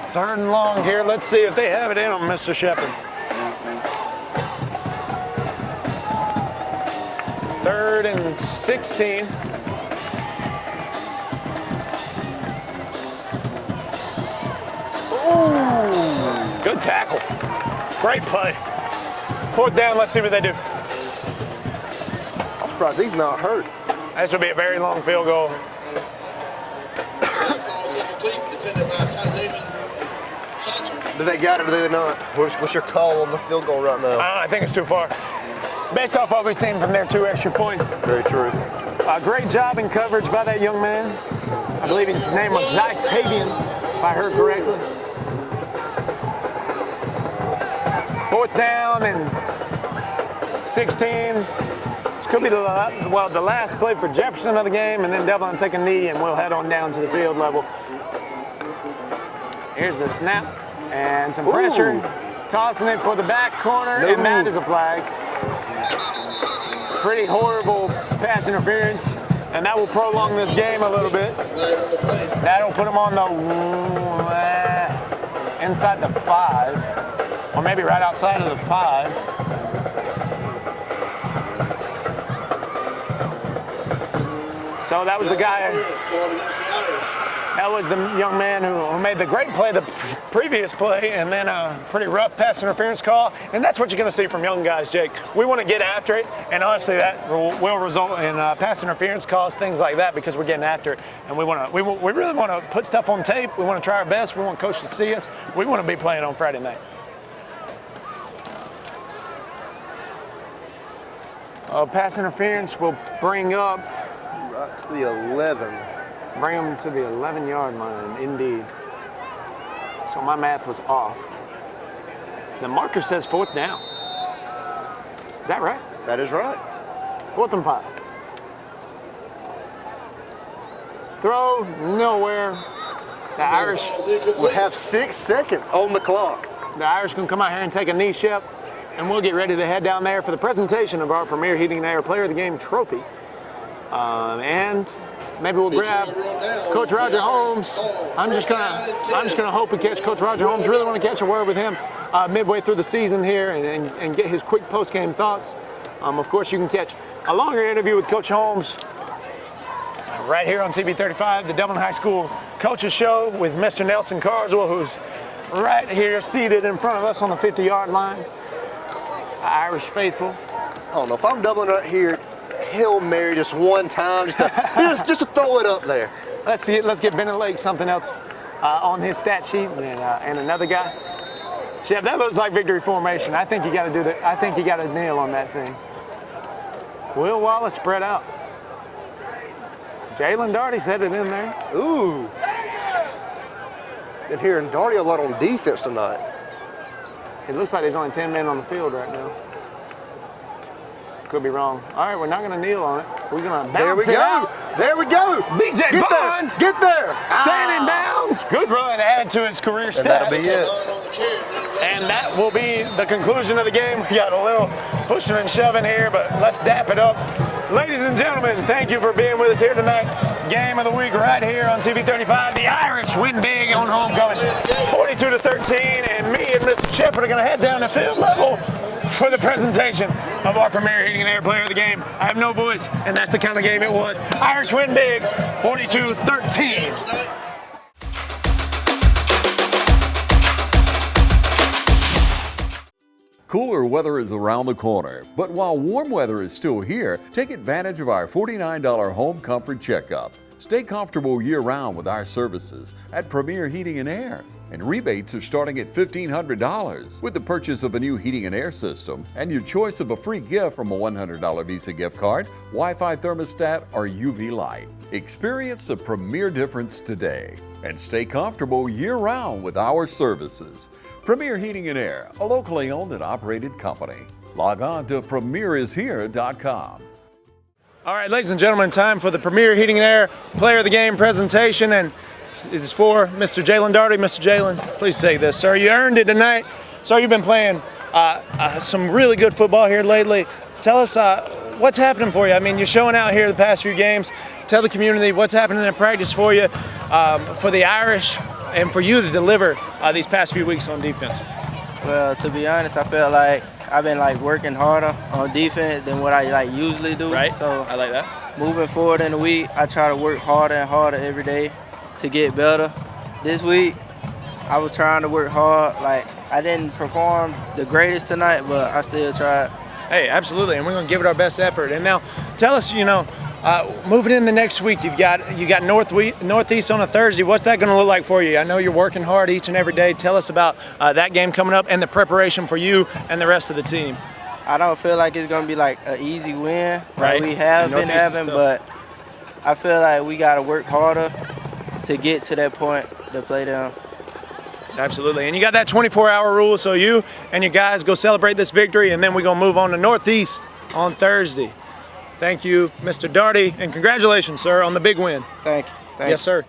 3rd and long here. Let's see if they have it in them, Mr. Shepard. 3rd and 16. Ooh, good tackle. Great play. 4th down, let's see what they do. I'm surprised he's not hurt. This will be a very long field goal. Do they got it or do they not? What's your call on the field goal right now? I think it's too far. Based off what we've seen from their 2 extra points. Very true. Great job in coverage by that young man. I believe his name was Zytavian, if I heard correctly. 4th down and 16. This could be the last play for Jefferson of the game, and then Dublin take a knee, and we'll head on down to the field level. Here's the snap and some pressure. Tossing it for the back corner, and that is a flag. Pretty horrible pass interference, and that will prolong this game a little bit. That'll put them on the inside the 5, or maybe right outside of the 5. So that was the guy. That was the young man who made the great play the previous play, and then a pretty rough pass interference call. And that's what you're going to see from young guys, Jake. We want to get after it, and honestly, that will result in pass interference calls, things like that, because we're getting after it. And we really want to put stuff on tape. We want to try our best. We want coach to see us. We want to be playing on Friday night. Pass interference will bring up right to the 11. Bring them to the 11-yard line, indeed. So my math was off. The marker says 4th down. Is that right? That is right. 4th and 5. Throw nowhere. The Irish will have 6 seconds on the clock. The Irish can come out here and take a knee, Shep, and we'll get ready to head down there for the presentation of our Premier Heating and Air Player of the Game trophy. And maybe we'll grab Coach Roger Holmes. I'm just gonna hope we catch Coach Roger Holmes. Really want to catch a word with him midway through the season here and get his quick post-game thoughts. Of course, you can catch a longer interview with Coach Holmes right here on TV 35, the Dublin High School Coaches Show with Mr. Nelson Carswell, who's right here seated in front of us on the 50-yard line. Irish faithful. I don't know if I'm Dublin right here. Hail Mary just one time, just to throw it up there. Let's see it. Let's get Bennett Lake something else on his stat sheet, and another guy. Chef, that looks like victory formation. I think you got to do that. I think you got to nail on that thing. Will Wallace spread out. Jalen Darty's headed in there. Ooh. Been hearing Darty a lot on defense tonight. It looks like there's only 10 men on the field right now. Could be wrong. All right, we're not going to kneel on it. We're going to bounce it out. There we go. BJ Bond. Get there. Standing bounds. Good run. Add to his career stats. That'll be it. And that will be the conclusion of the game. We got a little pushing and shoving here, but let's dap it up. Ladies and gentlemen, thank you for being with us here tonight. Game of the week right here on TV 35. The Irish win big on homecoming, 42-13, and me and Mr. Shepard are going to head down to field level for the presentation of our Premier Heating and Air Player of the Game. I have no voice, and that's the kind of game it was. Irish win big, 42-13. Cooler weather is around the corner, but while warm weather is still here, take advantage of our $49 home comfort checkup. Stay comfortable year-round with our services at Premier Heating and Air. And rebates are starting at $1,500 with the purchase of a new heating and air system and your choice of a free gift from a $100 Visa gift card, Wi-Fi thermostat, or UV light. Experience the premier difference today and stay comfortable year-round with our services. Premier Heating and Air, a locally owned and operated company. Log on to premierishere.com. All right, ladies and gentlemen, time for the Premier Heating and Air Player of the Game presentation, and it is for Mr. Jalen Darty. Mr. Jalen, please take this, sir. You earned it tonight. Sir, you've been playing some really good football here lately. Tell us what's happening for you. I mean, you're showing out here the past few games. Tell the community what's happening in practice for you, for the Irish, and for you to deliver these past few weeks on defense. Well, to be honest, I feel like I've been working harder on defense than what I usually do. Right. So I like that. Moving forward in the week, I try to work harder and harder every day to get better. This week, I was trying to work hard. I didn't perform the greatest tonight, but I still tried. Hey, absolutely, and we're going to give it our best effort. And now, tell us, Moving in the next week, you got Northeast on a Thursday. What's that going to look like for you? I know you're working hard each and every day. Tell us about that game coming up and the preparation for you and the rest of the team. I don't feel like it's going to be like an easy win Right. like we have been Northeast is having, tough. but I feel like we got to work harder to get to that point to play them. Absolutely. And you got that 24-hour rule, so you and your guys go celebrate this victory, and then we're going to move on to Northeast on Thursday. Thank you, Mr. Darty, and congratulations, sir, on the big win. Thank you. Yes, sir.